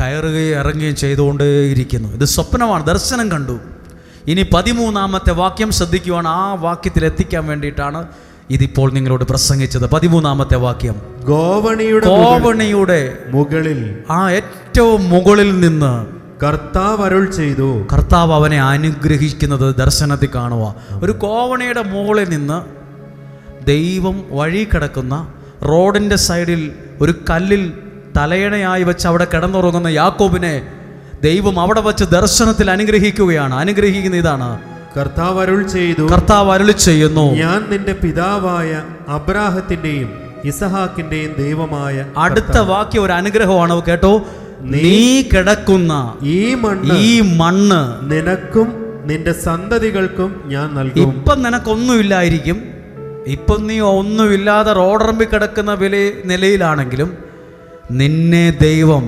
[SPEAKER 1] കയറുകയും ഇറങ്ങുകയും ചെയ്തുകൊണ്ടേയിരിക്കുന്നു. ഇത് സ്വപ്നമാണ്. ദർശനം കണ്ടു. ഇനി 13-ാമത്തെ വാക്യം ശ്രദ്ധിക്കുവാണ്. ആ വാക്യത്തിൽ എത്തിക്കാൻ വേണ്ടിയിട്ടാണ് ഇതിപ്പോൾ നിങ്ങളോട് പ്രസംഗിച്ചത്. 13-ാമത്തെ വാക്യം, കോവണിയുടെ മുകളിൽ, ആ ഏറ്റവും മുകളിൽ നിന്ന്
[SPEAKER 2] കർത്താവ് അരുൾ ചെയ്തു.
[SPEAKER 1] കർത്താവ് അവനെ അനുഗ്രഹിക്കുന്നത് ദർശനത്തിൽ കാണുക. ഒരു കോവണിയുടെ മുകളിൽ നിന്ന് ദൈവം വഴി കിടക്കുന്ന റോഡിൻ്റെ സൈഡിൽ ഒരു കല്ലിൽ തലയണയായി വെച്ച് അവിടെ കിടന്നുറങ്ങുന്ന യാക്കോബിനെ ദൈവം അവിടെ വെച്ച് ദർശനത്തിൽ അനുഗ്രഹിക്കുകയാണ്. അനുഗ്രഹിക്കുന്ന ഇതാണ്,
[SPEAKER 2] കർത്താവ് അരുളി ചെയ്യുന്നു, ഞാൻ നിന്റെ പിതാവായ അബ്രാഹത്തിന്റെയും ഇസഹാക്കിന്റെയും ദൈവമായ.
[SPEAKER 1] അടുത്ത വാക്യം ഒരു അനുഗ്രഹമാണ് കേട്ടോ. നീ കിടക്കുന്ന ഈ മണ്ണ്
[SPEAKER 2] നിനക്കും നിന്റെ സന്തതികൾക്കും ഞാൻ നൽകും.
[SPEAKER 1] ഇപ്പം നിനക്കൊന്നുമില്ലായിരിക്കും, ഇപ്പം നീ ഒന്നുമില്ലാതെ റോഡറമ്പി കിടക്കുന്ന നിലയിലാണെങ്കിലും നിന്നെ ദൈവം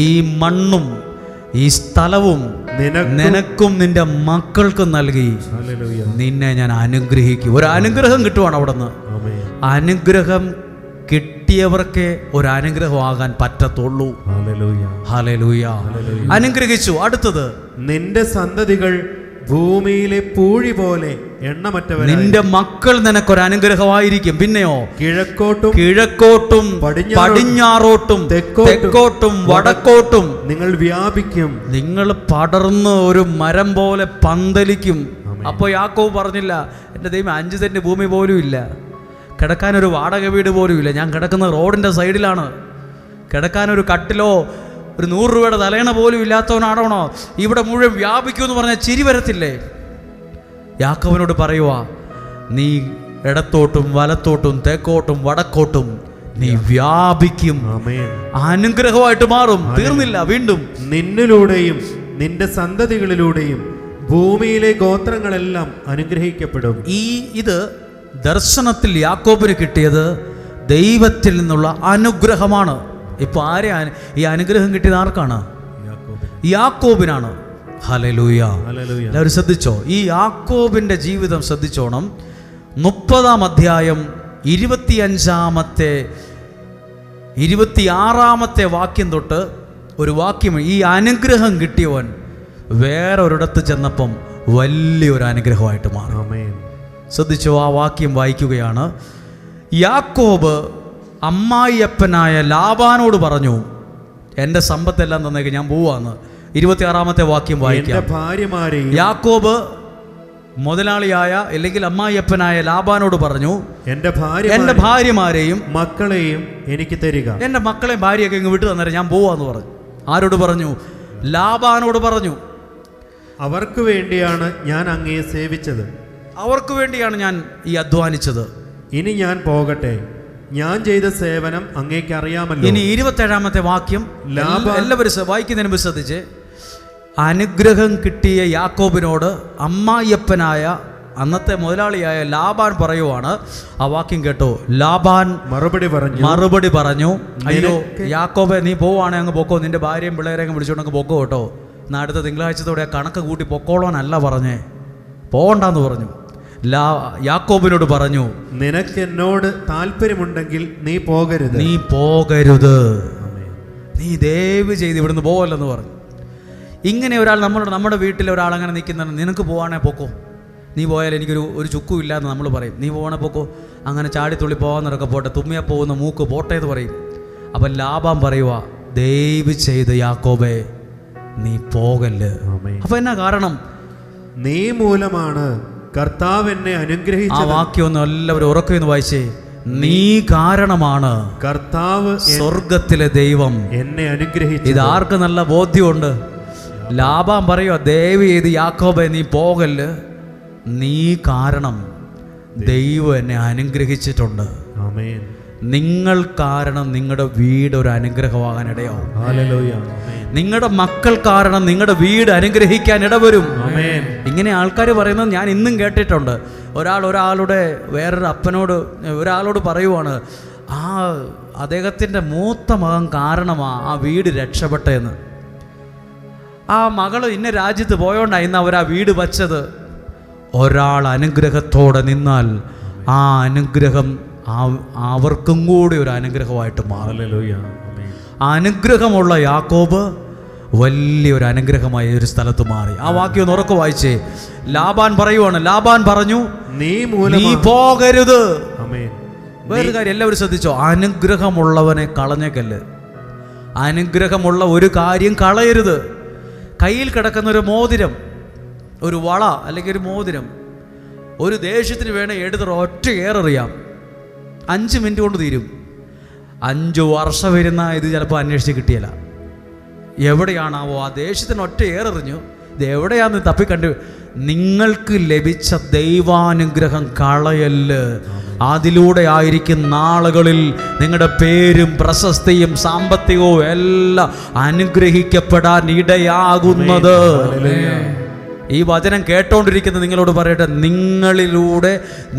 [SPEAKER 1] ഈ മണ്ണും ഈ സ്ഥലവും നിനക്കും നിന്റെ മക്കൾക്കും നൽകി നിന്നെ ഞാൻ അനുഗ്രഹിക്കും. ഒരു അനുഗ്രഹം കിട്ടുവാണ് അവിടെ നിന്ന്. അനുഗ്രഹം കിട്ടിയവർക്ക് ഒരു അനുഗ്രഹമാകാൻ പറ്റത്തുള്ളൂ. ഹല്ലേലൂയ. അനുഗ്രഹിച്ചു. അടുത്തത്,
[SPEAKER 2] നിന്റെ സന്തതികൾ ഭൂമിയിലെ പൂഴി പോലെ എണ്ണമറ്റവർ.
[SPEAKER 1] നിന്റെ മക്കൾ നിനക്കൊരു അനുഗ്രഹമായിരിക്കും. പിന്നെയോ കിഴക്കോട്ടും പടിഞ്ഞാറോട്ടും തെക്കോട്ടും വടക്കോട്ടും
[SPEAKER 2] നിങ്ങൾ വ്യാപിക്കും.
[SPEAKER 1] നിങ്ങൾ പടർന്ന് ഒരു മരം പോലെ പന്തലിക്കും. അപ്പോൾ യാക്കോബ് പറഞ്ഞില്ല, എൻ്റെ ദൈവം 5 സെന്റ് ഭൂമി പോലും ഇല്ല, കിടക്കാനൊരു വാടക വീട് പോലും ഇല്ല, ഞാൻ കിടക്കുന്ന റോഡിൻ്റെ സൈഡിലാണ്, കിടക്കാനൊരു കട്ടിലോ ഒരു 100 രൂപയുടെ തലയണ പോലും ഇല്ലാത്തവനാണോ ഇവിടെ മുഴുവൻ വ്യാപിക്കുമെന്ന് പറഞ്ഞാൽ ചിരി വരത്തില്ലേ? യാക്കോബിനോട് പറയുക, നീ ഇടത്തോട്ടും വലത്തോട്ടും തെക്കോട്ടും വടക്കോട്ടും നീ വ്യാപിക്കും, അനുഗ്രഹമായിട്ട് മാറും. തീർന്നില്ല, വീണ്ടും
[SPEAKER 2] നിന്നിലൂടെയും നിന്റെ സന്തതികളിലൂടെയും ഭൂമിയിലെ ഗോത്രങ്ങളെല്ലാം അനുഗ്രഹിക്കപ്പെടും.
[SPEAKER 1] ഇത് ദർശനത്തിൽ യാക്കോബിന് കിട്ടിയത് ദൈവത്തിൽ നിന്നുള്ള അനുഗ്രഹമാണ്. ഇപ്പോൾ ആരെയാ ഈ അനുഗ്രഹം കിട്ടിയത്? ആർക്കാണ്? യാക്കോബിനാണ്. ഹല്ലേലൂയ. എല്ലാവരും ശ്രദ്ധിച്ചോ, ഈ യാക്കോബിൻ്റെ ജീവിതം ശ്രദ്ധിച്ചോണം. 30-ാം അധ്യായം 25-ാമത്തെ 26-ാമത്തെ വാക്യം തൊട്ട് ഒരു വാക്യം, ഈ അനുഗ്രഹം കിട്ടിയവൻ വേറൊരിടത്ത് ചെന്നപ്പം വലിയൊരു അനുഗ്രഹമായിട്ട് മാറി.
[SPEAKER 2] ആമേൻ.
[SPEAKER 1] ശ്രദ്ധിച്ചോ, ആ വാക്യം വായിക്കുകയാണ്. യാക്കോബ് അമ്മായിയപ്പനായ ലാബാനോട് പറഞ്ഞു, എൻ്റെ സമ്പത്തെല്ലാം തന്നേക്ക്, ഞാൻ പോവാന്ന്. 26-ാമത്തെ വാക്യം വായിക്കാം.
[SPEAKER 2] ഭാര്യമാരെയും
[SPEAKER 1] യാക്കോബ് മുതലാളിയായ അല്ലെങ്കിൽ അമ്മായിയപ്പനായ ലാബാനോട് പറഞ്ഞു, എൻ്റെ ഭാര്യമാരെയും
[SPEAKER 2] മക്കളെയും എനിക്ക് തരിക.
[SPEAKER 1] എൻ്റെ മക്കളെയും ഭാര്യയൊക്കെ ഇങ്ങ് വിട്ടു തന്നേരം, ഞാൻ പോവാന്ന് പറഞ്ഞു. ആരോട് പറഞ്ഞു? ലാബാനോട് പറഞ്ഞു.
[SPEAKER 2] അവർക്ക് വേണ്ടിയാണ് ഞാൻ അങ്ങയെ സേവിച്ചത്,
[SPEAKER 1] അവർക്ക് വേണ്ടിയാണ് ഞാൻ ഈ അധ്വാനിച്ചത്.
[SPEAKER 2] ഇനി ഞാൻ പോകട്ടെ, ഞാൻ ചെയ്ത സേവനം അങ്ങേക്ക് അറിയാമല്ലോ.
[SPEAKER 1] ഇനി 27-ാമത്തെ വാക്യം എല്ലാവരും വായിക്കുന്നതിന് മുമ്പ് ശ്രദ്ധിച്ച്, അനുഗ്രഹം കിട്ടിയ യാക്കോബിനോട് അമ്മായിയപ്പനായ അന്നത്തെ മുതലാളിയായ ലാബാൻ പറയുവാണ്. ആ വാക്യം കേട്ടോ. ലാബാൻ മറുപടി പറഞ്ഞു, അയ്യോ യാക്കോബെ, നീ പോവാണെ അങ്ങ് പൊക്കോ, നിന്റെ ഭാര്യയും പിള്ളേരെയും വിളിച്ചോണ്ട് അങ്ങ് പൊക്കോ കേട്ടോ. എന്നാൽ അടുത്ത തിങ്കളാഴ്ചത്തോടെ കണക്ക് കൂട്ടി പൊക്കോളാനല്ല പറഞ്ഞേ, പോകണ്ടെന്ന് പറഞ്ഞു. യാക്കോബിനോട് പറഞ്ഞു,
[SPEAKER 2] നിനക്ക് എന്നോട് താല്പര്യമുണ്ടെങ്കിൽ നീ പോകരുത്,
[SPEAKER 1] നീ ദയവ് ചെയ്ത് ഇവിടുന്ന് പോവല്ലെന്ന് പറഞ്ഞു. ഇങ്ങനെ ഒരാൾ നമ്മുടെ വീട്ടിൽ ഒരാൾ അങ്ങനെ നിൽക്കുന്നുണ്ട്, നിനക്ക് പോവാണേ പൊക്കോ, നീ പോയാൽ എനിക്കൊരു ചുക്കും ഇല്ല എന്ന് നമ്മൾ പറയും. നീ പോകണേ പൊക്കോ, അങ്ങനെ ചാടിത്തുള്ളി പോകാന്നൊക്കെ പോട്ടെ, തുമ്മിയാ പോകുന്ന മൂക്ക് പോട്ടെ എന്ന് പറയും. അപ്പം ലാബാൻ പറയുക, ദയവ് ചെയ്ത് യാക്കോബേ നീ പോകല്ല്. അപ്പൊ എന്നാ കാരണം?
[SPEAKER 2] നീ മൂലമാണ് കർത്താവ് എന്നെ അനുഗ്രഹിച്ചത്.
[SPEAKER 1] ആ വാക്യം ഒന്ന് എല്ലാവരും ഉറക്കെ വായിച്ചേ. നീ കാരണമാണ് കർത്താവ് സ്വർഗത്തിലെ ദൈവം എന്നെ അനുഗ്രഹിച്ചത്. ഇത് ആർക്ക് നല്ല ബോധ്യമുണ്ട്? ലാബാൻ പറയുക, ദയവ് ചെയ്ത് യാക്കോബേ നീ പോകല്ല്, നീ കാരണം ദൈവം എന്നെ അനുഗ്രഹിച്ചിട്ടുണ്ട്.
[SPEAKER 2] ആമേൻ.
[SPEAKER 1] നിങ്ങൾ കാരണം നിങ്ങളുടെ വീട് ഒരു അനുഗ്രഹമാകാൻ ഇടയാവും.
[SPEAKER 2] ഹല്ലേലൂയ.
[SPEAKER 1] നിങ്ങളുടെ മക്കൾ കാരണം നിങ്ങളുടെ വീട് അനുഗ്രഹിക്കാൻ ഇടവരും. ഇങ്ങനെ ആൾക്കാർ പറയുന്നത് ഞാൻ ഇന്നും കേട്ടിട്ടുണ്ട്. ഒരാളുടെ വേറൊരു അപ്പനോട് ഒരാളോട് പറയുവാണ്, അദ്ദേഹത്തിൻ്റെ മൂത്ത മകൻ കാരണമാണ് ആ വീട് രക്ഷപ്പെട്ടതെന്ന്. ആ മകൾ ഇന്ന രാജ്യത്ത് പോയോണ്ടാണ് ഇന്ന് അവർ ആ വീട് വച്ചത്. ഒരാൾ അനുഗ്രഹത്തോടെ നിന്നാൽ ആ അനുഗ്രഹം അവർക്കും കൂടി ഒരു അനുഗ്രഹമായിട്ട് മാറും. അനുഗ്രഹമുള്ള യാക്കോബ് വലിയൊരു അനുഗ്രഹമായി ഒരു സ്ഥലത്ത് മാറി. ആ വാക്യം ഒന്ന് ഉറക്കെ വായിച്ചേ. ലാബാൻ പറയുവാണ്, ലാബാൻ പറഞ്ഞു, നീ പോകരുത്. വേറൊരു കാര്യം എല്ലാവരും ശ്രദ്ധിച്ചോ, അനുഗ്രഹമുള്ളവനെ കളഞ്ഞേക്കല്ല്. അനുഗ്രഹമുള്ള ഒരു കാര്യം കളയരുത്. കയ്യിൽ കിടക്കുന്ന ഒരു മോതിരം, ഒരു വള അല്ലെങ്കിൽ ഒരു മോതിരം, ഒരു ദേഷ്യത്തിന് വേണേ എടുത്ത് ഒറ്റ ഏറെറിയാം, 5 മിനിറ്റ് കൊണ്ട് തീരും. 5 വർഷം വരുന്ന ഇത് ചിലപ്പോൾ അന്വേഷിച്ച് കിട്ടിയല്ല. എവിടെയാണാവോ ആ ദേഷ്യത്തിന് ഒറ്റ ഏറെറിഞ്ഞു, ഇത് എവിടെയാന്ന് തപ്പിക്കണ്ട്. നിങ്ങൾക്ക് ലഭിച്ച ദൈവാനുഗ്രഹം കളയല്ല്. അതിലൂടെ ആയിരിക്കും നാളുകളിൽ നിങ്ങളുടെ പേരും പ്രശസ്തിയും സാമ്പത്തികവും എല്ലാം അനുഗ്രഹിക്കപ്പെടാൻ ഇടയാകുന്നത്. ഈ വചനം കേട്ടോണ്ടിരിക്കുന്ന നിങ്ങളോട് പറയട്ടെ, നിങ്ങളിലൂടെ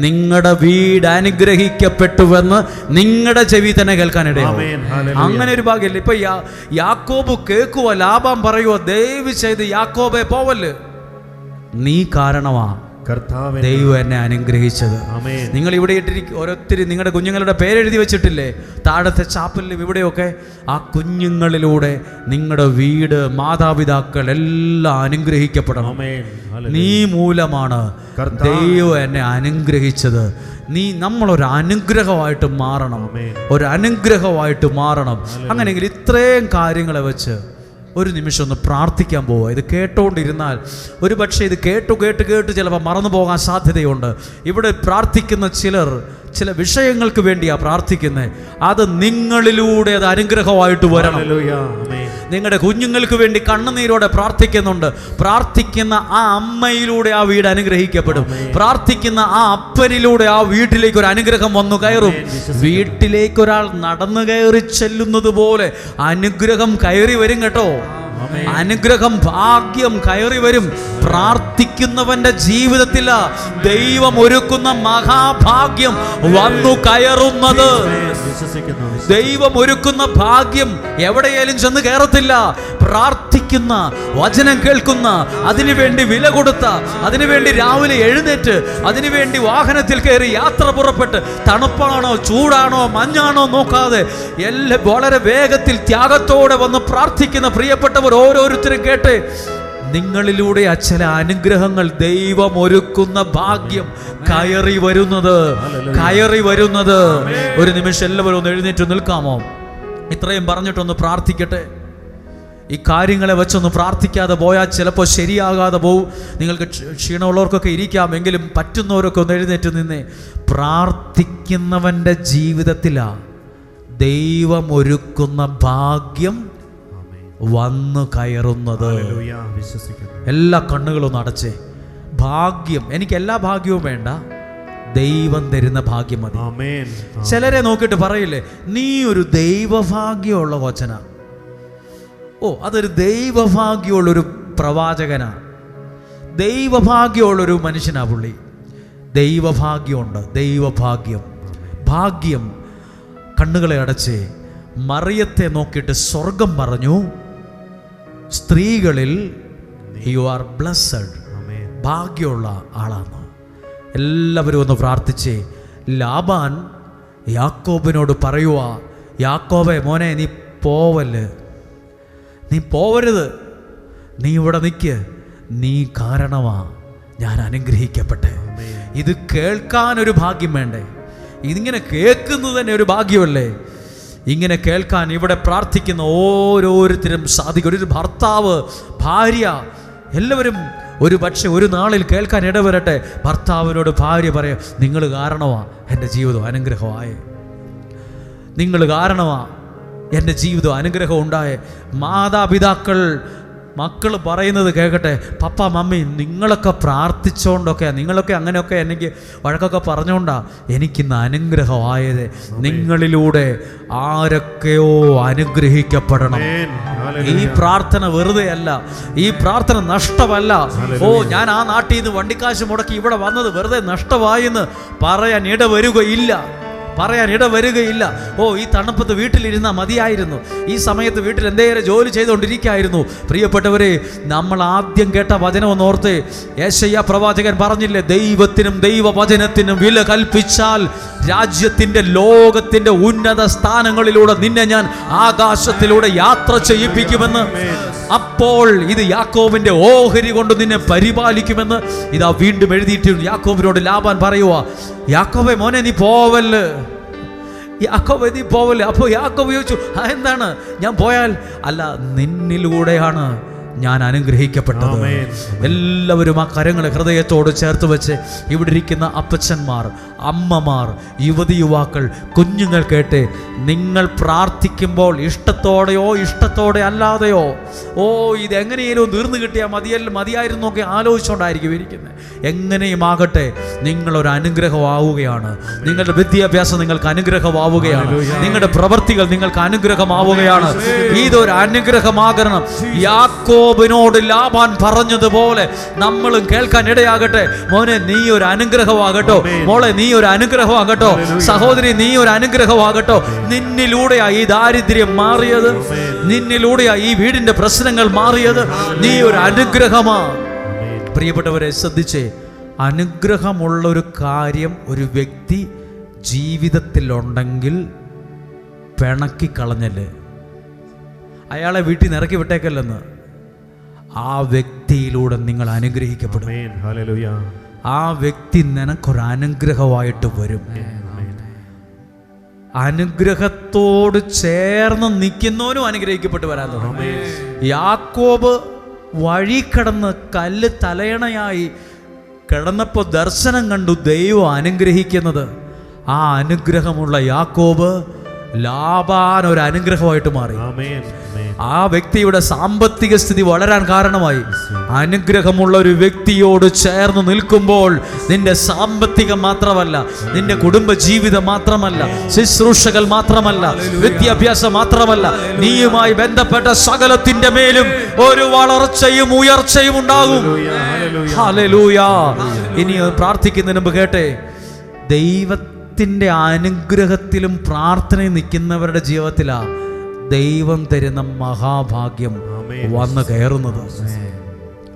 [SPEAKER 1] നിങ്ങളുടെ വീട് അനുഗ്രഹിക്കപ്പെട്ടുവെന്ന് നിങ്ങളുടെ ചെവി തന്നെ കേൾക്കാനിടയാവും. അങ്ങനെ ഒരു ഭാഗ്യമില്ല. ഇപ്പൊ യാക്കോബ് കേൾക്കുക, ലാബാൻ പറയുക, ദയവ് ചെയ്ത് യാക്കോബെ പോവല്ല്, നീ കാരണമാ ദൈവം എന്നെ അനുഗ്രഹിച്ചത്. നിങ്ങൾ ഇവിടെ ഇട്ടിരിക്കും ഓരോരുത്തരും നിങ്ങളുടെ കുഞ്ഞുങ്ങളുടെ പേരെഴുതി വെച്ചിട്ടില്ലേ താഴത്തെ ചാപ്പലിലും ഇവിടെയൊക്കെ? ആ കുഞ്ഞുങ്ങളിലൂടെ നിങ്ങളുടെ വീട്, മാതാപിതാക്കൾ എല്ലാം അനുഗ്രഹിക്കപ്പെടണം. നീ മൂലമാണ് ദൈവം എന്നെ അനുഗ്രഹിച്ചത്. നമ്മളൊരു അനുഗ്രഹമായിട്ട് മാറണം, ഒരു അനുഗ്രഹമായിട്ട് മാറണം. അങ്ങനെയെങ്കിൽ ഇത്രയും കാര്യങ്ങളെ വെച്ച് ഒരു നിമിഷം ഒന്ന് പ്രാർത്ഥിക്കാൻ പോവുക. ഇത് കേട്ടോണ്ടിരുന്നാൽ ഒരു പക്ഷേ ഇത് കേട്ട് ചിലപ്പോൾ മറന്നു പോകാൻ സാധ്യതയുണ്ട്. ഇവിടെ പ്രാർത്ഥിക്കുന്ന ചില വിഷയങ്ങൾക്ക് വേണ്ടിയാണ് പ്രാർത്ഥിക്കുന്നത്. അത് നിങ്ങളിലൂടെ അത് അനുഗ്രഹമായിട്ട് വരണം. നിങ്ങളുടെ കുഞ്ഞുങ്ങൾക്ക് വേണ്ടി കണ്ണുനീരോടെ പ്രാർത്ഥിക്കുന്നുണ്ട്. പ്രാർത്ഥിക്കുന്ന ആ അമ്മയിലൂടെ ആ വീട് അനുഗ്രഹിക്കപ്പെടും. പ്രാർത്ഥിക്കുന്ന ആ അപ്പനിലൂടെ ആ വീട്ടിലേക്ക് ഒരു അനുഗ്രഹം വന്നു കയറും. വീട്ടിലേക്ക് ഒരാൾ നടന്നു കയറി ചെല്ലുന്നത് പോലെ അനുഗ്രഹം കയറി വരും കേട്ടോ. അനുഗ്രഹം, ഭാഗ്യം കയറി വരും. പ്രാർത്ഥിക്കുന്നവന്റെ ജീവിതത്തിൽ ദൈവം ഒരുക്കുന്ന മഹാഭാഗ്യം വന്നു കയറുന്നത്. ദൈവം ഒരുക്കുന്ന ഭാഗ്യം എവിടെയാലും ചെന്ന് കയറത്തില്ല. പ്രാർത്ഥിക്കുന്ന പ്രാർത്ഥിക്കുന്ന, വചനം കേൾക്കുന്ന, അതിനുവേണ്ടി വില കൊടുത്ത, അതിനുവേണ്ടി രാവിലെ എഴുന്നേറ്റ്, അതിനുവേണ്ടി വാഹനത്തിൽ കയറി യാത്ര പുറപ്പെട്ട്, തണുപ്പാണോ ചൂടാണോ മഞ്ഞാണോ നോക്കാതെ എല്ലാം വളരെ വേഗത്തിൽ ത്യാഗത്തോടെ വന്ന് പ്രാർത്ഥിക്കുന്ന പ്രിയപ്പെട്ടവർ ഓരോരുത്തരും കേട്ട്, നിങ്ങളിലൂടെ ചില അനുഗ്രഹങ്ങൾ ദൈവം ഒരുക്കുന്ന ഭാഗ്യം കയറി വരുന്നത്. ഒരു നിമിഷം എല്ലാവരും ഒന്ന് എഴുന്നേറ്റ് നിൽക്കാമോ? ഇത്രയും പറഞ്ഞിട്ടൊന്ന് പ്രാർത്ഥിക്കട്ടെ. ഈ കാര്യങ്ങളെ വെച്ചൊന്ന് പ്രാർത്ഥിക്കാതെ പോയാൽ ചിലപ്പോൾ ശരിയാകാതെ പോവും. നിങ്ങൾക്ക് ക്ഷീണമുള്ളവർക്കൊക്കെ ഇരിക്കാം, എങ്കിലും പറ്റുന്നവരൊക്കെ ഒന്ന് എഴുന്നേറ്റ് നിന്നേ. പ്രാർത്ഥിക്കുന്നവൻ്റെ ജീവിതത്തിലാണ് ദൈവം ഒരുക്കുന്ന ഭാഗ്യം വന്നു കയറുന്നത്. എല്ലാ കണ്ണുകളും അടച്ചേ. ഭാഗ്യം, എനിക്ക് എല്ലാ ഭാഗ്യവും വേണ്ട, ദൈവം തരുന്ന ഭാഗ്യം മതി. ചിലരെ നോക്കിയിട്ട് പറയില്ലേ, നീ ഒരു ദൈവഭാഗ്യമുള്ള കൊച്ചനാ. അതൊരു ദൈവഭാഗ്യമുള്ളൊരു പ്രവാചകനാ, ദൈവഭാഗ്യമുള്ളൊരു മനുഷ്യനാ പുള്ളി. ദൈവഭാഗ്യമുണ്ട്, ദൈവഭാഗ്യം. ഭാഗ്യം. കണ്ണുകളെ അടച്ചേ. മറിയത്തെ നോക്കിയിട്ട് സ്വർഗം പറഞ്ഞു, സ്ത്രീകളിൽ യു ആർ ബ്ലെസ്സഡ്, ഭാഗ്യമുള്ള ആളാണ്. എല്ലാവരും ഒന്ന് പ്രാർത്ഥിച്ചേ. ലാബാൻ യാക്കോബിനോട് പറയുക, യാക്കോബേ മോനെ, നീ പോവരുത്, നീ ഇവിടെ നിൽക്ക്, നീ കാരണമാ ഞാൻ അനുഗ്രഹിക്കപ്പെട്ടെ. ഇത് കേൾക്കാനൊരു ഭാഗ്യം വേണ്ടേ? ഇതിങ്ങനെ കേൾക്കുന്നത് തന്നെ ഒരു ഭാഗ്യമല്ലേ? ഇങ്ങനെ കേൾക്കാൻ ഇവിടെ പ്രാർത്ഥിക്കുന്ന ഓരോരുത്തരും സാധിക്കും. ഒരു ഭർത്താവ്, ഭാര്യ, എല്ലാവരും ഒരു പക്ഷെ ഒരു നാളിൽ കേൾക്കാൻ ഇടവരട്ടെ. ഭർത്താവിനോട് ഭാര്യ പറയാം, നിങ്ങൾ കാരണമാ എൻ്റെ ജീവിതം അനുഗ്രഹമായേ, നിങ്ങൾ കാരണമാ എൻ്റെ ജീവിതം അനുഗ്രഹം ഉണ്ടായേ. മാതാപിതാക്കൾ മക്കൾ പറയുന്നത് കേൾക്കട്ടെ. പപ്പ മമ്മി നിങ്ങളൊക്കെ പ്രാർത്ഥിച്ചോണ്ടൊക്കെ, നിങ്ങളൊക്കെ അങ്ങനെയൊക്കെ എനിക്ക് വഴക്കൊക്കെ പറഞ്ഞോണ്ടാ എനിക്കിന്ന് അനുഗ്രഹമായത്. നിങ്ങളിലൂടെ ആരൊക്കെയോ അനുഗ്രഹിക്കപ്പെടണം. ഈ പ്രാർത്ഥന വെറുതെ അല്ല, ഈ പ്രാർത്ഥന നഷ്ടമല്ല. ഞാൻ ആ നാട്ടിൽ നിന്ന് വണ്ടിക്കാശ് മുടക്കി ഇവിടെ വന്നത് വെറുതെ നഷ്ടമായെന്ന് പറയാൻ ഇടവരുകയില്ല. ഈ തണുപ്പത്ത് വീട്ടിലിരുന്നാൽ മതിയായിരുന്നു, ഈ സമയത്ത് വീട്ടിൽ എന്തേലും ജോലി ചെയ്തുകൊണ്ടിരിക്കുകയായിരുന്നു. പ്രിയപ്പെട്ടവരെ, നമ്മൾ ആദ്യം കേട്ട വചനം ഒന്ന് ഓർത്ത്. യെശയ്യാ പ്രവാചകൻ പറഞ്ഞില്ലേ, ദൈവത്തിനും ദൈവവചനത്തിനും വില കൽപ്പിച്ചാൽ രാജ്യത്തിൻ്റെ ലോകത്തിൻ്റെ ഉന്നത സ്ഥാനങ്ങളിലൂടെ നിന്നെ ഞാൻ ആകാശത്തിലൂടെ യാത്ര ചെയ്യിപ്പിക്കുമെന്ന്. അപ്പോൾ ഇത് യാക്കോബിന്റെ ഓഹരി കൊണ്ട് നിന്നെ പരിപാലിക്കുമെന്ന് ഇതാ വീണ്ടും എഴുതിയിട്ടുണ്ട്. യാക്കോബിനോട് ലാബാൻ പറയുക, യാക്കോബേ മോനെ നീ പോവല്ല്. അപ്പോൾ യാക്കോബ് ചോദിച്ചു, എന്താണ് ഞാൻ പോയാൽ? അല്ല, നിന്നിലൂടെയാണ് ഞാൻ അനുഗ്രഹിക്കപ്പെട്ടത്. എല്ലാവരും ആ കരങ്ങളെ ഹൃദയത്തോട് ചേർത്ത് വെച്ച് ഇവിടെ ഇരിക്കുന്ന അപ്പച്ചന്മാർ, അമ്മമാർ, യുവതി യുവാക്കൾ, കുഞ്ഞുങ്ങൾ കേട്ട്, നിങ്ങൾ പ്രാർത്ഥിക്കുമ്പോൾ ഇഷ്ടത്തോടെയോ ഇഷ്ടത്തോടെ അല്ലാതെയോ ഇതെങ്ങനെയും തീർന്നു കിട്ടിയാൽ മതിയായിരുന്നു ഒക്കെ ആലോചിച്ചുകൊണ്ടായിരിക്കും ഇരിക്കുന്നത്. എങ്ങനെയും ആകട്ടെ, നിങ്ങളൊരു അനുഗ്രഹമാവുകയാണ്. നിങ്ങളുടെ വിദ്യാഭ്യാസം നിങ്ങൾക്ക് അനുഗ്രഹമാവുകയാണ്. നിങ്ങളുടെ പ്രവൃത്തികൾ നിങ്ങൾക്ക് അനുഗ്രഹമാവുകയാണ്. ഇതൊരു അനുഗ്രഹമാകണം. യാക്കോബിനോട് ലാബാൻ പറഞ്ഞതുപോലെ നമ്മളും കേൾക്കാൻ ഇടയാകട്ടെ. മോനെ നീ ഒരു അനുഗ്രഹമാകട്ടോ, മോളെ നീ ഒരു അനുഗ്രഹമാകട്ടോ, സഹോദരി നീ ഒരു അനുഗ്രഹമാകട്ടോ. നിന്നിലൂടെയാ ഈ ദാരിദ്ര്യം മാറിയത്, നിന്നിലൂടെയാ ഈ വീടിന്റെ പ്രശ്നങ്ങൾ മാറിയത്. നീ ഒരു അനുഗ്രഹമാ. പ്രിയപ്പെട്ടവരെ ശ്രദ്ധിച്ചേ, അനുഗ്രഹമുള്ളൊരു കാര്യം ഒരു വ്യക്തി ജീവിതത്തിലുണ്ടെങ്കിൽ പിണക്കിക്കളഞ്ഞല്ലേ, അയാളെ വീട്ടിൽ നിന്ന് ഇറക്കി വിട്ടേക്കല്ലെന്ന്. ആ വ്യക്തിയിലൂടെ നിങ്ങൾ അനുഗ്രഹിക്കപ്പെടും. ആ വ്യക്തി നിനക്കൊരു അനുഗ്രഹമായിട്ട് വരും. അനുഗ്രഹത്തോട് ചേർന്ന് നിൽക്കുന്നവനും അനുഗ്രഹിക്കപ്പെട്ട് വരാൻ തുടങ്ങും. യാക്കോബ് വഴി കിടന്ന് കല്ല് തലയണയായി കിടന്നപ്പോൾ ദർശനം കണ്ടു ദൈവം അനുഗ്രഹിക്കുന്നത്. ആ അനുഗ്രഹമുള്ള യാക്കോബ് ലാബാൻ ഒരു അനുഗ്രഹമായിട്ട് മാറി. ആ വ്യക്തിയുടെ സാമ്പത്തിക സ്ഥിതി വളരാൻ കാരണമായി. അനുഗ്രഹമുള്ള ഒരു വ്യക്തിയോട് ചേർന്ന് നിൽക്കുമ്പോൾ നിന്റെ സാമ്പത്തികം മാത്രമല്ല, നിന്റെ കുടുംബ ജീവിതം മാത്രമല്ല, ശുശ്രൂഷകൾ മാത്രമല്ല, വിദ്യാഭ്യാസം മാത്രമല്ല, നീയുമായി ബന്ധപ്പെട്ട സകലത്തിന്റെ മേലും ഒരു വളർച്ചയും ഉയർച്ചയും ഉണ്ടാകും. ഹല്ലേലൂയ. ഇനി പ്രാർത്ഥിക്കുന്നതിന് മുമ്പ് കേട്ടെ, ദൈവത്തിന്റെ അനുഗ്രഹത്തിലും പ്രാർത്ഥനയിൽ നിൽക്കുന്നവരുടെ ജീവിതത്തിലാ ദൈവം തരുന്ന മഹാഭാഗ്യം വന്നു കയറുന്നത്.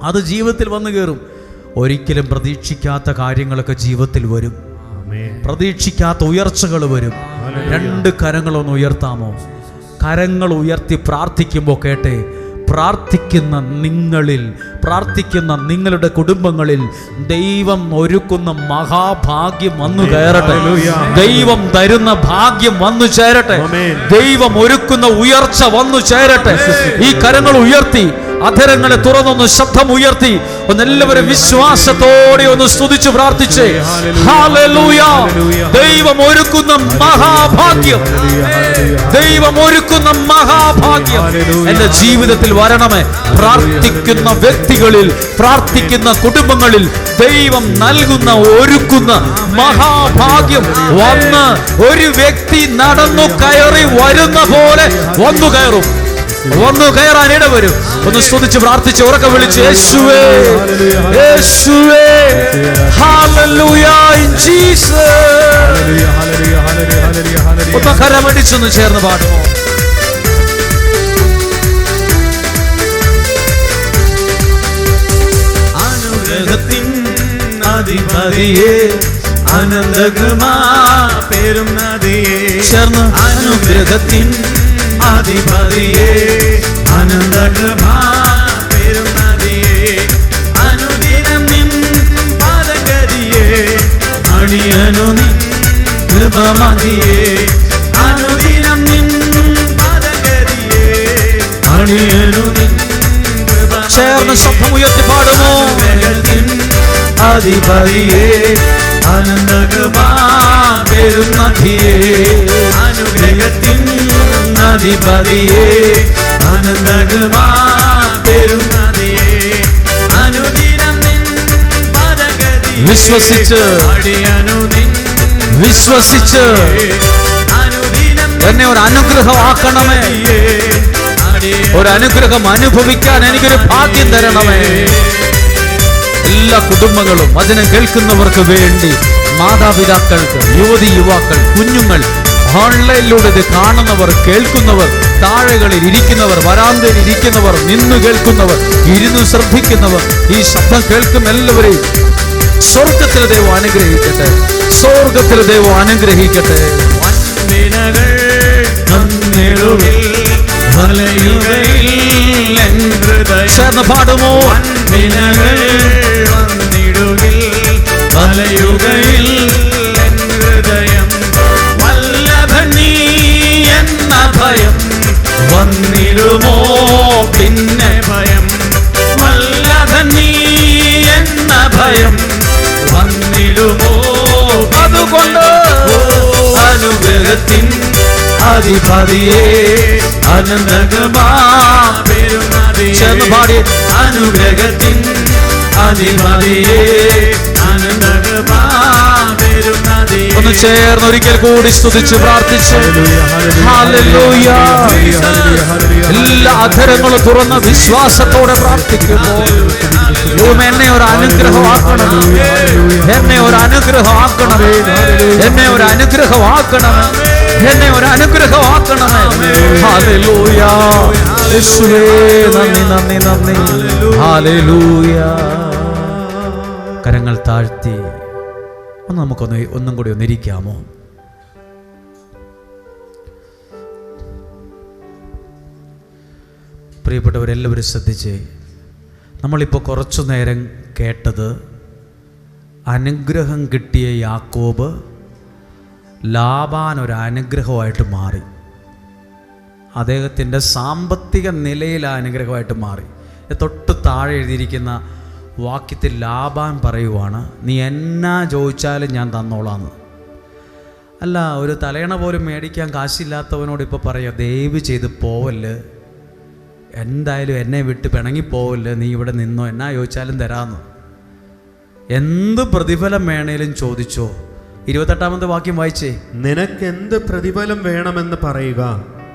[SPEAKER 1] അത് ജീവിതത്തിൽ വന്നു കയറും. ഒരിക്കലും പ്രതീക്ഷിക്കാത്ത കാര്യങ്ങളൊക്കെ ജീവിതത്തിൽ വരും. പ്രതീക്ഷിക്കാത്ത ഉയർച്ചകൾ വരും. രണ്ട് കരങ്ങളൊന്ന് ഉയർത്താമോ? കരങ്ങൾ ഉയർത്തി പ്രാർത്ഥിക്കുമ്പോൾ കേട്ടെ, പ്രാർത്ഥിക്കുന്ന നിങ്ങളിൽ, പ്രാർത്ഥിക്കുന്ന നിങ്ങളുടെ കുടുംബങ്ങളിൽ ദൈവം ഒരുക്കുന്ന മഹാഭാഗ്യം വന്നു കയറട്ടെ. ദൈവം തരുന്ന ഭാഗ്യം വന്നു ചേരട്ടെ. ദൈവം ഒരുക്കുന്ന ഉയർച്ച വന്നു ചേരട്ടെ. ഈ കരങ്ങൾ ഉയർത്തി, അധരങ്ങളെ തുറന്നൊന്ന് ശബ്ദം ഉയർത്തി ഒന്നെല്ലാവരും വിശ്വാസത്തോടെ ഒന്ന് സ്തുതിച്ച് പ്രാർത്ഥിച്ചേ. ഹല്ലേലൂയ. ദൈവം ഒരുക്കുന്ന മഹാഭാഗ്യം, ദൈവം ഒരുക്കുന്ന മഹാഭാഗ്യം എന്റെ ജീവിതത്തിൽ വരണമേ. പ്രാർത്ഥിക്കുന്ന വ്യക്തികളിൽ, പ്രാർത്ഥിക്കുന്ന കുടുംബങ്ങളിൽ ദൈവം നൽകുന്ന, ഒരുക്കുന്ന മഹാഭാഗ്യം വന്ന് ഒരു വ്യക്തി നടന്നു കയറി വരുന്ന പോലെ വന്നു കയറും, വന്നു കയറാൻ ഇടവരും. ഒന്ന് സ്തുതിച്ച് പ്രാർത്ഥിച്ച് ഉറക്കെ വിളിച്ച് യേശുവേ, യേശുവേ, ഹല്ലേലൂയ, ഇൻ ജീസസ്. ഒന്ന് കരമടിച്ചൊന്ന് ചേർന്ന് പാടുമോ? അനുഗ്രഹത്തിൻ അധിപതിയെ, അനന്തകുമാ പേരും നദിയെ, ചേർന്ന് അനുഗ്രഹത്തിൻ അധിപതിയെ, അനന്തകൃപാ പേരും നദിയെ, അനുദിനം നിൻ പാദഗതിയെ, അണിയനു നിൻ കൃപമതിയെ, അനുദിനം നിൻ പാദഗതിയെ, അണിയനു നിൻ കൃപ. ചേർന്ന് ശബ്ദം ഉയർത്തി പാടുമോ? അധിപതിയെ, അനന്തകൃപാ പേരും നദിയെ, അനുഗ്രഹത്തിൻ അധിപതിയെ, അനന്തകൃപാ പേരും നദിയെ, അനുദിനം നിൻ പാദഗതിയെ, വിശ്വസിച്ച് വിശ്വസിച്ച് എന്നെ ഒരു അനുഗ്രഹമാക്കണമേ. ഒരു അനുഗ്രഹം അനുഭവിക്കാൻ എനിക്കൊരു ഭാഗ്യം തരണമേ. എല്ലാ കുടുംബങ്ങളും അതിനെ കേൾക്കുന്നവർക്ക് വേണ്ടി, മാതാപിതാക്കൾക്ക്, യുവതി യുവാക്കൾ, കുഞ്ഞുങ്ങൾ, ഓൺലൈനിലൂടെ ഇത് കാണുന്നവർ, കേൾക്കുന്നവർ, താഴെകളിൽ ഇരിക്കുന്നവർ, വരാന്തയിൽ ഇരിക്കുന്നവർ, നിന്നു കേൾക്കുന്നവർ, ഇരുന്ന് ശ്രദ്ധിക്കുന്നവർ, ഈ ശബ്ദം കേൾക്കുന്ന എല്ലാവരെയും സ്വർഗത്തിലെ ദൈവം അനുഗ്രഹിക്കട്ടെ. സ്വർഗത്തിലെ ദൈവം അനുഗ്രഹിക്കട്ടെ. ചേർന്ന് പാടുമോ? വലയുകയിൽ ഹൃദയം വല്ലഭനീ എന്ന ഭയം വന്നിടുമോ പിന്നെ ഭയം? വല്ലഭനീ എന്ന ഭയം വന്നിടുമോ? അതുകൊണ്ട് അനുഗ്രഹത്തിൻ അധിപതിയെ, അനന്തകൃപാ പേരും നദിയെ, ചേർന്ന് പാടി അനുഗ്രഹത്തിൻ അധിപതിയെ, അനന്തകൃപാ പേരും നദിയെ. ഒന്ന് ചേർന്ന് ഒരിക്കൽ കൂടി സ്തുതിച്ച് പ്രാർത്ഥിച്ച് ഹല്ലേലൂയ. എല്ലാ അധരങ്ങളും തുറന്ന വിശ്വാസത്തോടെ പ്രാർത്ഥിക്കുമ്പോൾ എന്നെ ഒരു അനുഗ്രഹമാക്കണം, എന്നെ ഒരു അനുഗ്രഹമാക്കണമേ, എന്നെ ഒരു അനുഗ്രഹമാക്കണമേ, എന്നെ ഒരു അനുഗ്രഹമാക്കണമേ. ഹല്ലേലൂയ. യേശുവേ നന്ദി, നന്ദി, നന്ദി. ഹല്ലേലൂയ. കരങ്ങൾ താഴ്ത്തി ഒന്നും കൂടി ഒന്നിരിക്കാമോ? പ്രിയപ്പെട്ടവരെല്ലാവരും ശ്രദ്ധിച്ചേ. നമ്മളിപ്പോൾ കുറച്ചു നേരം കേട്ടത് അനുഗ്രഹം കിട്ടിയ യാക്കോബ് ലാബാൻ ഒരു അനുഗ്രഹമായിട്ട് മാറി. അദ്ദേഹത്തിൻ്റെ സാമ്പത്തിക നിലയിൽ അനുഗ്രഹമായിട്ട് മാറി. തൊട്ട് താഴെ എഴുതിയിരിക്കുന്ന വാക്യത്തിൽ ലാബാൻ പറയുവാണ്, നീ എന്നാ ചോദിച്ചാലും ഞാൻ തന്നോളാന്ന്. അല്ല, ഒരു തലയണ പോലും മേടിക്കാൻ കാശില്ലാത്തവനോട് ഇപ്പോൾ പറയാം, ദയവ് ചെയ്ത് പോവല്ല്, എന്തായാലും എന്നെ വിട്ട് പിണങ്ങിപ്പോവല്ല്, നീ ഇവിടെ നിന്നോ, എന്നാ ചോദിച്ചാലും തരാമെന്ന്. എന്ത് പ്രതിഫലം വേണേലും ചോദിച്ചോ. 28-ാമത്തെ വാക്യം വായിച്ചേ.
[SPEAKER 2] നിനക്ക് എന്ത് പ്രതിഫലം വേണമെന്ന് പറയുക,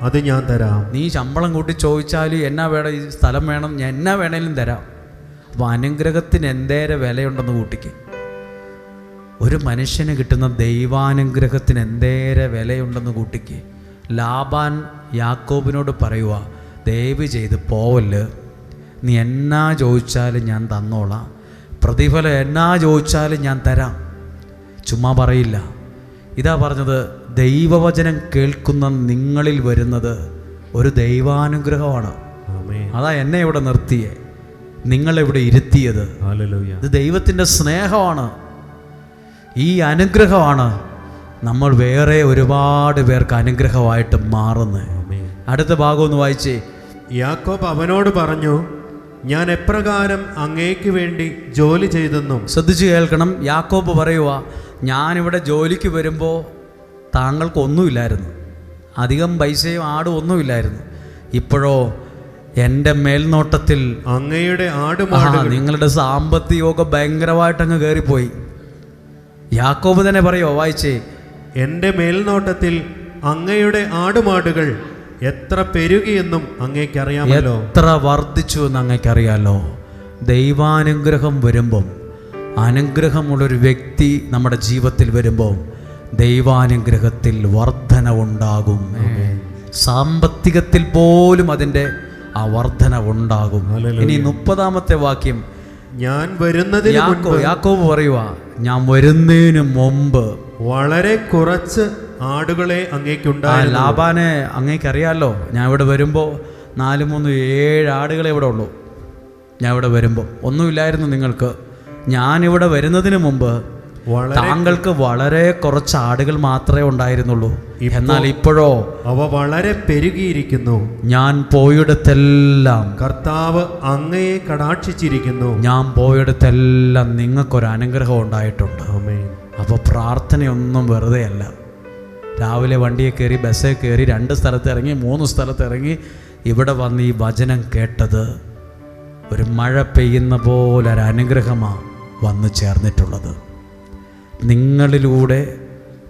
[SPEAKER 2] അത് ഞാൻ തരാം.
[SPEAKER 1] നീ ശമ്പളം കൂട്ടി ചോദിച്ചാലും എന്നാ വേണം, ഈ സ്ഥലം വേണം, ഞാൻ എന്നാ വേണേലും തരാം. അപ്പോൾ അനുഗ്രഹത്തിന് എന്തേരെ വിലയുണ്ടെന്ന് കൂട്ടിക്ക്. ഒരു മനുഷ്യന് കിട്ടുന്ന ദൈവാനുഗ്രഹത്തിന് എന്തേരെ വിലയുണ്ടെന്ന് കൂട്ടിക്ക്. ലാബാൻ യാക്കോബിനോട് പറയുക, ദയവ് ചെയ്ത് പോവല്ല്, നീ എന്നാ ചോദിച്ചാലും ഞാൻ തന്നോളാം, പ്രതിഫലം എന്നാ ചോദിച്ചാലും ഞാൻ തരാം, ചുമ്മാ പറയില്ല. ഇതാ പറഞ്ഞത്, ദൈവവചനം കേൾക്കുന്ന നിങ്ങളിൽ വരുന്നത് ഒരു ദൈവാനുഗ്രഹമാണ്. അതാ എന്നെ ഇവിടെ നിർത്തിയേ, നിങ്ങളിവിടെ ഇരുത്തിയത്. ഇത് ദൈവത്തിൻ്റെ സ്നേഹമാണ്. ഈ അനുഗ്രഹമാണ് നമ്മൾ വേറെ ഒരുപാട് പേർക്ക് അനുഗ്രഹമായിട്ട് മാറുന്നത്. അടുത്ത ഭാഗം ഒന്ന് വായിച്ചേ.
[SPEAKER 2] യാക്കോബ് അവനോട് പറഞ്ഞു, ഞാൻ എപ്രകാരം അങ്ങേക്ക് വേണ്ടി ജോലി ചെയ്തെന്നും.
[SPEAKER 1] ശ്രദ്ധിച്ചു കേൾക്കണം. യാക്കോബ് പറയുക, ഞാനിവിടെ ജോലിക്ക് വരുമ്പോൾ താങ്കൾക്കൊന്നുമില്ലായിരുന്നു, അധികം പൈസയും ആടും ഒന്നുമില്ലായിരുന്നു. ഇപ്പോഴോ എൻ്റെ മേൽനോട്ടത്തിൽ
[SPEAKER 2] അങ്ങയുടെ
[SPEAKER 1] നിങ്ങളുടെ സാമ്പത്തികമൊക്കെ ഭയങ്കരമായിട്ട് അങ്ങ് കയറിപ്പോയി. യാക്കോബ് തന്നെ പറയുമോ, വായിച്ചേ.
[SPEAKER 2] എൻ്റെ മേൽനോട്ടത്തിൽ അങ്ങയുടെ ആടുമാടുകൾ എത്ര പെരുകിയെന്നും അങ്ങേക്കറിയാമല്ലോ.
[SPEAKER 1] എത്ര വർദ്ധിച്ചു എന്ന് അങ്ങേക്കറിയാലോ. ദൈവാനുഗ്രഹം വരുമ്പം, അനുഗ്രഹമുള്ളൊരു വ്യക്തി നമ്മുടെ ജീവിതത്തിൽ വരുമ്പോൾ ദൈവാനുഗ്രഹത്തിൽ വർധനവുണ്ടാകും. സാമ്പത്തികത്തിൽ പോലും അതിൻ്റെ ആ വർധനവുണ്ടാകും. ഇനി 30-ാമത്തെ വാക്യം,
[SPEAKER 2] ഞാൻ വരുന്നതിന് മുൻപ്,
[SPEAKER 1] യാക്കോബ് പറയുക, ഞാൻ വരുന്നതിന് മുമ്പ്
[SPEAKER 2] വളരെ കുറച്ച് ആടുകളെ അങ്ങേക്കുണ്ടായിരുന്നു.
[SPEAKER 1] ലാബാനെ അങ്ങേക്കറിയാമല്ലോ, ഞാൻ ഇവിടെ വരുമ്പോൾ 4-3-7 ആടുകളെ ഇവിടെ ഉള്ളൂ. ഞാൻ ഇവിടെ വരുമ്പോൾ ഒന്നുമില്ലായിരുന്നു നിങ്ങൾക്ക്. ഞാനിവിടെ വരുന്നതിന് മുമ്പ് താങ്കൾക്ക് വളരെ കുറച്ച് ആടുകൾ മാത്രമേ ഉണ്ടായിരുന്നുള്ളൂ. എന്നാൽ ഇപ്പോഴോ
[SPEAKER 2] അവ വളരെ പെരുകിയിരിക്കുന്നു.
[SPEAKER 1] ഞാൻ പോയിടത്തെല്ലാം
[SPEAKER 2] കർത്താവ് അങ്ങയെ കടാക്ഷിച്ചിരിക്കുന്നു.
[SPEAKER 1] ഞാൻ പോയിടത്തെല്ലാം നിങ്ങൾക്കൊരു അനുഗ്രഹം ഉണ്ടായിട്ടുണ്ട്. അപ്പോൾ പ്രാർത്ഥനയൊന്നും വെറുതെ അല്ല. രാവിലെ വണ്ടിയെ കയറി, ബസ്സിൽ കയറി, 2 സ്ഥലത്ത് ഇറങ്ങി, 3 സ്ഥലത്ത് ഇറങ്ങി ഇവിടെ വന്ന് ഈ വചനം കേട്ടത് ഒരു മഴ പെയ്യുന്ന പോലെ ഒരു അനുഗ്രഹമാണ് വന്നു ചേർന്നിട്ടുള്ളത്. നിങ്ങളിലൂടെ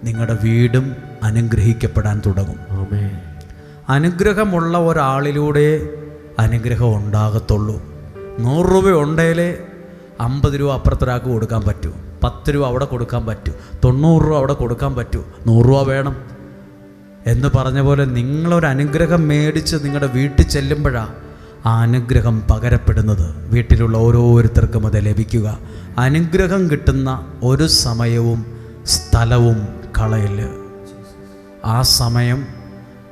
[SPEAKER 1] നിങ്ങളുടെ വീടും അനുഗ്രഹിക്കപ്പെടാൻ തുടങ്ങും. അനുഗ്രഹമുള്ള ഒരാളിലൂടെ അനുഗ്രഹം ഉണ്ടാകത്തുള്ളൂ. 100 രൂപ ഉണ്ടെങ്കിലേ 50 രൂപ അപ്പുറത്തൊരാൾക്ക് കൊടുക്കാൻ പറ്റൂ, 10 രൂപ അവിടെ കൊടുക്കാൻ പറ്റൂ, 90 രൂപ അവിടെ കൊടുക്കാൻ പറ്റൂ, 100 രൂപ വേണം എന്ന് പറഞ്ഞ പോലെ നിങ്ങളൊരു അനുഗ്രഹം മേടിച്ച് നിങ്ങളുടെ വീട്ടിൽ ചെല്ലുമ്പോഴാണ് ആ അനുഗ്രഹം പകരപ്പെടുന്നത്. വീട്ടിലുള്ള ഓരോരുത്തർക്കും അത് ലഭിക്കുക. അനുഗ്രഹം കിട്ടുന്ന ഒരു സമയവും സ്ഥലവും കളയില്ല. ആ സമയം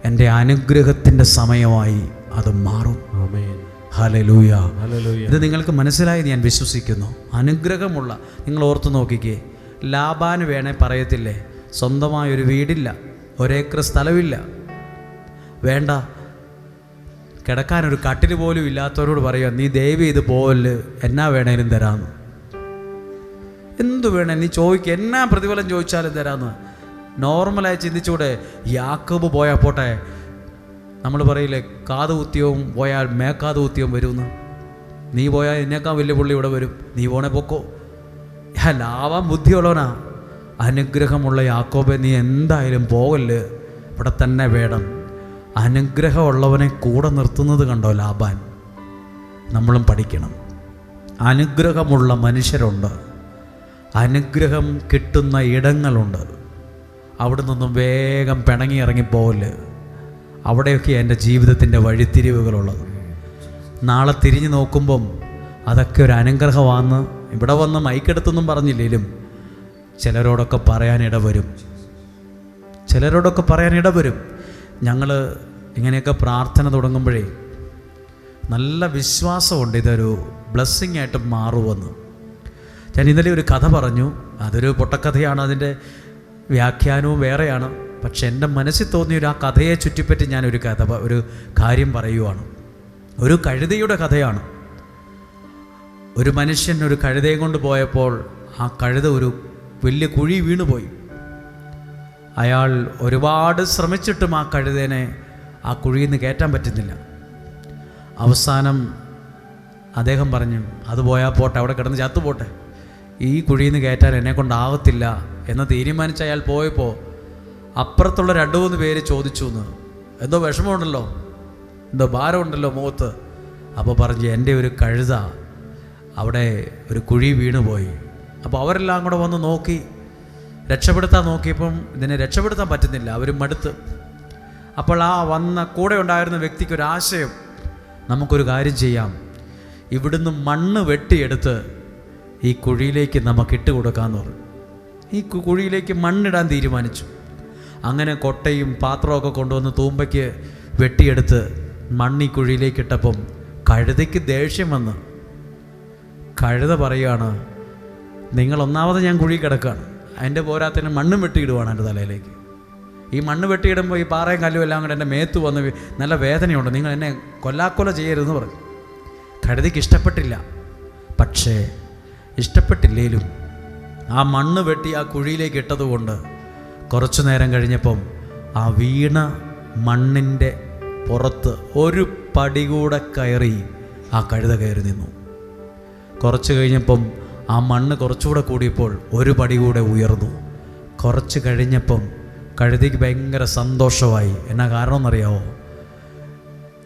[SPEAKER 1] എൻ്റെ അനുഗ്രഹത്തിൻ്റെ സമയമായി അത് മാറും. ഹല്ലേലൂയ. ഇത് നിങ്ങൾക്ക് മനസ്സിലായി ഞാൻ വിശ്വസിക്കുന്നു. അനുഗ്രഹമുള്ള, നിങ്ങൾ ഓർത്ത് നോക്കിക്കേ, ലാബാന് വേണേ പറയത്തില്ലേ, സ്വന്തമായൊരു വീടില്ല, 1 ഏക്കർ സ്ഥലമില്ല, വേണ്ട, കിടക്കാനൊരു കട്ടിൽ പോലും ഇല്ലാത്തവരോട് പറയുക, നീ ദയവ് ചെയ്ത് പോവല്ല്, എന്നാ വേണേലും തരാമെന്ന്. എന്തു വേണേ നീ ചോദിക്കുക, എന്നാ പ്രതിഫലം ചോദിച്ചാലും തരാമെന്ന്. നോർമലായി ചിന്തിച്ചൂടെ? യാക്കോബ് പോയാൽ പോട്ടെ, നമ്മൾ പറയില്ലേ, കാത് കുത്തിയവും പോയാൽ മേക്കാത് കുത്തിയവും വരുമെന്ന്. നീ പോയാൽ എന്നേക്കാൾ വലിയ പുള്ളി ഇവിടെ വരും, നീ പോണേ പൊക്കോ. ലാവാൻ ബുദ്ധിയുള്ളവനാ. അനുഗ്രഹമുള്ള യാക്കോബെ, നീ എന്തായാലും പോകല്ല്, ഇവിടെ തന്നെ വേണം. അനുഗ്രഹമുള്ളവനെ കൂടെ നിർത്തുന്നത് കണ്ടോ ലാബാൻ? നമ്മളും പഠിക്കണം. അനുഗ്രഹമുള്ള മനുഷ്യരുണ്ട്, അനുഗ്രഹം കിട്ടുന്ന ഇടങ്ങളുണ്ട്. അവിടെ നിന്നും വേഗം പിണങ്ങി ഇറങ്ങിപ്പോകല്. അവിടെയൊക്കെ എൻ്റെ ജീവിതത്തിൻ്റെ വഴിത്തിരിവുകളുള്ളത്. നാളെ തിരിഞ്ഞു നോക്കുമ്പം അതൊക്കെ ഒരു അനുഗ്രഹമാണെന്ന് ഇവിടെ വന്ന് മൈക്കെടുത്തൊന്നും പറഞ്ഞില്ലേലും ചിലരോടൊക്കെ പറയാനിടവരും. ഞങ്ങൾ ഇങ്ങനെയൊക്കെ പ്രാർത്ഥന തുടങ്ങുമ്പോഴേ നല്ല വിശ്വാസമുണ്ട് ഇതൊരു ബ്ലെസ്സിങ് ആയിട്ട് മാറുമെന്ന്. ഞാൻ ഇന്നലെ ഒരു കഥ പറഞ്ഞു, അതൊരു പൊട്ടക്കഥയാണ്, അതിൻ്റെ വ്യാഖ്യാനവും വേറെയാണ്. പക്ഷെ എൻ്റെ മനസ്സിൽ തോന്നിയൊരു ആ കഥയെ ചുറ്റിപ്പറ്റി ഞാനൊരു ഒരു കാര്യം പറയുവാണ്. ഒരു കഴുതയുടെ കഥയാണ്. ഒരു മനുഷ്യൻ ഒരു കഴുതയെ കൊണ്ട് പോയപ്പോൾ ആ കഴുത ഒരു വലിയ കുഴി വീണുപോയി. അയാൾ ഒരുപാട് ശ്രമിച്ചിട്ടും ആ കഴുതേനെ ആ കുഴിയിൽ നിന്ന് കയറ്റാൻ പറ്റുന്നില്ല. അവസാനം അദ്ദേഹം പറഞ്ഞു, അത് പോയാൽ പോട്ടെ, അവിടെ കിടന്ന് ചത്തുപോട്ടെ, ഈ കുഴിയിൽ നിന്ന് കയറ്റാൻ എന്നെക്കൊണ്ടാകത്തില്ല എന്ന് തീരുമാനിച്ച് അയാൾ പോയപ്പോൾ അപ്പുറത്തുള്ള 2-3 പേര് ചോദിച്ചു എന്ന്, എന്തോ വിഷമമുണ്ടല്ലോ, എന്തോ ഭാരമുണ്ടല്ലോ മുഖത്ത്. അപ്പോൾ പറഞ്ഞു, എൻ്റെ ഒരു കഴുത അവിടെ ഒരു കുഴി വീണുപോയി. അപ്പോൾ അവരെല്ലാം കൂടെ വന്ന് നോക്കി, രക്ഷപ്പെടുത്താൻ നോക്കിയപ്പം ഇതിനെ രക്ഷപ്പെടുത്താൻ പറ്റുന്നില്ല. അവർ മടുത്ത്. അപ്പോൾ ആ വന്ന കൂടെ ഉണ്ടായിരുന്ന വ്യക്തിക്കൊരാശയം, നമുക്കൊരു കാര്യം ചെയ്യാം, ഇവിടുന്ന് മണ്ണ് വെട്ടിയെടുത്ത് ഈ കുഴിയിലേക്ക് നമുക്ക് ഇട്ട് കൊടുക്കാമെന്ന് പറഞ്ഞു. ഈ കുഴിയിലേക്ക് മണ്ണിടാൻ തീരുമാനിച്ചു. അങ്ങനെ കൊട്ടയും പാത്രമൊക്കെ കൊണ്ടുവന്ന് തൂമ്പയ്ക്ക് വെട്ടിയെടുത്ത് മണ്ണ് ഈ കുഴിയിലേക്ക് ഇട്ടപ്പം കഴുതയ്ക്ക് ദേഷ്യം വന്ന്. കഴുത പറയുകയാണ്, നിങ്ങൾ ഒന്നാമത് ഞാൻ കുഴി കിടക്കുകയാണ്, അതിൻ്റെ പോരാത്തിന് മണ്ണും വെട്ടിയിടുവാണ് എൻ്റെ തലയിലേക്ക്. ഈ മണ്ണ് വെട്ടിയിടുമ്പോൾ ഈ പാറയും കല്ലും എല്ലാം കൂടെ എൻ്റെ മേത്ത് വന്ന് നല്ല വേദനയുണ്ട്, നിങ്ങൾ എന്നെ കൊല്ലാക്കൊല ചെയ്യരുതെന്ന് പറഞ്ഞു. കഴുതയ്ക്ക് ഇഷ്ടപ്പെട്ടില്ല. പക്ഷേ ഇഷ്ടപ്പെട്ടില്ലേലും ആ മണ്ണ് വെട്ടി ആ കുഴിയിലേക്ക് ഇട്ടതുകൊണ്ട് കുറച്ചു നേരം കഴിഞ്ഞപ്പം ആ വീണ മണ്ണിൻ്റെ പുറത്ത് ഒരു പടി കൂടെ കയറി ആ കഴുത കയറി നിന്നു. കുറച്ച് കഴിഞ്ഞപ്പം ആ മണ്ണ് കുറച്ചുകൂടെ കൂടിയപ്പോൾ ഒരു പടി കൂടെ ഉയർന്നു. കുറച്ച് കഴിഞ്ഞപ്പം കഴുതയ്ക്ക് ഭയങ്കര സന്തോഷമായി. എന്നാ കാരണം എന്നറിയാമോ?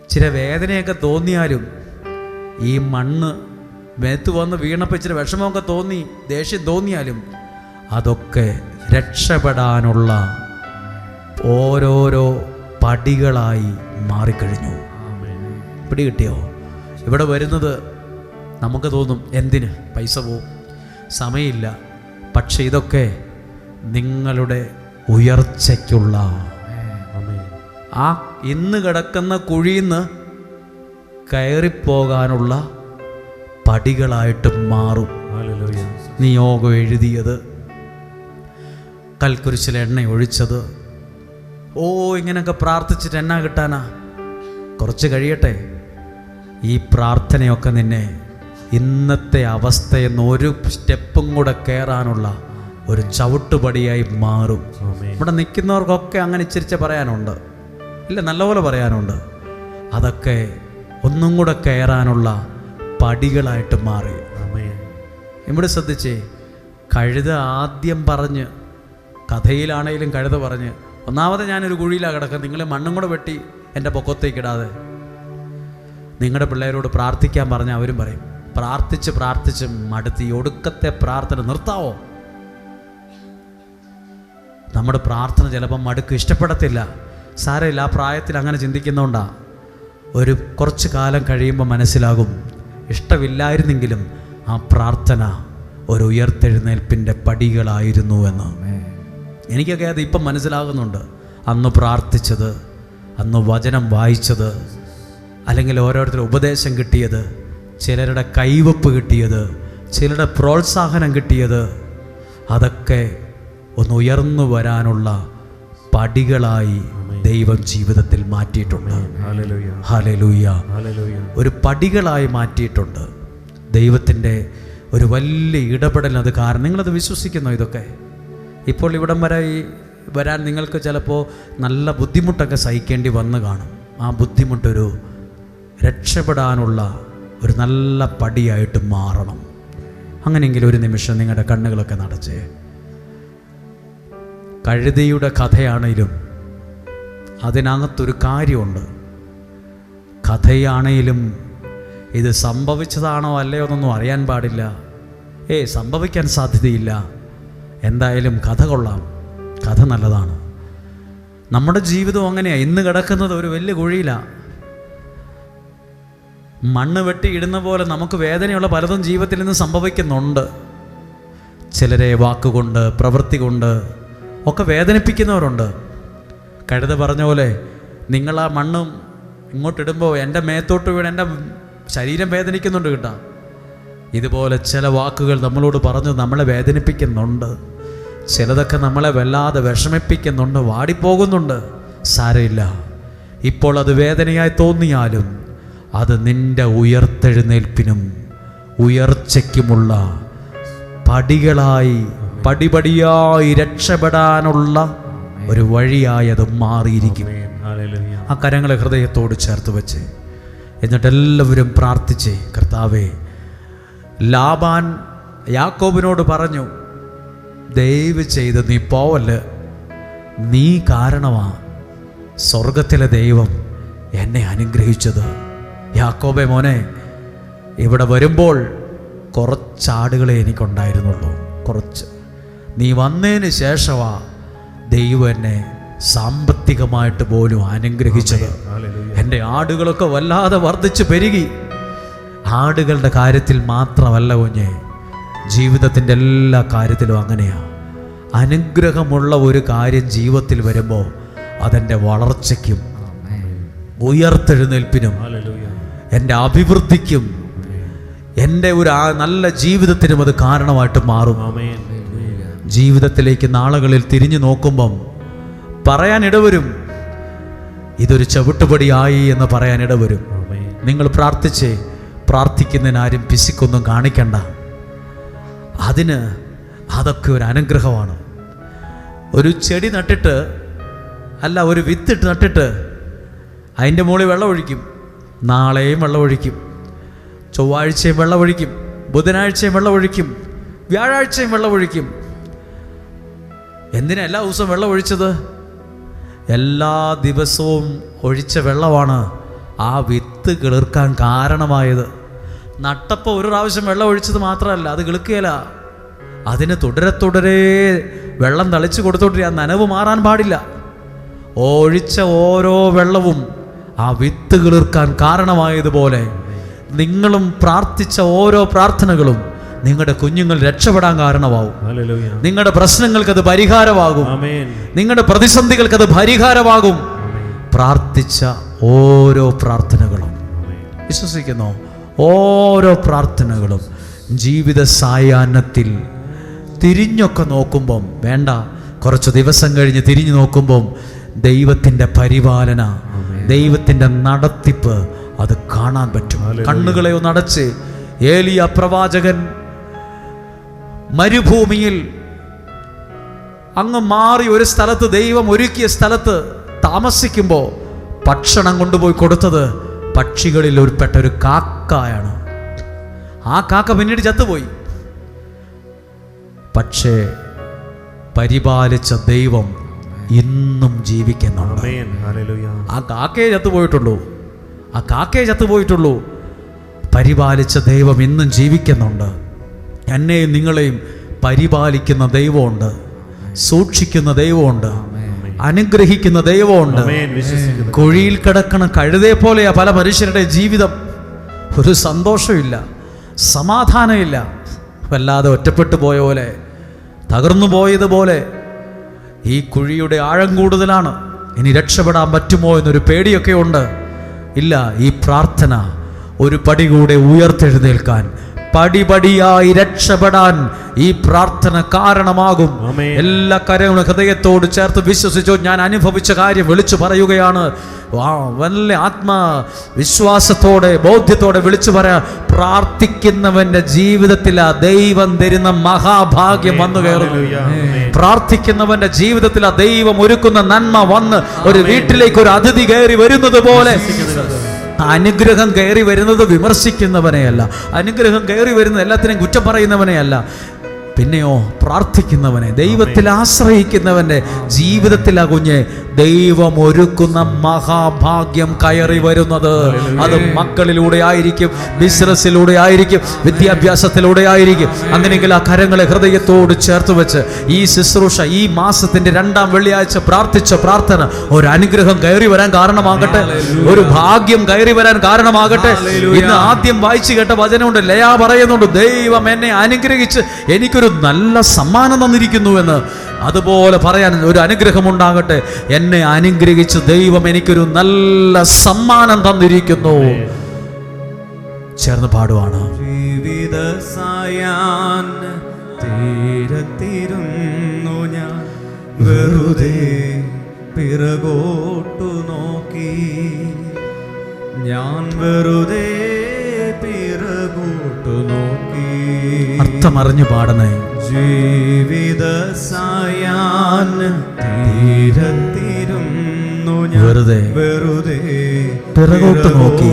[SPEAKER 1] ഇച്ചിരി വേദനയൊക്കെ തോന്നിയാലും ഈ മണ്ണ് മേത്ത് വന്ന് വീണപ്പോൾ ഇച്ചിരി വിഷമമൊക്കെ തോന്നി, ദേഷ്യം തോന്നിയാലും അതൊക്കെ രക്ഷപ്പെടാനുള്ള ഓരോരോ പടികളായി മാറിക്കഴിഞ്ഞു. പിടി കിട്ടിയോ? ഇവിടെ വരുന്നത് നമുക്ക് തോന്നും, എന്തിന് പൈസ പോവും, സമയമില്ല. പക്ഷെ ഇതൊക്കെ നിങ്ങളുടെ ഉയർച്ചയ്ക്കുള്ള, ആ ഇന്ന് കിടക്കുന്ന കുഴിയിൽ നിന്ന് കയറിപ്പോകാനുള്ള പടികളായിട്ട് മാറും. നിയോഗം എഴുതിയത്, കൽക്കുരിശിൽ എണ്ണ ഒഴിച്ചത്, ഇങ്ങനെയൊക്കെ പ്രാർത്ഥിച്ചിട്ട് എന്നാ കിട്ടാനാ? കുറച്ച് കഴിയട്ടെ. ഈ പ്രാർത്ഥനയൊക്കെ നിന്നെ ഇന്നത്തെ അവസ്ഥയെന്ന് ഒരു സ്റ്റെപ്പും കൂടെ കയറാനുള്ള ഒരു ചവിട്ടുപടിയായി മാറും. ഇവിടെ നിൽക്കുന്നവർക്കൊക്കെ അങ്ങനെ ഇച്ചിരിച്ച് പറയാനുണ്ട്, ഇല്ല നല്ലപോലെ പറയാനുണ്ട്. അതൊക്കെ ഒന്നും കൂടെ കയറാനുള്ള പടികളായിട്ട് മാറി. ഇവിടെ ശ്രദ്ധിച്ചേ, കഴുത ആദ്യം പറഞ്ഞ്, കഥയിലാണേലും കഴുത പറഞ്ഞ്, ഒന്നാമത് ഞാനൊരു കുഴിയിലാണ് കിടക്കുന്നത്, നിങ്ങൾ മണ്ണും കൂടെ വെട്ടി എൻ്റെ പൊക്കത്തേക്കിടാതെ. നിങ്ങളുടെ പിള്ളേരോട് പ്രാർത്ഥിക്കാൻ പറഞ്ഞാൽ അവരും പറയും, പ്രാർത്ഥിച്ച് പ്രാർത്ഥിച്ച് മടുത്തി, ഒടുക്കത്തെ പ്രാർത്ഥന നിർത്താവോ? നമ്മുടെ പ്രാർത്ഥന ചിലപ്പം മടുക്ക്, ഇഷ്ടപ്പെടത്തില്ല. സാരമില്ല, ആ പ്രായത്തിൽ അങ്ങനെ ചിന്തിക്കുന്നതുകൊണ്ടാ. ഒരു കുറച്ച് കാലം കഴിയുമ്പോൾ മനസ്സിലാകും, ഇഷ്ടമില്ലായിരുന്നെങ്കിലും ആ പ്രാർത്ഥന ഒരു ഉയർത്തെഴുന്നേൽപ്പിൻ്റെ പടികളായിരുന്നു എന്ന്. എനിക്കൊക്കെ അത് ഇപ്പം മനസ്സിലാകുന്നുണ്ട്. അന്ന് പ്രാർത്ഥിച്ചത്, അന്ന് വചനം വായിച്ചത്, അല്ലെങ്കിൽ ഓരോരുത്തരുടെ ഉപദേശം കിട്ടിയത്, ചിലരുടെ കൈവപ്പ് കിട്ടിയത്, ചിലരുടെ പ്രോത്സാഹനം കിട്ടിയത്, അതൊക്കെ ഒന്ന് ഉയർന്നു വരാനുള്ള പടികളായി ദൈവം ജീവിതത്തിൽ മാറ്റിയിട്ടുണ്ട്. ഹല്ലേലൂയ. ഒരു പടികളായി മാറ്റിയിട്ടുണ്ട്. ദൈവത്തിൻ്റെ ഒരു വലിയ ഇടപെടൽ അത് കാരണം. നിങ്ങളത് വിശ്വസിക്കുന്നോ? ഇതൊക്കെ ഇപ്പോൾ ഇവിടം വരെ വരാൻ നിങ്ങൾക്ക് ചിലപ്പോൾ നല്ല ബുദ്ധിമുട്ടൊക്കെ സഹിക്കേണ്ടി വന്ന് കാണും. ആ ബുദ്ധിമുട്ടൊരു രക്ഷപ്പെടാനുള്ള ഒരു നല്ല പടിയായിട്ട് മാറണം. അങ്ങനെയെങ്കിൽ ഒരു നിമിഷം നിങ്ങളുടെ കണ്ണുകളൊക്കെ നടച്ചേ. കഴുതയുടെ കഥയാണേലും അതിനകത്തൊരു കാര്യമുണ്ട്. കഥയാണേലും ഇത് സംഭവിച്ചതാണോ അല്ലയോ എന്നൊന്നും അറിയാൻ പാടില്ല. സംഭവിക്കാൻ സാധ്യതയില്ല. എന്തായാലും കഥ കൊള്ളാം, കഥ നല്ലതാണ്. നമ്മുടെ ജീവിതം അങ്ങനെയാണ്. ഇന്ന് കിടക്കുന്നത് ഒരു വലിയ കുഴിയിലാണ്. മണ്ണ് വെട്ടി ഇടുന്ന പോലെ നമുക്ക് വേദനയുള്ള പലതും ജീവിതത്തിൽ നിന്ന് സംഭവിക്കുന്നുണ്ട്. ചിലരെ വാക്കുകൊണ്ട് പ്രവൃത്തി കൊണ്ട് ഒക്കെ വേദനിപ്പിക്കുന്നവരുണ്ട്. കഴുത പറഞ്ഞ പോലെ, നിങ്ങൾ ആ മണ്ണും ഇങ്ങോട്ടിടുമ്പോൾ എൻ്റെ മേത്തോട്ട് വീണ് എൻ്റെ ശരീരം വേദനിക്കുന്നുണ്ട് കേട്ടോ. ഇതുപോലെ ചില വാക്കുകൾ നമ്മളോട് പറഞ്ഞ് നമ്മളെ വേദനിപ്പിക്കുന്നുണ്ട്. ചിലതൊക്കെ നമ്മളെ വല്ലാതെ വിഷമിപ്പിക്കുന്നുണ്ട്, വാടിപ്പോകുന്നുണ്ട്. സാരമില്ല, ഇപ്പോൾ അത് വേദനയായി തോന്നിയാലും അത് നിൻ്റെ ഉയർത്തെഴുന്നേൽപ്പിനും ഉയർച്ചയ്ക്കുമുള്ള പടികളായി, പടിപടിയായി രക്ഷപ്പെടാനുള്ള ഒരു വഴിയായി അത് മാറിയിരിക്കും. ആ കരങ്ങളെ ഹൃദയത്തോട് ചേർത്ത് വെച്ച് എന്നിട്ട് എല്ലാവരും പ്രാർത്ഥിച്ചേ. കർത്താവേ, ലാബാൻ യാക്കോബിനോട് പറഞ്ഞു, ദയവ് ചെയ്ത് നീ പോവല്ല്, നീ കാരണമാ സ്വർഗത്തിലെ ദൈവം എന്നെ അനുഗ്രഹിച്ചത്. യാക്കോബേ മോനെ, ഇവിടെ വരുമ്പോൾ കുറച്ചാടുകളെ എനിക്കുണ്ടായിരുന്നുള്ളൂ, കുറച്ച്. നീ വന്നതിന് ശേഷമാ ദൈവം എന്നെ സാമ്പത്തികമായിട്ട് പോലും അനുഗ്രഹിച്ചത്. എൻ്റെ ആടുകളൊക്കെ വല്ലാതെ വർദ്ധിച്ചു പെരുകി. ആടുകളുടെ കാര്യത്തിൽ മാത്രമല്ല കുഞ്ഞെ, ജീവിതത്തിൻ്റെ എല്ലാ കാര്യത്തിലും അങ്ങനെയാണ്. അനുഗ്രഹമുള്ള ഒരു കാര്യം ജീവിതത്തിൽ വരുമ്പോൾ അതെൻ്റെ വളർച്ചയ്ക്കും ഉയർത്തെഴുന്നേൽപ്പിനും എൻ്റെ അഭിവൃദ്ധിക്കും എൻ്റെ ഒരു നല്ല ജീവിതത്തിനും അത് കാരണമായിട്ട് മാറും. ജീവിതത്തിലേക്ക് നാളുകളിൽ തിരിഞ്ഞു നോക്കുമ്പം പറയാനിടവരും, ഇതൊരു ചവിട്ടുപടിയായി എന്ന് പറയാനിടവരും. നിങ്ങൾ പ്രാർത്ഥിക്കുന്നതിനാരും പിശുക്കൊന്നും കാണിക്കണ്ട. അതൊക്കെ ഒരു അനുഗ്രഹമാണ്. ഒരു ചെടി നട്ടിട്ട് അല്ല, ഒരു വിത്തിട്ട് നട്ടിട്ട് അതിൻ്റെ മുകളിൽ വെള്ളമൊഴിക്കും. നാളെയും വെള്ളമൊഴിക്കും, ചൊവ്വാഴ്ചയും വെള്ളമൊഴിക്കും, ബുധനാഴ്ചയും വെള്ളമൊഴിക്കും, വ്യാഴാഴ്ചയും വെള്ളമൊഴിക്കും. എന്തിനാ എല്ലാ ദിവസവും വെള്ളം ഒഴിച്ചത്? എല്ലാ ദിവസവും ഒഴിച്ച വെള്ളമാണ് ആ വിത്ത് കിളിർക്കാൻ കാരണമായത്. നട്ടപ്പോൾ ഒരു പ്രാവശ്യം വെള്ളം ഒഴിച്ചത് മാത്രമല്ല, അത് കിളുക്കുകയില്ല. അതിന് തുടരെ വെള്ളം തളിച്ചു കൊടുത്തോട്ട് ആ നനവ് മാറാൻ പാടില്ല. ഒഴിച്ച ഓരോ വെള്ളവും ആ വിത്ത് കിളിർക്കാൻ കാരണമായതുപോലെ നിങ്ങളും പ്രാർത്ഥിച്ച ഓരോ പ്രാർത്ഥനകളും നിങ്ങളുടെ കുഞ്ഞുങ്ങൾ രക്ഷപ്പെടാൻ കാരണമാവും. നിങ്ങളുടെ പ്രശ്നങ്ങൾക്ക് അത് പരിഹാരമാകും. നിങ്ങളുടെ പ്രതിസന്ധികൾക്ക് അത് പരിഹാരമാകും. പ്രാർത്ഥിച്ച ഓരോ പ്രാർത്ഥനകളും, വിശ്വസിക്കുന്നു, ഓരോ പ്രാർത്ഥനകളും ജീവിത സായാഹ്നത്തിൽ തിരിഞ്ഞൊക്കെ നോക്കുമ്പം, വേണ്ട കുറച്ച് ദിവസം കഴിഞ്ഞ് തിരിഞ്ഞു നോക്കുമ്പം ദൈവത്തിൻ്റെ പരിപാലന, ദൈവത്തിൻ്റെ നടത്തിപ്പ് അത് കാണാൻ പറ്റും. കണ്ണുകളെ ഒന്ന് അടച്ച്, ഏലിയ പ്രവാചകൻ മരുഭൂമിയിൽ അങ്ങ് മാറി ഒരു സ്ഥലത്ത്, ദൈവം ഒരുക്കിയ സ്ഥലത്ത് താമസിക്കുമ്പോൾ ഭക്ഷണം കൊണ്ടുപോയി കൊടുത്തത് പക്ഷികളിൽ ഉൾപ്പെട്ട ഒരു കാക്കയാണ്. ആ കാക്ക പിന്നീട് ചത്തുപോയി. പക്ഷേ പരിപാലിച്ച ദൈവം ഇന്നും ജീവിക്കുന്നുണ്ട്. ആ കാക്കയെ ചത്തുപോയിട്ടുള്ളൂ. പരിപാലിച്ച ദൈവം ഇന്നും ജീവിക്കുന്നുണ്ട്. എന്നെയും നിങ്ങളെയും പരിപാലിക്കുന്ന ദൈവമുണ്ട്, സൂക്ഷിക്കുന്ന ദൈവമുണ്ട്, അനുഗ്രഹിക്കുന്ന ദൈവമുണ്ട്. കുഴിയിൽ കിടക്കണ കഴുതയെ പോലെയാ പല മനുഷ്യരുടെ ജീവിതം. ഒരു സന്തോഷമില്ല, സമാധാനമില്ല, വല്ലാതെ ഒറ്റപ്പെട്ടു പോയ പോലെ, തകർന്നു പോയതുപോലെ. ഈ കുഴിയുടെ ആഴം കൂടുതലാണ്, ഇനി രക്ഷപ്പെടാൻ പറ്റുമോ എന്നൊരു പേടിയൊക്കെ ഉണ്ട്. ഇല്ല, ഈ പ്രാർത്ഥന ഒരു പടി കൂടെ ഉയർത്തെഴുന്നേൽക്കാൻ, പടിപടിയായി രക്ഷപ്പെടാൻ ഈ പ്രാർത്ഥന കാരണമാകും. എല്ലാ കാര്യങ്ങളും ഹൃദയത്തോട് ചേർത്ത് വിശ്വസിച്ചോ. ഞാൻ അനുഭവിച്ച കാര്യം വിളിച്ചു പറയുകയാണ്. വല്ല ആത്മവിശ്വാസത്തോടെ, ബോധ്യത്തോടെ വിളിച്ചു പറയാ. പ്രാർത്ഥിക്കുന്നവന്റെ ജീവിതത്തിൽ ആ ദൈവം തരുന്ന മഹാഭാഗ്യം വന്നു കയറുന്നു. പ്രാർത്ഥിക്കുന്നവന്റെ ജീവിതത്തിൽ ആ ദൈവം ഒരുക്കുന്ന നന്മ വന്ന് ഒരു വീട്ടിലേക്ക് ഒരു അതിഥി കയറി വരുന്നത് പോലെ. അനുഗ്രഹം കയറി വരുന്നത് വിമർശിക്കുന്നവനെയല്ല, അനുഗ്രഹം കയറി വരുന്നത് എല്ലാത്തിനെയും കുറ്റം പറയുന്നവനെയല്ല, പിന്നെയോ പ്രാർത്ഥിക്കുന്നവനെ, ദൈവത്തിൽ ആശ്രയിക്കുന്നവന്റെ ജീവിതത്തിലാ കുഞ്ഞെ ദൈവം ഒരുക്കുന്ന മഹാഭാഗ്യം കയറി വരുന്നത്. അത് മക്കളിലൂടെ ആയിരിക്കും, ബിസിനസ്സിലൂടെ ആയിരിക്കും, വിദ്യാഭ്യാസത്തിലൂടെ ആയിരിക്കും. അങ്ങനെയെങ്കിൽ ആ കരങ്ങളെ ഹൃദയത്തോട് ചേർത്ത് വെച്ച് ഈ ശുശ്രൂഷ, ഈ മാസത്തിന്റെ 2ാം വെള്ളിയാഴ്ച പ്രാർത്ഥിച്ച പ്രാർത്ഥന ഒരു അനുഗ്രഹം കയറി വരാൻ കാരണമാകട്ടെ, ഒരു ഭാഗ്യം കയറി വരാൻ കാരണമാകട്ടെ. ഇന്ന് ആദ്യം വായിച്ചു കേട്ട വചനമുണ്ട്, ലയ പറയുന്നുണ്ട്, ദൈവം എന്നെ അനുഗ്രഹിച്ച് എനിക്കൊരു നല്ല സമ്മാനം തന്നിരിക്കുന്നുവെന്ന്. അതുപോലെ പറയാൻ ഒരു അനുഗ്രഹം ഉണ്ടാകട്ടെ. എന്നെ അനുഗ്രഹിച്ച് ദൈവം എനിക്കൊരു നല്ല സമ്മാനം തന്നിരിക്കുന്നു. ചേർന്ന് പാടുവാണ്.
[SPEAKER 3] ജീവിത സായാഹ്ന തീരത്തിരുന്നു ഞാൻ വെറുതെ പിറകോട്ടു നോക്കി, ഞാൻ വെറുതെ പിറകോട്ടു നോക്കി.
[SPEAKER 1] അർത്ഥമറിഞ്ഞു പാടണേ.
[SPEAKER 3] ജീവിത സായാഹ്ന തീരത്തിരുന്നു ഞാൻ
[SPEAKER 1] വെറുതെ പിറകോട്ടു നോക്കി,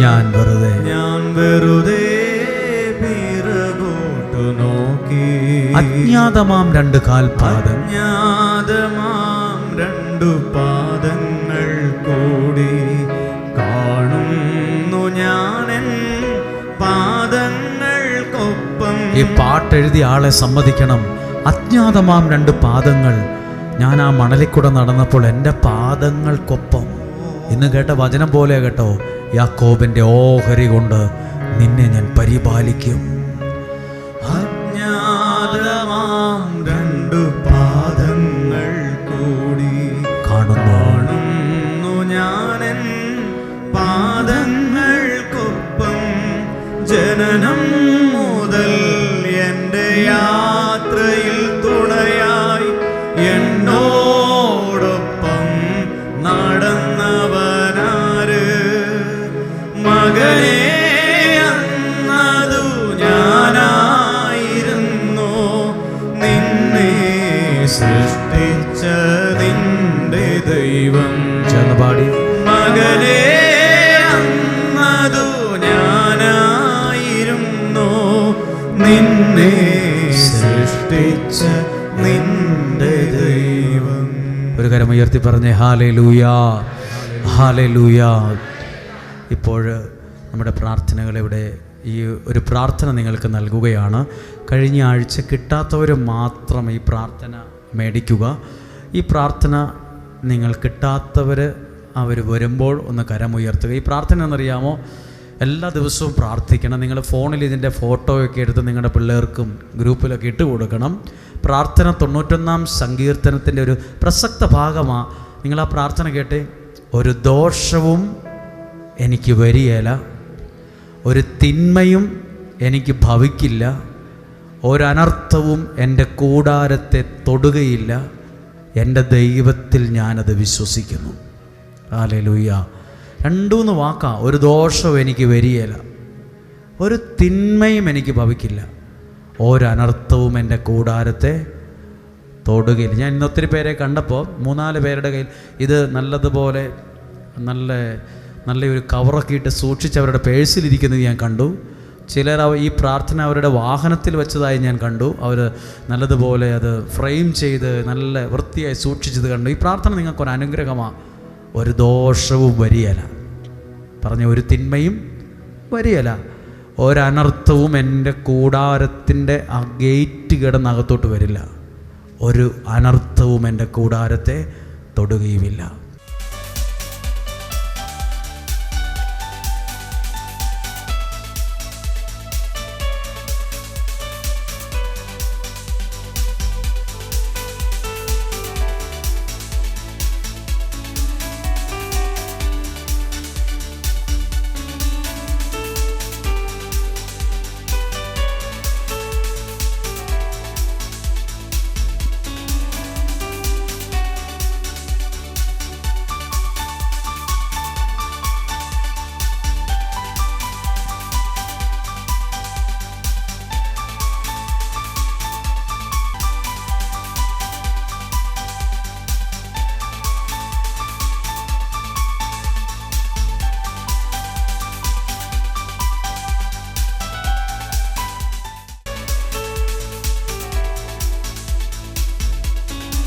[SPEAKER 1] ഞാൻ വെറുതെ
[SPEAKER 3] പിറകോട്ടു നോക്കി.
[SPEAKER 1] അജ്ഞാതമാം 2 കാൽപാദം,
[SPEAKER 3] അജ്ഞാതമാം 2 പാദങ്ങൾ കൂടി കാണുന്നു ഞാനെൻ പാദങ്ങൾക്കൊപ്പം.
[SPEAKER 1] ഈ പാട്ടെഴുതിയ ആളെ സമ്മതിക്കണം. അജ്ഞാതമാം 2 പാദങ്ങൾ ഞാൻ ആ മണലിക്കൂടെ നടന്നപ്പോൾ എൻ്റെ പാദങ്ങൾക്കൊപ്പം, ഇന്ന് കേട്ട വചനം പോലെ കേട്ടോ, യാക്കോബിൻ്റെ ഓഹരി കൊണ്ട് നിന്നെ ഞാൻ പരിപാലിക്കും.
[SPEAKER 3] അജ്ഞാതമാം രണ്ടു പാദങ്ങൾ കൂടി കാണുന്നു ഞാനെൻ പാദങ്ങൾക്കൊപ്പം. ജനനം മുതൽ എൻ്റെ യാത്രയിൽ തുണയായി എന്നോടൊപ്പം നടന്നവനാര്? മകനേ, അന്നതു ഞാനായിരുന്നു, നിന്നെ സൃഷ്ടിച്ച നിന്റെ ദൈവം.
[SPEAKER 1] ചെറുപാടി
[SPEAKER 3] മകനേ, അന്നതു ഞാനായിരുന്നു, നിന്നെ സൃഷ്ടിച്ച നിന്റെ ദൈവം.
[SPEAKER 1] ഒരു കരം ഉയർത്തി പറഞ്ഞേ ഹല്ലേലൂയാ, ഹല്ലേലൂയാ. ഇപ്പോൾ നമ്മുടെ പ്രാർത്ഥനകളിവിടെ ഈ ഒരു പ്രാർത്ഥന നിങ്ങൾക്ക് നൽകുകയാണ്. കഴിഞ്ഞ ആഴ്ച കിട്ടാത്തവർ മാത്രം ഈ പ്രാർത്ഥന മേടിക്കുക. ഈ പ്രാർത്ഥന നിങ്ങൾ കിട്ടാത്തവർ അവർ വരുമ്പോൾ ഒന്ന് കരമുയർത്തുക. ഈ പ്രാർത്ഥന എന്നറിയാമോ? എല്ലാ ദിവസവും പ്രാർത്ഥിക്കണം. നിങ്ങൾ ഫോണിൽ ഇതിൻ്റെ ഫോട്ടോയൊക്കെ എടുത്ത് നിങ്ങളുടെ പിള്ളേർക്കും ഗ്രൂപ്പിലൊക്കെ ഇട്ട് കൊടുക്കണം. പ്രാർത്ഥന 91-ാം സങ്കീർത്തനത്തിൻ്റെ ഒരു പ്രസക്ത ഭാഗമാണ്. നിങ്ങൾ ആ പ്രാർത്ഥന കേട്ടെ. ഒരു ദോഷവും എനിക്ക് വരികയില്ല, ഒരു തിന്മയും എനിക്ക് ഭവിക്കില്ല, ഒരനർത്ഥവും എൻ്റെ കൂടാരത്തെ തൊടുകയില്ല. എൻ്റെ ദൈവത്തിൽ ഞാനത് വിശ്വസിക്കുന്നു. ഹല്ലേലൂയ. 2-3 വാക്കാ. ഒരു ദോഷവും എനിക്ക് വരികയില്ല, ഒരു തിന്മയും എനിക്ക് ഭവിക്കില്ല, ഒരനർത്ഥവും എൻ്റെ കൂടാരത്തെ തൊടുകയില്ല. ഞാൻ ഇന്ന് ഒത്തിരി പേരെ കണ്ടപ്പോൾ 3-4 പേരുടെ കയ്യിൽ ഇത് നല്ലതുപോലെ നല്ലൊരു കവറൊക്കെ ഇട്ട് സൂക്ഷിച്ച് അവരുടെ പേഴ്സിലിരിക്കുന്നത് ഞാൻ കണ്ടു. ചിലർ ഈ പ്രാർത്ഥന അവരുടെ വാഹനത്തിൽ വെച്ചതായി ഞാൻ കണ്ടു. അവർ നല്ലതുപോലെ അത് ഫ്രെയിം ചെയ്ത് നല്ല വൃത്തിയായി സൂക്ഷിച്ചത് കണ്ടു. ഈ പ്രാർത്ഥന നിങ്ങൾക്കൊരു അനുഗ്രഹമാണ്. ഒരു ദോഷവും വരികയില്ല, പറഞ്ഞ ഒരു തിന്മയും വരികയില്ല, ഒരനർത്ഥവും എൻ്റെ കൂടാരത്തിൻ്റെ ആ ഗേറ്റ് കിടന്നകത്തോട്ട് വരില്ല, ഒരു അനർത്ഥവും എൻ്റെ കൂടാരത്തെ തൊടുകയുമില്ല.